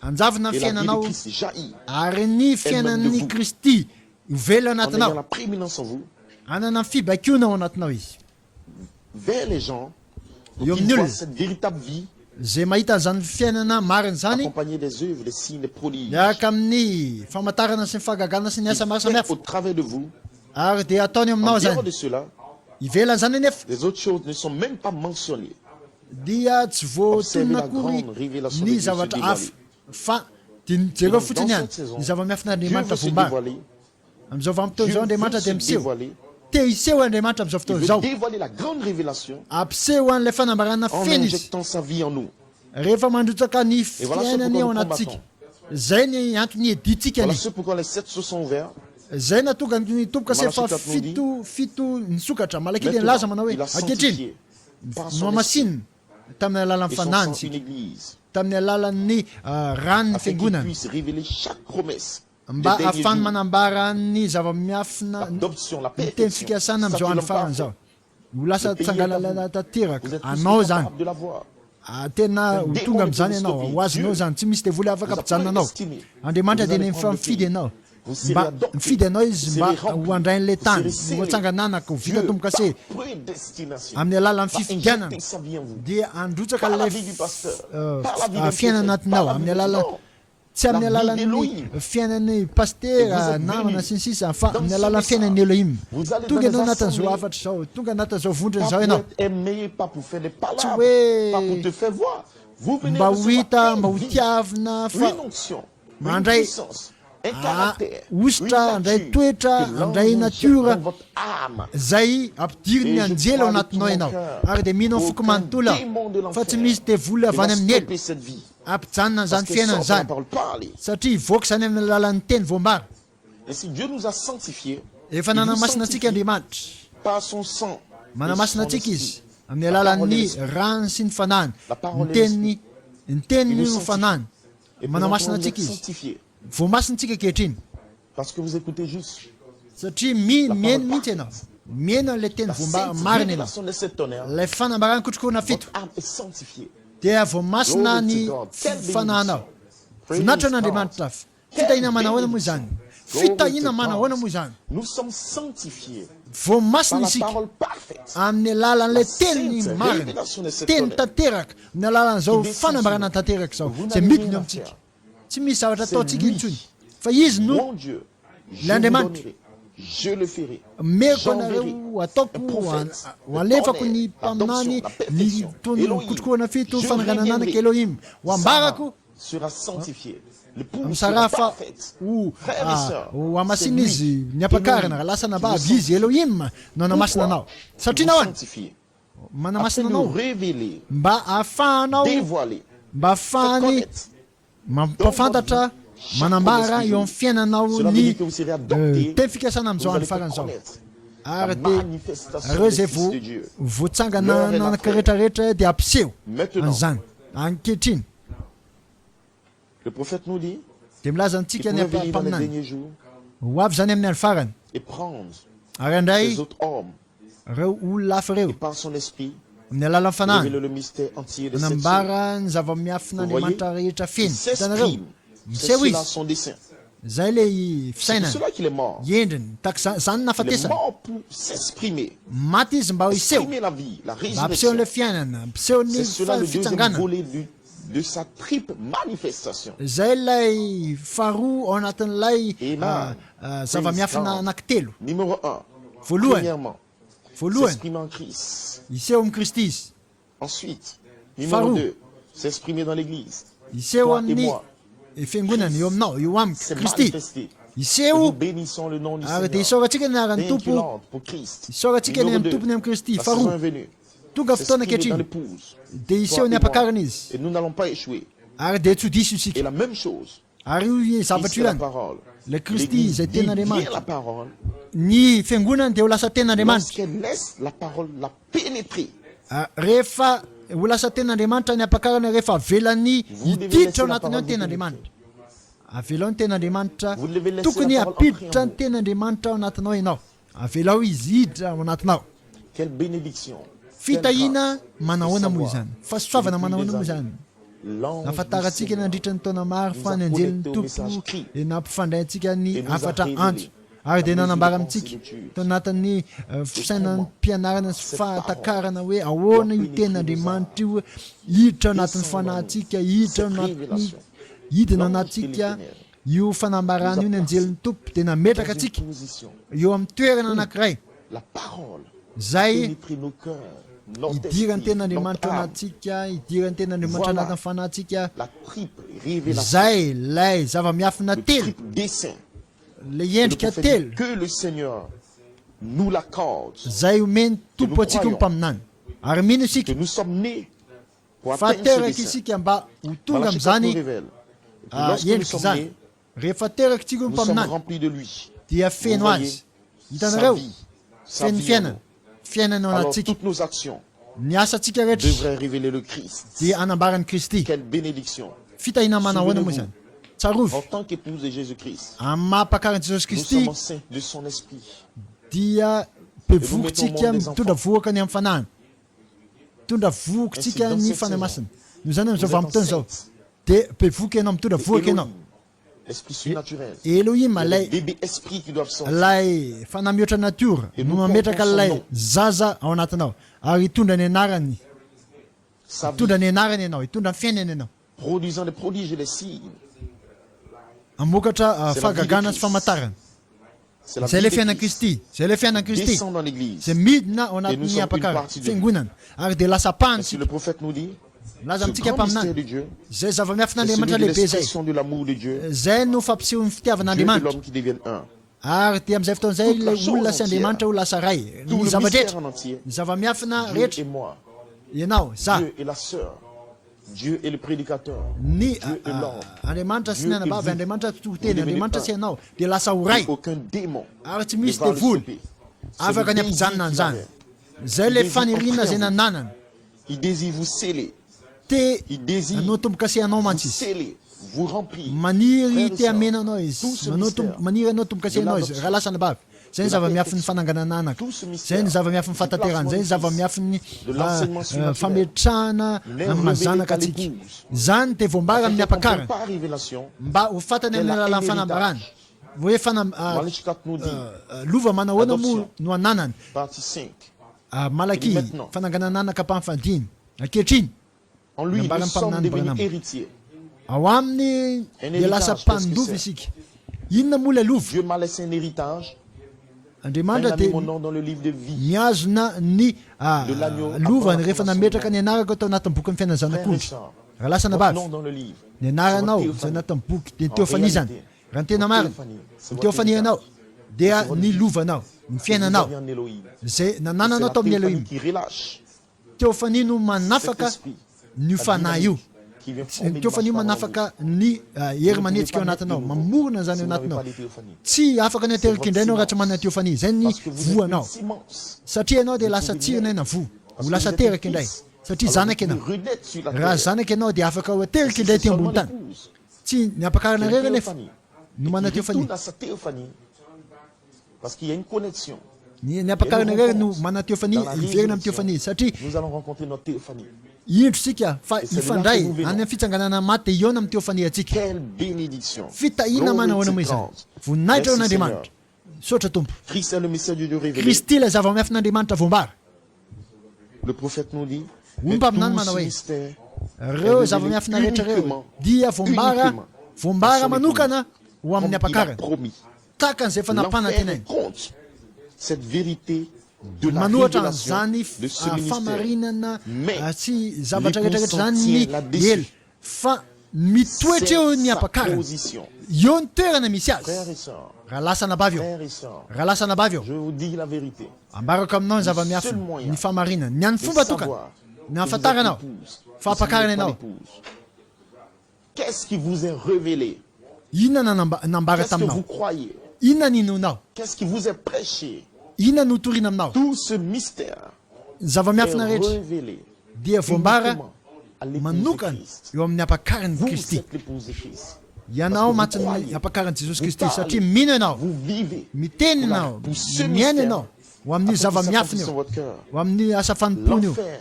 [SPEAKER 2] anjavina ny
[SPEAKER 1] et la vie de
[SPEAKER 2] fiainanao
[SPEAKER 1] Christ jaillit.
[SPEAKER 2] ary ny fiainan'ny
[SPEAKER 1] vous.
[SPEAKER 2] Kristy velona
[SPEAKER 1] En ayant
[SPEAKER 2] anatinao
[SPEAKER 1] la prééminence en vous,
[SPEAKER 2] anana ny fibakiona ao anatinao izy
[SPEAKER 1] vers les gens, pour
[SPEAKER 2] Yo
[SPEAKER 1] qu'ils
[SPEAKER 2] nul.
[SPEAKER 1] voient cette véritable vie
[SPEAKER 2] zay mahita an'izany fiainana marina zany
[SPEAKER 1] accompagnée des œuvres, des signes, des prodiges.
[SPEAKER 2] miaraka amin'ny famantarana sy ny fahagagana sy ny asa maro
[SPEAKER 1] Fait
[SPEAKER 2] samihafa
[SPEAKER 1] au travers de vous.
[SPEAKER 2] ary dia ataony aminao
[SPEAKER 1] En dehors
[SPEAKER 2] zany
[SPEAKER 1] de cela,
[SPEAKER 2] ivelany zany anefa
[SPEAKER 1] les autres choses ne sont même pas mentionnées.
[SPEAKER 2] dia tsy
[SPEAKER 1] Observez la
[SPEAKER 2] voatonona
[SPEAKER 1] grande
[SPEAKER 2] akory
[SPEAKER 1] révélation de
[SPEAKER 2] ny
[SPEAKER 1] Dieu se
[SPEAKER 2] zavatra
[SPEAKER 1] dévoiler.
[SPEAKER 2] hafa fa dia jereo
[SPEAKER 1] Dans
[SPEAKER 2] fotsiny
[SPEAKER 1] cette
[SPEAKER 2] ihany
[SPEAKER 1] saison,
[SPEAKER 2] ny
[SPEAKER 1] Dieu
[SPEAKER 2] zava-miafin'Andriamanitra
[SPEAKER 1] veut se
[SPEAKER 2] vombara
[SPEAKER 1] dévoiler.
[SPEAKER 2] amin'izao vanim-potoana
[SPEAKER 1] Dieu
[SPEAKER 2] izao Andriamanitra
[SPEAKER 1] veut
[SPEAKER 2] dia
[SPEAKER 1] se
[SPEAKER 2] miseho
[SPEAKER 1] dévoiler.
[SPEAKER 2] te hiseho Andriamanitra amin'izao
[SPEAKER 1] Il
[SPEAKER 2] fotoana
[SPEAKER 1] veut
[SPEAKER 2] izao
[SPEAKER 1] dévoiler la grande révélation
[SPEAKER 2] ampiseho an'ilay fanambarana
[SPEAKER 1] en
[SPEAKER 2] feno izy
[SPEAKER 1] injectant sa vie en nous.
[SPEAKER 2] rehefa mandrotsaka ny
[SPEAKER 1] voilà ce
[SPEAKER 2] fiainany
[SPEAKER 1] pourquoi
[SPEAKER 2] ao
[SPEAKER 1] nous
[SPEAKER 2] anatsika
[SPEAKER 1] combattons.
[SPEAKER 2] zay ny antony editsika
[SPEAKER 1] Voilà
[SPEAKER 2] ny
[SPEAKER 1] ce pourquoi les 7 sceaux sont ouverts.
[SPEAKER 2] zay natonga ny tomboka se
[SPEAKER 1] Malachi
[SPEAKER 2] fa
[SPEAKER 1] 4
[SPEAKER 2] fito nisokatra malaky dia nilaza manao hoe
[SPEAKER 1] il a
[SPEAKER 2] ankehitriny
[SPEAKER 1] sanctifié par
[SPEAKER 2] no
[SPEAKER 1] son esprit
[SPEAKER 2] masinina tamin'ny alalan'ny
[SPEAKER 1] et son sang
[SPEAKER 2] fanantsika
[SPEAKER 1] une église
[SPEAKER 2] tamin'ny alalan'ny ranony
[SPEAKER 1] afin qu'il
[SPEAKER 2] fiangonana
[SPEAKER 1] puisse révéler chaque promesse
[SPEAKER 2] mba
[SPEAKER 1] des derniers
[SPEAKER 2] ahafany
[SPEAKER 1] jours,
[SPEAKER 2] manambara ny zava-miafina
[SPEAKER 1] l'adoption, la
[SPEAKER 2] ny teny
[SPEAKER 1] perfection.
[SPEAKER 2] fikasana
[SPEAKER 1] Ça
[SPEAKER 2] amin'izao
[SPEAKER 1] qui
[SPEAKER 2] andro
[SPEAKER 1] l'ont
[SPEAKER 2] farany
[SPEAKER 1] pas
[SPEAKER 2] zao
[SPEAKER 1] fait.
[SPEAKER 2] ho lasa
[SPEAKER 1] Le pays
[SPEAKER 2] tsangalalala
[SPEAKER 1] Vous
[SPEAKER 2] tanteraka
[SPEAKER 1] êtes tous
[SPEAKER 2] anao zany
[SPEAKER 1] capables de la voir.
[SPEAKER 2] tena ho tonga amin'izany
[SPEAKER 1] démon
[SPEAKER 2] ianao
[SPEAKER 1] est
[SPEAKER 2] ho azonao zany tsy misy devoly afaka
[SPEAKER 1] Vous a
[SPEAKER 2] ampijanonanao
[SPEAKER 1] prédestiné.
[SPEAKER 2] andriamanitra
[SPEAKER 1] Vous
[SPEAKER 2] dia
[SPEAKER 1] allez
[SPEAKER 2] ny
[SPEAKER 1] prendre le
[SPEAKER 2] mifidy
[SPEAKER 1] pays.
[SPEAKER 2] ianao
[SPEAKER 1] Vous serez
[SPEAKER 2] mba
[SPEAKER 1] adoptés.
[SPEAKER 2] mifidy ianao izy
[SPEAKER 1] Vous
[SPEAKER 2] mba
[SPEAKER 1] serez remplis.
[SPEAKER 2] ho andrain'ilay
[SPEAKER 1] Vous
[SPEAKER 2] tany
[SPEAKER 1] serez
[SPEAKER 2] ho
[SPEAKER 1] scellés.
[SPEAKER 2] atsangananako ho vita
[SPEAKER 1] Dieu,
[SPEAKER 2] tomboka se
[SPEAKER 1] par prédestination,
[SPEAKER 2] amin'ny alalan'ny
[SPEAKER 1] va
[SPEAKER 2] fifidianana
[SPEAKER 1] injecter sa vie en vous.
[SPEAKER 2] dia androtsaka
[SPEAKER 1] Par la
[SPEAKER 2] ilay
[SPEAKER 1] vie du pasteur, par la vie d'un
[SPEAKER 2] fiainana
[SPEAKER 1] prophète,
[SPEAKER 2] anatinao
[SPEAKER 1] par la
[SPEAKER 2] amin'ny
[SPEAKER 1] vie de
[SPEAKER 2] alala
[SPEAKER 1] Dieu.
[SPEAKER 2] tsy amin'ny
[SPEAKER 1] La vie
[SPEAKER 2] alalan'ny
[SPEAKER 1] d'Elohim.
[SPEAKER 2] fiainan'ny
[SPEAKER 1] Et
[SPEAKER 2] pastera
[SPEAKER 1] vous êtes
[SPEAKER 2] namana
[SPEAKER 1] venus
[SPEAKER 2] sy ny sisa fa
[SPEAKER 1] dans
[SPEAKER 2] amin'ny
[SPEAKER 1] ce
[SPEAKER 2] alalan'ny
[SPEAKER 1] message.
[SPEAKER 2] fiainan'ny Elohim
[SPEAKER 1] Vous allez
[SPEAKER 2] tonga
[SPEAKER 1] dans
[SPEAKER 2] ianao
[SPEAKER 1] les
[SPEAKER 2] anatin'izao
[SPEAKER 1] assemblées.
[SPEAKER 2] afatra zao tonga anatin'izao vondrony
[SPEAKER 1] Pas
[SPEAKER 2] zao
[SPEAKER 1] pour
[SPEAKER 2] ianao
[SPEAKER 1] être aimé, pas pour faire des palabres,
[SPEAKER 2] ouais.
[SPEAKER 1] pas pour te faire voir. Vous venez
[SPEAKER 2] mba ho
[SPEAKER 1] recevoir
[SPEAKER 2] hita mba
[SPEAKER 1] une
[SPEAKER 2] ho
[SPEAKER 1] vie,
[SPEAKER 2] tiavina fa
[SPEAKER 1] une onction, une
[SPEAKER 2] mandray
[SPEAKER 1] puissance, un caractère,
[SPEAKER 2] ositra
[SPEAKER 1] une
[SPEAKER 2] andray
[SPEAKER 1] nature
[SPEAKER 2] toetra
[SPEAKER 1] que
[SPEAKER 2] andray
[SPEAKER 1] l'ange
[SPEAKER 2] natiora
[SPEAKER 1] dans votre âme.
[SPEAKER 2] zay ampidiriny
[SPEAKER 1] Et je
[SPEAKER 2] anjely ao
[SPEAKER 1] crois de
[SPEAKER 2] anatinao
[SPEAKER 1] tout mon
[SPEAKER 2] ianao
[SPEAKER 1] cœur
[SPEAKER 2] ary dia mino foko
[SPEAKER 1] qu'aucun
[SPEAKER 2] manontolo
[SPEAKER 1] démon de
[SPEAKER 2] aho fa
[SPEAKER 1] l'enfer
[SPEAKER 2] tsy misy devoly
[SPEAKER 1] ne
[SPEAKER 2] avy
[SPEAKER 1] va
[SPEAKER 2] any amin'ny elo
[SPEAKER 1] stopper cette vie.
[SPEAKER 2] ampijanona
[SPEAKER 1] Parce
[SPEAKER 2] zany
[SPEAKER 1] qu'elle
[SPEAKER 2] fiainana
[SPEAKER 1] sort de la
[SPEAKER 2] zany
[SPEAKER 1] parole parlée.
[SPEAKER 2] satria ivoaka zany amin'ny alalan'ny teny voambara
[SPEAKER 1] Et si Dieu nous a sanctifiés,
[SPEAKER 2] efa
[SPEAKER 1] il nous
[SPEAKER 2] nanamasina
[SPEAKER 1] sanctifie
[SPEAKER 2] antsika Andriamanitra
[SPEAKER 1] par son sang et
[SPEAKER 2] manamasina
[SPEAKER 1] son
[SPEAKER 2] antsika
[SPEAKER 1] esprit.
[SPEAKER 2] izy amin'ny
[SPEAKER 1] La parole
[SPEAKER 2] alalan'ny
[SPEAKER 1] est l'esprit.
[SPEAKER 2] rano sy ny fanany
[SPEAKER 1] La parole
[SPEAKER 2] ny
[SPEAKER 1] est
[SPEAKER 2] teniny ny teniny
[SPEAKER 1] Il nous
[SPEAKER 2] ny
[SPEAKER 1] sanctifie.
[SPEAKER 2] fanany
[SPEAKER 1] Et
[SPEAKER 2] manamasina
[SPEAKER 1] présentement, vous êtes
[SPEAKER 2] antsika izy
[SPEAKER 1] sanctifiés
[SPEAKER 2] voamasinantsika kehitriny
[SPEAKER 1] parce que vous écoutez juste.
[SPEAKER 2] satria
[SPEAKER 1] La
[SPEAKER 2] mihaino
[SPEAKER 1] parole
[SPEAKER 2] mihitsy ianao mihaino an'ilay teny
[SPEAKER 1] La
[SPEAKER 2] voamba
[SPEAKER 1] sainte
[SPEAKER 2] marina ianao
[SPEAKER 1] révélation de cette tonnerre,
[SPEAKER 2] lay fanambarana kotrokorona fito
[SPEAKER 1] votre âme est sanctifiée.
[SPEAKER 2] dia voamasina
[SPEAKER 1] Glory to
[SPEAKER 2] ny
[SPEAKER 1] God. Quelle
[SPEAKER 2] fananao
[SPEAKER 1] Praise
[SPEAKER 2] voninahitra
[SPEAKER 1] God.
[SPEAKER 2] n'Andriamanitra fitahina manahoana moa zany fitahina
[SPEAKER 1] to
[SPEAKER 2] manahoana
[SPEAKER 1] God.
[SPEAKER 2] moa zany
[SPEAKER 1] Nous sommes sanctifiés par
[SPEAKER 2] voamasina
[SPEAKER 1] la
[SPEAKER 2] isika
[SPEAKER 1] parole parfaite.
[SPEAKER 2] amin'ny alalan'ilay
[SPEAKER 1] La
[SPEAKER 2] teny
[SPEAKER 1] sainte
[SPEAKER 2] marina
[SPEAKER 1] révélation de cette
[SPEAKER 2] teny
[SPEAKER 1] tonnerre.
[SPEAKER 2] tanteraka amin'ny alalan'izao
[SPEAKER 1] Qui
[SPEAKER 2] fanambarana tanteraka zao
[SPEAKER 1] Vous
[SPEAKER 2] zay
[SPEAKER 1] n'avez
[SPEAKER 2] midiny
[SPEAKER 1] rien à
[SPEAKER 2] amintsika
[SPEAKER 1] faire.
[SPEAKER 2] tsy misy zavatra
[SPEAKER 1] C'est
[SPEAKER 2] ataontsika
[SPEAKER 1] lui.
[SPEAKER 2] intsony fa izy no
[SPEAKER 1] Mon Dieu, je vous
[SPEAKER 2] L'Andriamanitra.
[SPEAKER 1] donnerai, je le ferai.
[SPEAKER 2] meko
[SPEAKER 1] J'enverrai
[SPEAKER 2] anareo ataoko
[SPEAKER 1] un prophète,
[SPEAKER 2] ho alefako
[SPEAKER 1] le
[SPEAKER 2] ny
[SPEAKER 1] tonnerre,
[SPEAKER 2] mpaminany
[SPEAKER 1] l'adoption, la
[SPEAKER 2] ny
[SPEAKER 1] perfection.
[SPEAKER 2] tony
[SPEAKER 1] Elohim.
[SPEAKER 2] kotrokoana fito
[SPEAKER 1] Je
[SPEAKER 2] fananganananaka
[SPEAKER 1] reviendrai.
[SPEAKER 2] Elohim ho ambarako
[SPEAKER 1] Sarah sera sanctifié. Le pouls
[SPEAKER 2] misara
[SPEAKER 1] sera
[SPEAKER 2] fa
[SPEAKER 1] parfaite.
[SPEAKER 2] ho
[SPEAKER 1] Frères et sœurs,
[SPEAKER 2] ho amasina
[SPEAKER 1] c'est
[SPEAKER 2] izy
[SPEAKER 1] lui,
[SPEAKER 2] niapakarina raha
[SPEAKER 1] Elohim,
[SPEAKER 2] lasa
[SPEAKER 1] qui
[SPEAKER 2] nabavy
[SPEAKER 1] vous
[SPEAKER 2] izy Elohim no anamasina anao satria
[SPEAKER 1] Vous
[SPEAKER 2] nahoany
[SPEAKER 1] sanctifier.
[SPEAKER 2] manamasina
[SPEAKER 1] Afin de
[SPEAKER 2] anao
[SPEAKER 1] révéler,
[SPEAKER 2] mba ahafahanao
[SPEAKER 1] dévoiler,
[SPEAKER 2] mba
[SPEAKER 1] faire
[SPEAKER 2] ahafahany
[SPEAKER 1] connaître.
[SPEAKER 2] mampafantatra manambara eo amin'ny fiainanao
[SPEAKER 1] Cela veut
[SPEAKER 2] ny
[SPEAKER 1] dire que vous serez adoptés.
[SPEAKER 2] teny fikasana
[SPEAKER 1] Vous
[SPEAKER 2] amin'izao
[SPEAKER 1] allez
[SPEAKER 2] andro faran'izao
[SPEAKER 1] connaître
[SPEAKER 2] ary
[SPEAKER 1] la
[SPEAKER 2] dia
[SPEAKER 1] manifestation
[SPEAKER 2] reo
[SPEAKER 1] des
[SPEAKER 2] zay
[SPEAKER 1] fils de Dieu.
[SPEAKER 2] voatsangananaka rehetrarehetra dia ampiseho
[SPEAKER 1] Maintenant,
[SPEAKER 2] an'izany ankehitriny
[SPEAKER 1] le prophète nous dit
[SPEAKER 2] dia milaza
[SPEAKER 1] qu'il
[SPEAKER 2] antsika ny
[SPEAKER 1] pourrait venir dans les
[SPEAKER 2] ampaminany
[SPEAKER 1] derniers jours
[SPEAKER 2] ho avy zany amin'ny andro farany
[SPEAKER 1] et prendre
[SPEAKER 2] ary andray
[SPEAKER 1] les autres hommes
[SPEAKER 2] reo olona hafa reo
[SPEAKER 1] et par son esprit
[SPEAKER 2] amin'ny alalan'ny fanany
[SPEAKER 1] révéler le mystère entier de cette chose.
[SPEAKER 2] anambara ny zava-miafina Andriamanitra rehetra
[SPEAKER 1] Il
[SPEAKER 2] feno hitanareo
[SPEAKER 1] s'exprime. C'est
[SPEAKER 2] miseho
[SPEAKER 1] cela
[SPEAKER 2] izy
[SPEAKER 1] son dessein.
[SPEAKER 2] zay le
[SPEAKER 1] C'est pour
[SPEAKER 2] fisainany
[SPEAKER 1] cela qu'il est mort.
[SPEAKER 2] endriny taky zany
[SPEAKER 1] Il est
[SPEAKER 2] nafatesany
[SPEAKER 1] mort pour s'exprimer.
[SPEAKER 2] maty izy mba ho iseho
[SPEAKER 1] Exprimer la vie, la
[SPEAKER 2] mba ampiseho
[SPEAKER 1] résurrection.
[SPEAKER 2] an'ilay fiainana ampiseho ny
[SPEAKER 1] C'est cela le deuxième
[SPEAKER 2] fitsangana
[SPEAKER 1] volet de sa triple manifestation.
[SPEAKER 2] zay lay faharoa ao anatin'ilay
[SPEAKER 1] Amen.
[SPEAKER 2] zava-miafina
[SPEAKER 1] Praise God.
[SPEAKER 2] anankitelo
[SPEAKER 1] Numéro 1.
[SPEAKER 2] voalohany
[SPEAKER 1] Premièrement,
[SPEAKER 2] voalohany
[SPEAKER 1] s'exprimer en Christ.
[SPEAKER 2] iseho amin'ny Kristy izy
[SPEAKER 1] Ensuite, numéro
[SPEAKER 2] Farouk.
[SPEAKER 1] 2, s'exprimer dans l'église.
[SPEAKER 2] iseho
[SPEAKER 1] Toi et
[SPEAKER 2] amin'ny
[SPEAKER 1] moi.
[SPEAKER 2] fiangonana eo aminao eo amiko
[SPEAKER 1] C'est
[SPEAKER 2] Kristy
[SPEAKER 1] manifesté. Nous
[SPEAKER 2] iseho
[SPEAKER 1] bénissons le nom du
[SPEAKER 2] ary dia
[SPEAKER 1] Seigneur.
[SPEAKER 2] isaorantsika ny anaran'ny
[SPEAKER 1] Thank you,
[SPEAKER 2] tompo
[SPEAKER 1] Lord, pour Christ.
[SPEAKER 2] isaorantsika ny
[SPEAKER 1] Numéro
[SPEAKER 2] amin'ny
[SPEAKER 1] deux,
[SPEAKER 2] tompony amin'ny kristy
[SPEAKER 1] la saison est
[SPEAKER 2] faharoa
[SPEAKER 1] venue.
[SPEAKER 2] tonga
[SPEAKER 1] C'est
[SPEAKER 2] fotoana
[SPEAKER 1] ce qui est dans
[SPEAKER 2] ankehitriny
[SPEAKER 1] l'épouse.
[SPEAKER 2] dia iseho ny
[SPEAKER 1] Toi et
[SPEAKER 2] ampakarana
[SPEAKER 1] moi.
[SPEAKER 2] izy
[SPEAKER 1] Et nous n'allons pas échouer.
[SPEAKER 2] ary dia tsy ho diso
[SPEAKER 1] Et
[SPEAKER 2] isika
[SPEAKER 1] la même chose,
[SPEAKER 2] ary io
[SPEAKER 1] Christ
[SPEAKER 2] zavatra
[SPEAKER 1] est
[SPEAKER 2] io
[SPEAKER 1] la
[SPEAKER 2] ihany
[SPEAKER 1] parole.
[SPEAKER 2] le kristy
[SPEAKER 1] L'Église
[SPEAKER 2] izay
[SPEAKER 1] dit bien la
[SPEAKER 2] ten'andriamanitra
[SPEAKER 1] parole
[SPEAKER 2] ny fiangonana dia ho lasa ten'andriamanitra
[SPEAKER 1] lorsqu'elle laisse la parole la pénétrer.
[SPEAKER 2] rehefa ho lasa ten'andriamanitra ny ampakarana rehefa avelany
[SPEAKER 1] Vous devez
[SPEAKER 2] hiditra
[SPEAKER 1] laisser
[SPEAKER 2] ao
[SPEAKER 1] la
[SPEAKER 2] anatiny ao ny
[SPEAKER 1] parole
[SPEAKER 2] ten'andriamanitra avelao ny ten'andriamanitra
[SPEAKER 1] Vous devez laisser
[SPEAKER 2] tokony
[SPEAKER 1] la parole
[SPEAKER 2] apiditra
[SPEAKER 1] entrer en
[SPEAKER 2] ny ten'andriamanitra ao anatinao ianao avelao izy hiditra ao anatinao
[SPEAKER 1] Quelle bénédiction.
[SPEAKER 2] fitahina manahoana moa
[SPEAKER 1] savoir.
[SPEAKER 2] izany fahasoavana manahoana moa izany
[SPEAKER 1] L'ange du
[SPEAKER 2] nafataratsika ny
[SPEAKER 1] Seigneur
[SPEAKER 2] andritra ny taona maro
[SPEAKER 1] nous
[SPEAKER 2] fa
[SPEAKER 1] a
[SPEAKER 2] ny anjelin'ny
[SPEAKER 1] connecté au
[SPEAKER 2] tompo
[SPEAKER 1] message cri.
[SPEAKER 2] dia nampifandray antsika
[SPEAKER 1] Et
[SPEAKER 2] ny
[SPEAKER 1] nous a
[SPEAKER 2] afatra
[SPEAKER 1] révélé
[SPEAKER 2] antso ary dia
[SPEAKER 1] la
[SPEAKER 2] nanambara
[SPEAKER 1] mesure de
[SPEAKER 2] amintsika
[SPEAKER 1] pensée de Dieu.
[SPEAKER 2] tao anatin'ny fisainan'ny mpianarana sy
[SPEAKER 1] Cette
[SPEAKER 2] fahatakarana hoe ahoana io ten'andriamanitra io hiditra ao anatin'ny fanahintsika hiditra ao anatiny
[SPEAKER 1] Révélation.
[SPEAKER 2] hidina anatsika io fanambarana io ny anjelin'ny tompo dia nametraka
[SPEAKER 1] Dans une
[SPEAKER 2] atsika
[SPEAKER 1] position,
[SPEAKER 2] eo amin'ny toerana anankiray
[SPEAKER 1] la parole
[SPEAKER 2] zay
[SPEAKER 1] pénétrer nos cœurs, notre
[SPEAKER 2] idirany
[SPEAKER 1] esprit,
[SPEAKER 2] ten'andriamanitra
[SPEAKER 1] notre
[SPEAKER 2] ao
[SPEAKER 1] âme.
[SPEAKER 2] anatsika idirany ten'andriamanitra
[SPEAKER 1] Voilà.
[SPEAKER 2] anatin'ny fanahintsika
[SPEAKER 1] La triple révélation,
[SPEAKER 2] zay lay zava-miafina
[SPEAKER 1] le
[SPEAKER 2] telo
[SPEAKER 1] triple dessein.
[SPEAKER 2] le
[SPEAKER 1] Et le
[SPEAKER 2] endrika
[SPEAKER 1] prophète
[SPEAKER 2] telo
[SPEAKER 1] dit que le Seigneur nous l'accorde,
[SPEAKER 2] zay omeny tompo
[SPEAKER 1] nous
[SPEAKER 2] atsika ho
[SPEAKER 1] croyons.
[SPEAKER 2] mpaminany ary mino
[SPEAKER 1] que
[SPEAKER 2] isika
[SPEAKER 1] nous sommes nés pour
[SPEAKER 2] fa
[SPEAKER 1] atteindre ce
[SPEAKER 2] teraka
[SPEAKER 1] dessein.
[SPEAKER 2] isika mba ho tonga
[SPEAKER 1] Malachie 4 nous
[SPEAKER 2] am'izany
[SPEAKER 1] révèle. Et puis lorsque nous
[SPEAKER 2] endrika
[SPEAKER 1] sommes
[SPEAKER 2] zany
[SPEAKER 1] nés,
[SPEAKER 2] rehefa teraka tsika ho
[SPEAKER 1] nous sommes
[SPEAKER 2] mpaminany
[SPEAKER 1] remplis de lui.
[SPEAKER 2] dia
[SPEAKER 1] Vous
[SPEAKER 2] feno
[SPEAKER 1] voyez,
[SPEAKER 2] azy
[SPEAKER 1] sa
[SPEAKER 2] hitanareo
[SPEAKER 1] vie, sa
[SPEAKER 2] feno
[SPEAKER 1] vie en
[SPEAKER 2] fiainana
[SPEAKER 1] nous.
[SPEAKER 2] fiainana ao
[SPEAKER 1] Alors
[SPEAKER 2] anatsika
[SPEAKER 1] toutes nos actions
[SPEAKER 2] ny asantsika rehetra
[SPEAKER 1] devraient révéler le Christ.
[SPEAKER 2] dia anambarany kristy
[SPEAKER 1] Quelle bénédiction.
[SPEAKER 2] fitahina manahoana moa
[SPEAKER 1] Souvenez-vous.
[SPEAKER 2] izany tsarovy
[SPEAKER 1] En tant qu'épouse de Jésus-Christ,
[SPEAKER 2] amin'ny mahampakarany jesosy
[SPEAKER 1] nous
[SPEAKER 2] kristy
[SPEAKER 1] sommes enceints de son esprit.
[SPEAKER 2] dia bevokotsika mitondra voaka ny amin'ny fanahiny mitondra vokotsika ny fanahy masina noho zany am'izao vanim-potoana zao dia bevoka ianao mitondra voaka ianao
[SPEAKER 1] Elohim, l'esprit surnaturel.
[SPEAKER 2] elohim
[SPEAKER 1] Les
[SPEAKER 2] lay
[SPEAKER 1] bébés esprits qui doivent sortir.
[SPEAKER 2] lay fanahy mihoatra natiora no mametraka lay zaza ao anatinao ary hitondra ny anarany
[SPEAKER 1] Sa vie,
[SPEAKER 2] hitondra ny anarany ianao hitondra ny fiainany ianao
[SPEAKER 1] produisant des prodiges et des signes.
[SPEAKER 2] amokatra fahagagana sy famantarana
[SPEAKER 1] C'est la
[SPEAKER 2] zay
[SPEAKER 1] vie
[SPEAKER 2] le
[SPEAKER 1] de
[SPEAKER 2] fiainany
[SPEAKER 1] Christ.
[SPEAKER 2] kristy zay le fiainany kristy
[SPEAKER 1] Descend dans l'église.
[SPEAKER 2] zay midina ao
[SPEAKER 1] Et nous
[SPEAKER 2] anatin'ny
[SPEAKER 1] sommes une
[SPEAKER 2] ampakarana
[SPEAKER 1] partie de
[SPEAKER 2] fiangonana ary dia lasa
[SPEAKER 1] Parce que
[SPEAKER 2] panitsika
[SPEAKER 1] le prophète nous dit,
[SPEAKER 2] laza
[SPEAKER 1] ce
[SPEAKER 2] amintsika
[SPEAKER 1] grand mystère
[SPEAKER 2] mpaminany
[SPEAKER 1] de Dieu,
[SPEAKER 2] zay
[SPEAKER 1] c'est
[SPEAKER 2] zava-miafin'andriamanitra
[SPEAKER 1] celui de
[SPEAKER 2] lehibe zay
[SPEAKER 1] l'expression de l'amour de Dieu,
[SPEAKER 2] zay no fampiseho ny
[SPEAKER 1] Dieu et
[SPEAKER 2] fitiavan'andriamanitra
[SPEAKER 1] l'homme qui deviennent un.
[SPEAKER 2] ary dia am'izay fotoan'izay
[SPEAKER 1] Toute la
[SPEAKER 2] le
[SPEAKER 1] chose
[SPEAKER 2] olona sy
[SPEAKER 1] entière.
[SPEAKER 2] andriamanitra ho lasa ray
[SPEAKER 1] Tout
[SPEAKER 2] ny
[SPEAKER 1] le
[SPEAKER 2] zava-drehetra
[SPEAKER 1] mystère en entier,
[SPEAKER 2] ny zava-miafina
[SPEAKER 1] Dieu
[SPEAKER 2] rehetra
[SPEAKER 1] et moi,
[SPEAKER 2] ianao za
[SPEAKER 1] Dieu et la sœur, Dieu et le prédicateur,
[SPEAKER 2] ny
[SPEAKER 1] Dieu et l'homme.
[SPEAKER 2] andriamanitra sy
[SPEAKER 1] Dieu
[SPEAKER 2] ny
[SPEAKER 1] et
[SPEAKER 2] anabavy
[SPEAKER 1] vous.
[SPEAKER 2] andriamanitra tototeny
[SPEAKER 1] Vous devenez
[SPEAKER 2] andriamanitra
[SPEAKER 1] un.
[SPEAKER 2] sy ianao dia lasa ho ray
[SPEAKER 1] Et aucun démon
[SPEAKER 2] ary tsy
[SPEAKER 1] ne
[SPEAKER 2] misy
[SPEAKER 1] va
[SPEAKER 2] dia
[SPEAKER 1] le
[SPEAKER 2] voly
[SPEAKER 1] stopper. C'est
[SPEAKER 2] afaka
[SPEAKER 1] le
[SPEAKER 2] ny
[SPEAKER 1] désir
[SPEAKER 2] ampijanona
[SPEAKER 1] qu'il
[SPEAKER 2] an'izany
[SPEAKER 1] avait.
[SPEAKER 2] zay le
[SPEAKER 1] désir
[SPEAKER 2] fanirina zay
[SPEAKER 1] entrer en vous.
[SPEAKER 2] nananany
[SPEAKER 1] Il désire vous sceller.
[SPEAKER 2] te
[SPEAKER 1] Il désire
[SPEAKER 2] anao tomboka sy anao
[SPEAKER 1] vous
[SPEAKER 2] mantsy izy
[SPEAKER 1] sceller, vous remplir.
[SPEAKER 2] maniry
[SPEAKER 1] Frères et
[SPEAKER 2] te
[SPEAKER 1] sœurs,
[SPEAKER 2] amena anao
[SPEAKER 1] tout
[SPEAKER 2] izy
[SPEAKER 1] ce
[SPEAKER 2] manao
[SPEAKER 1] mystère
[SPEAKER 2] maniry anao tomboka sy
[SPEAKER 1] de
[SPEAKER 2] anao izy
[SPEAKER 1] l'adoption,
[SPEAKER 2] raha lasa anabavy zay ny
[SPEAKER 1] de la
[SPEAKER 2] zava-miafy ny
[SPEAKER 1] perfection,
[SPEAKER 2] fananganana anaka
[SPEAKER 1] tout ce mystère
[SPEAKER 2] zay ny zava-miafy ny
[SPEAKER 1] du
[SPEAKER 2] fataterana zay ny
[SPEAKER 1] placement
[SPEAKER 2] zava-miafy ny
[SPEAKER 1] de l'enseignement surnaturel,
[SPEAKER 2] fametrahana
[SPEAKER 1] n'est
[SPEAKER 2] amin'ny mazanaka
[SPEAKER 1] révélé qu'à
[SPEAKER 2] atsika
[SPEAKER 1] l'épouse.
[SPEAKER 2] zany te voambara amin'ny
[SPEAKER 1] Quelqu'un comprend
[SPEAKER 2] ampakarana
[SPEAKER 1] pas révélation.
[SPEAKER 2] mba ho fatany amin'ny
[SPEAKER 1] Quel
[SPEAKER 2] alalan'ny
[SPEAKER 1] héritage.
[SPEAKER 2] fanambarana hoe
[SPEAKER 1] Malachie 4 nous dit,
[SPEAKER 2] lova manahoana
[SPEAKER 1] Adoption.
[SPEAKER 2] moa no ananany
[SPEAKER 1] partie 5,
[SPEAKER 2] malaky
[SPEAKER 1] Maintenant.
[SPEAKER 2] fananganananaka mpaminfandiny ankehitriny
[SPEAKER 1] en lui,
[SPEAKER 2] Nambara
[SPEAKER 1] nous sommes
[SPEAKER 2] mpaminany
[SPEAKER 1] devenus
[SPEAKER 2] Branham.
[SPEAKER 1] héritiers.
[SPEAKER 2] ao aminy
[SPEAKER 1] Un
[SPEAKER 2] dia lasa
[SPEAKER 1] héritage, qu'est-ce que
[SPEAKER 2] mpandova
[SPEAKER 1] c'est?
[SPEAKER 2] isika inona moa le lova
[SPEAKER 1] Dieu m'a laissé un héritage. Il
[SPEAKER 2] andriamanitra
[SPEAKER 1] a mis
[SPEAKER 2] dia
[SPEAKER 1] mon nom dans le livre de vie.
[SPEAKER 2] miazona ny
[SPEAKER 1] De l'agneau
[SPEAKER 2] lovany
[SPEAKER 1] après
[SPEAKER 2] rehefa
[SPEAKER 1] la
[SPEAKER 2] nametraka ny anarako atao anatin'ny boky ny fiainana
[SPEAKER 1] Frères et
[SPEAKER 2] zanak'ondry
[SPEAKER 1] sœurs,
[SPEAKER 2] raha lasa
[SPEAKER 1] votre
[SPEAKER 2] anabavy
[SPEAKER 1] nom dans le livre.
[SPEAKER 2] ny anaranao
[SPEAKER 1] C'est
[SPEAKER 2] zay
[SPEAKER 1] votre
[SPEAKER 2] anatin'ny boky dia
[SPEAKER 1] En
[SPEAKER 2] teofany zany
[SPEAKER 1] réalité,
[SPEAKER 2] raha ny tena
[SPEAKER 1] votre
[SPEAKER 2] marina
[SPEAKER 1] théophanie, c'est
[SPEAKER 2] ny
[SPEAKER 1] votre
[SPEAKER 2] teofany anao
[SPEAKER 1] héritage.
[SPEAKER 2] dia
[SPEAKER 1] C'est votre
[SPEAKER 2] ny
[SPEAKER 1] vie.
[SPEAKER 2] lovanao ny
[SPEAKER 1] Vous
[SPEAKER 2] fiainanao
[SPEAKER 1] avez un Elohim.
[SPEAKER 2] zay
[SPEAKER 1] C'est
[SPEAKER 2] nanananao
[SPEAKER 1] la
[SPEAKER 2] tao amin'ny
[SPEAKER 1] théophanie
[SPEAKER 2] elohim
[SPEAKER 1] qui relâche
[SPEAKER 2] teofany no
[SPEAKER 1] cet
[SPEAKER 2] manafaka
[SPEAKER 1] esprit,
[SPEAKER 2] ny
[SPEAKER 1] la
[SPEAKER 2] fanahy io
[SPEAKER 1] dynamique qui vient former
[SPEAKER 2] ny
[SPEAKER 1] l'image
[SPEAKER 2] teofany io
[SPEAKER 1] parole en
[SPEAKER 2] manafaka ny hery manetsika eo anatinao mamorona zany eo anatinao tsy afaka ny aterika indray anao raha tsy manana teofany zay ny
[SPEAKER 1] Parce que vous êtes
[SPEAKER 2] voanao
[SPEAKER 1] une immense.
[SPEAKER 2] satria anao dia lasa tsirina ina vo ho lasa teraka indray satria zanaka ianao
[SPEAKER 1] Renaître sur la
[SPEAKER 2] raha
[SPEAKER 1] terre.
[SPEAKER 2] zanaka ianao dia afaka ho aterika indray
[SPEAKER 1] C'est
[SPEAKER 2] ty
[SPEAKER 1] seulement
[SPEAKER 2] ambony tany
[SPEAKER 1] l'épouse
[SPEAKER 2] tsy ny ampakarana
[SPEAKER 1] qui a
[SPEAKER 2] rera
[SPEAKER 1] une
[SPEAKER 2] nefa
[SPEAKER 1] théophanie.
[SPEAKER 2] no mana
[SPEAKER 1] Et qui
[SPEAKER 2] teofany
[SPEAKER 1] retourne à sa théophanie. Parce qu'il y a une connexion.
[SPEAKER 2] ny ampakarana rera no mana teofany iverina amin'ny teofany satria
[SPEAKER 1] Nous allons rencontrer notre théophanie.
[SPEAKER 2] indro sika fa
[SPEAKER 1] c'est de là
[SPEAKER 2] ifandray
[SPEAKER 1] que nous venons.
[SPEAKER 2] any amin'ny fitsanganana maty dia iona amin'ny teofany atsika
[SPEAKER 1] Quelle bénédiction.
[SPEAKER 2] fitahina
[SPEAKER 1] Glory
[SPEAKER 2] manahoana
[SPEAKER 1] to
[SPEAKER 2] moa izany
[SPEAKER 1] God.
[SPEAKER 2] voninahitra ao
[SPEAKER 1] Merci,
[SPEAKER 2] n'andriamanitra sotra tompo
[SPEAKER 1] Christ est le mystère de Dieu révélé.
[SPEAKER 2] kristy ilay zava-miafin'andriamanitra voambara
[SPEAKER 1] Le prophète nous dit,
[SPEAKER 2] Omba
[SPEAKER 1] et tout
[SPEAKER 2] amin'any
[SPEAKER 1] ce
[SPEAKER 2] manao hoe,
[SPEAKER 1] mystère
[SPEAKER 2] reo
[SPEAKER 1] est
[SPEAKER 2] zava-miafina
[SPEAKER 1] révélé
[SPEAKER 2] rehetra reo
[SPEAKER 1] uniquement
[SPEAKER 2] dia voambara
[SPEAKER 1] uniquement
[SPEAKER 2] voambara
[SPEAKER 1] son
[SPEAKER 2] manokana ho
[SPEAKER 1] comme
[SPEAKER 2] amin'ny
[SPEAKER 1] il a
[SPEAKER 2] ampakarana
[SPEAKER 1] promis.
[SPEAKER 2] tahaka an'izay fanapana
[SPEAKER 1] L'enfer
[SPEAKER 2] tenainy
[SPEAKER 1] compte cette vérité de la
[SPEAKER 2] manohatra
[SPEAKER 1] révélation
[SPEAKER 2] an'izany
[SPEAKER 1] de ce ministère.
[SPEAKER 2] famarinana
[SPEAKER 1] Mais
[SPEAKER 2] sy zavatra rehetrarehetra zany
[SPEAKER 1] l'épouse
[SPEAKER 2] ny
[SPEAKER 1] s'en tient là-dessus.
[SPEAKER 2] ely fa mitoetra eo ny
[SPEAKER 1] sa
[SPEAKER 2] ampakarana
[SPEAKER 1] position.
[SPEAKER 2] eo ny toerana misy azy
[SPEAKER 1] Frères et sœurs,
[SPEAKER 2] raha lasana bavy eo
[SPEAKER 1] frères et sœurs,
[SPEAKER 2] raha lasana bavy eo
[SPEAKER 1] je vous dis la vérité.
[SPEAKER 2] ambarako aminao ny zava-miafina ny famarinana ny an'ny fomba tokana ny ahafantarana ao fa ampakarana ianao
[SPEAKER 1] Qu'est-ce qui vous est révélé?
[SPEAKER 2] inona nambara
[SPEAKER 1] Qu'est-ce que vous
[SPEAKER 2] taminao
[SPEAKER 1] croyez?
[SPEAKER 2] inona ninonao
[SPEAKER 1] Qu'est-ce qui vous est prêché?
[SPEAKER 2] inona notoriana aminao
[SPEAKER 1] Tout ce mystère
[SPEAKER 2] ny
[SPEAKER 1] est
[SPEAKER 2] zava-miafina rehetra
[SPEAKER 1] révélé
[SPEAKER 2] dia voambara
[SPEAKER 1] uniquement à l'épouse de
[SPEAKER 2] manokana
[SPEAKER 1] Christ.
[SPEAKER 2] eo amin'ny ampakarany
[SPEAKER 1] Vous
[SPEAKER 2] kristy
[SPEAKER 1] êtes l'épouse de Christ.
[SPEAKER 2] ianao
[SPEAKER 1] Parce que vous
[SPEAKER 2] matiny
[SPEAKER 1] croyez,
[SPEAKER 2] ampakarany jesosy
[SPEAKER 1] vous
[SPEAKER 2] kristy
[SPEAKER 1] parlez,
[SPEAKER 2] satria mino ianao
[SPEAKER 1] Vous vivez
[SPEAKER 2] miteny ianao
[SPEAKER 1] pour ce
[SPEAKER 2] miaina
[SPEAKER 1] mystère
[SPEAKER 2] ianao ho amin'ny
[SPEAKER 1] afin qu'il
[SPEAKER 2] zava-miafina
[SPEAKER 1] s'accomplisse dans
[SPEAKER 2] io
[SPEAKER 1] votre cœur.
[SPEAKER 2] ho amin'ny asa fanompony io
[SPEAKER 1] L'enfer,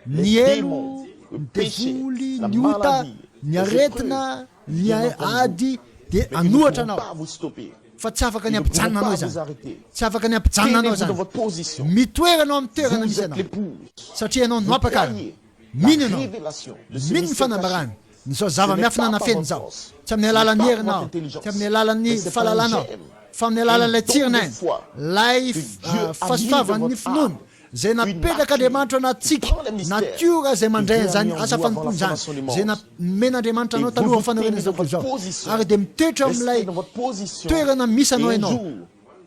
[SPEAKER 2] ny
[SPEAKER 1] les
[SPEAKER 2] elo
[SPEAKER 1] démons, le
[SPEAKER 2] ny
[SPEAKER 1] péché,
[SPEAKER 2] devoly
[SPEAKER 1] la
[SPEAKER 2] ny ota
[SPEAKER 1] maladie,
[SPEAKER 2] ny
[SPEAKER 1] les
[SPEAKER 2] aretina
[SPEAKER 1] épreuves,
[SPEAKER 2] ny
[SPEAKER 1] viennent entendre
[SPEAKER 2] ady de
[SPEAKER 1] mais ils ne
[SPEAKER 2] anohatra
[SPEAKER 1] pourront
[SPEAKER 2] anao
[SPEAKER 1] pas vous stopper.
[SPEAKER 2] fa tsy afaka
[SPEAKER 1] Ils
[SPEAKER 2] ny
[SPEAKER 1] ne pourront
[SPEAKER 2] ampijanona anao
[SPEAKER 1] pas
[SPEAKER 2] zany
[SPEAKER 1] vous arrêter.
[SPEAKER 2] tsy afaka ny ampijanona anao
[SPEAKER 1] Tenez-vous dans
[SPEAKER 2] zany
[SPEAKER 1] votre position.
[SPEAKER 2] mitoeranao amin'ny toerana
[SPEAKER 1] Vous
[SPEAKER 2] misy
[SPEAKER 1] êtes
[SPEAKER 2] ianao
[SPEAKER 1] l'épouse.
[SPEAKER 2] satria ianao no
[SPEAKER 1] Vous
[SPEAKER 2] ampakarana
[SPEAKER 1] croyez
[SPEAKER 2] mino
[SPEAKER 1] la
[SPEAKER 2] ianao
[SPEAKER 1] révélation de ce
[SPEAKER 2] mino ny
[SPEAKER 1] mystère
[SPEAKER 2] fanambarana
[SPEAKER 1] caché.
[SPEAKER 2] ny zao zava-miafina
[SPEAKER 1] Ce n'est pas
[SPEAKER 2] nafeny
[SPEAKER 1] par
[SPEAKER 2] zao
[SPEAKER 1] votre force.
[SPEAKER 2] tsy amin'ny
[SPEAKER 1] Ce n'est
[SPEAKER 2] alalan'ny
[SPEAKER 1] pas par
[SPEAKER 2] herinao
[SPEAKER 1] votre intelligence.
[SPEAKER 2] tsy amin'ny alalan'ny
[SPEAKER 1] Mais c'est par
[SPEAKER 2] fahalalànao
[SPEAKER 1] le gemme.
[SPEAKER 2] fa amin'ny alalan'ilay
[SPEAKER 1] Un don de
[SPEAKER 2] tsironany
[SPEAKER 1] foi
[SPEAKER 2] lay
[SPEAKER 1] que Dieu a
[SPEAKER 2] fahasoavan'ny
[SPEAKER 1] mis dans
[SPEAKER 2] finoana
[SPEAKER 1] votre
[SPEAKER 2] zay
[SPEAKER 1] âme.
[SPEAKER 2] napetraka
[SPEAKER 1] Une
[SPEAKER 2] andriamanitra
[SPEAKER 1] nature
[SPEAKER 2] anatsika
[SPEAKER 1] qui prend les mystères
[SPEAKER 2] natiora zay mandray
[SPEAKER 1] que Dieu a
[SPEAKER 2] zany
[SPEAKER 1] mis en
[SPEAKER 2] asa
[SPEAKER 1] vous avant
[SPEAKER 2] fanompony
[SPEAKER 1] la
[SPEAKER 2] zany
[SPEAKER 1] fondation du
[SPEAKER 2] zay
[SPEAKER 1] monde.
[SPEAKER 2] namen'andriamanitra anao
[SPEAKER 1] Et
[SPEAKER 2] taloha
[SPEAKER 1] vous
[SPEAKER 2] ny fanaovana
[SPEAKER 1] tenez
[SPEAKER 2] zao
[SPEAKER 1] dans
[SPEAKER 2] tontolo
[SPEAKER 1] votre
[SPEAKER 2] zao
[SPEAKER 1] position.
[SPEAKER 2] ary dia mitoetra
[SPEAKER 1] Restez
[SPEAKER 2] amin'ilay
[SPEAKER 1] dans votre position.
[SPEAKER 2] toerana misy anao
[SPEAKER 1] Et un
[SPEAKER 2] ianao
[SPEAKER 1] jour,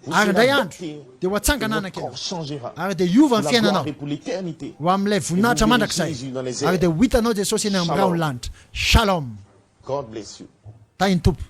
[SPEAKER 1] vous
[SPEAKER 2] ary
[SPEAKER 1] serez
[SPEAKER 2] ndray andro
[SPEAKER 1] adopté.
[SPEAKER 2] dia ho atsangana
[SPEAKER 1] Et
[SPEAKER 2] anaka
[SPEAKER 1] votre
[SPEAKER 2] ianao
[SPEAKER 1] corps changera.
[SPEAKER 2] ary dia hiova
[SPEAKER 1] Pour
[SPEAKER 2] ny
[SPEAKER 1] la
[SPEAKER 2] fiainanao
[SPEAKER 1] gloire et pour l'éternité.
[SPEAKER 2] ho amin'ilay voninahitra mandrakizay ary dia ho hitanao jesosy eny amin'ny raha ho lanitra shalom
[SPEAKER 1] God bless you.
[SPEAKER 2] tainy tompo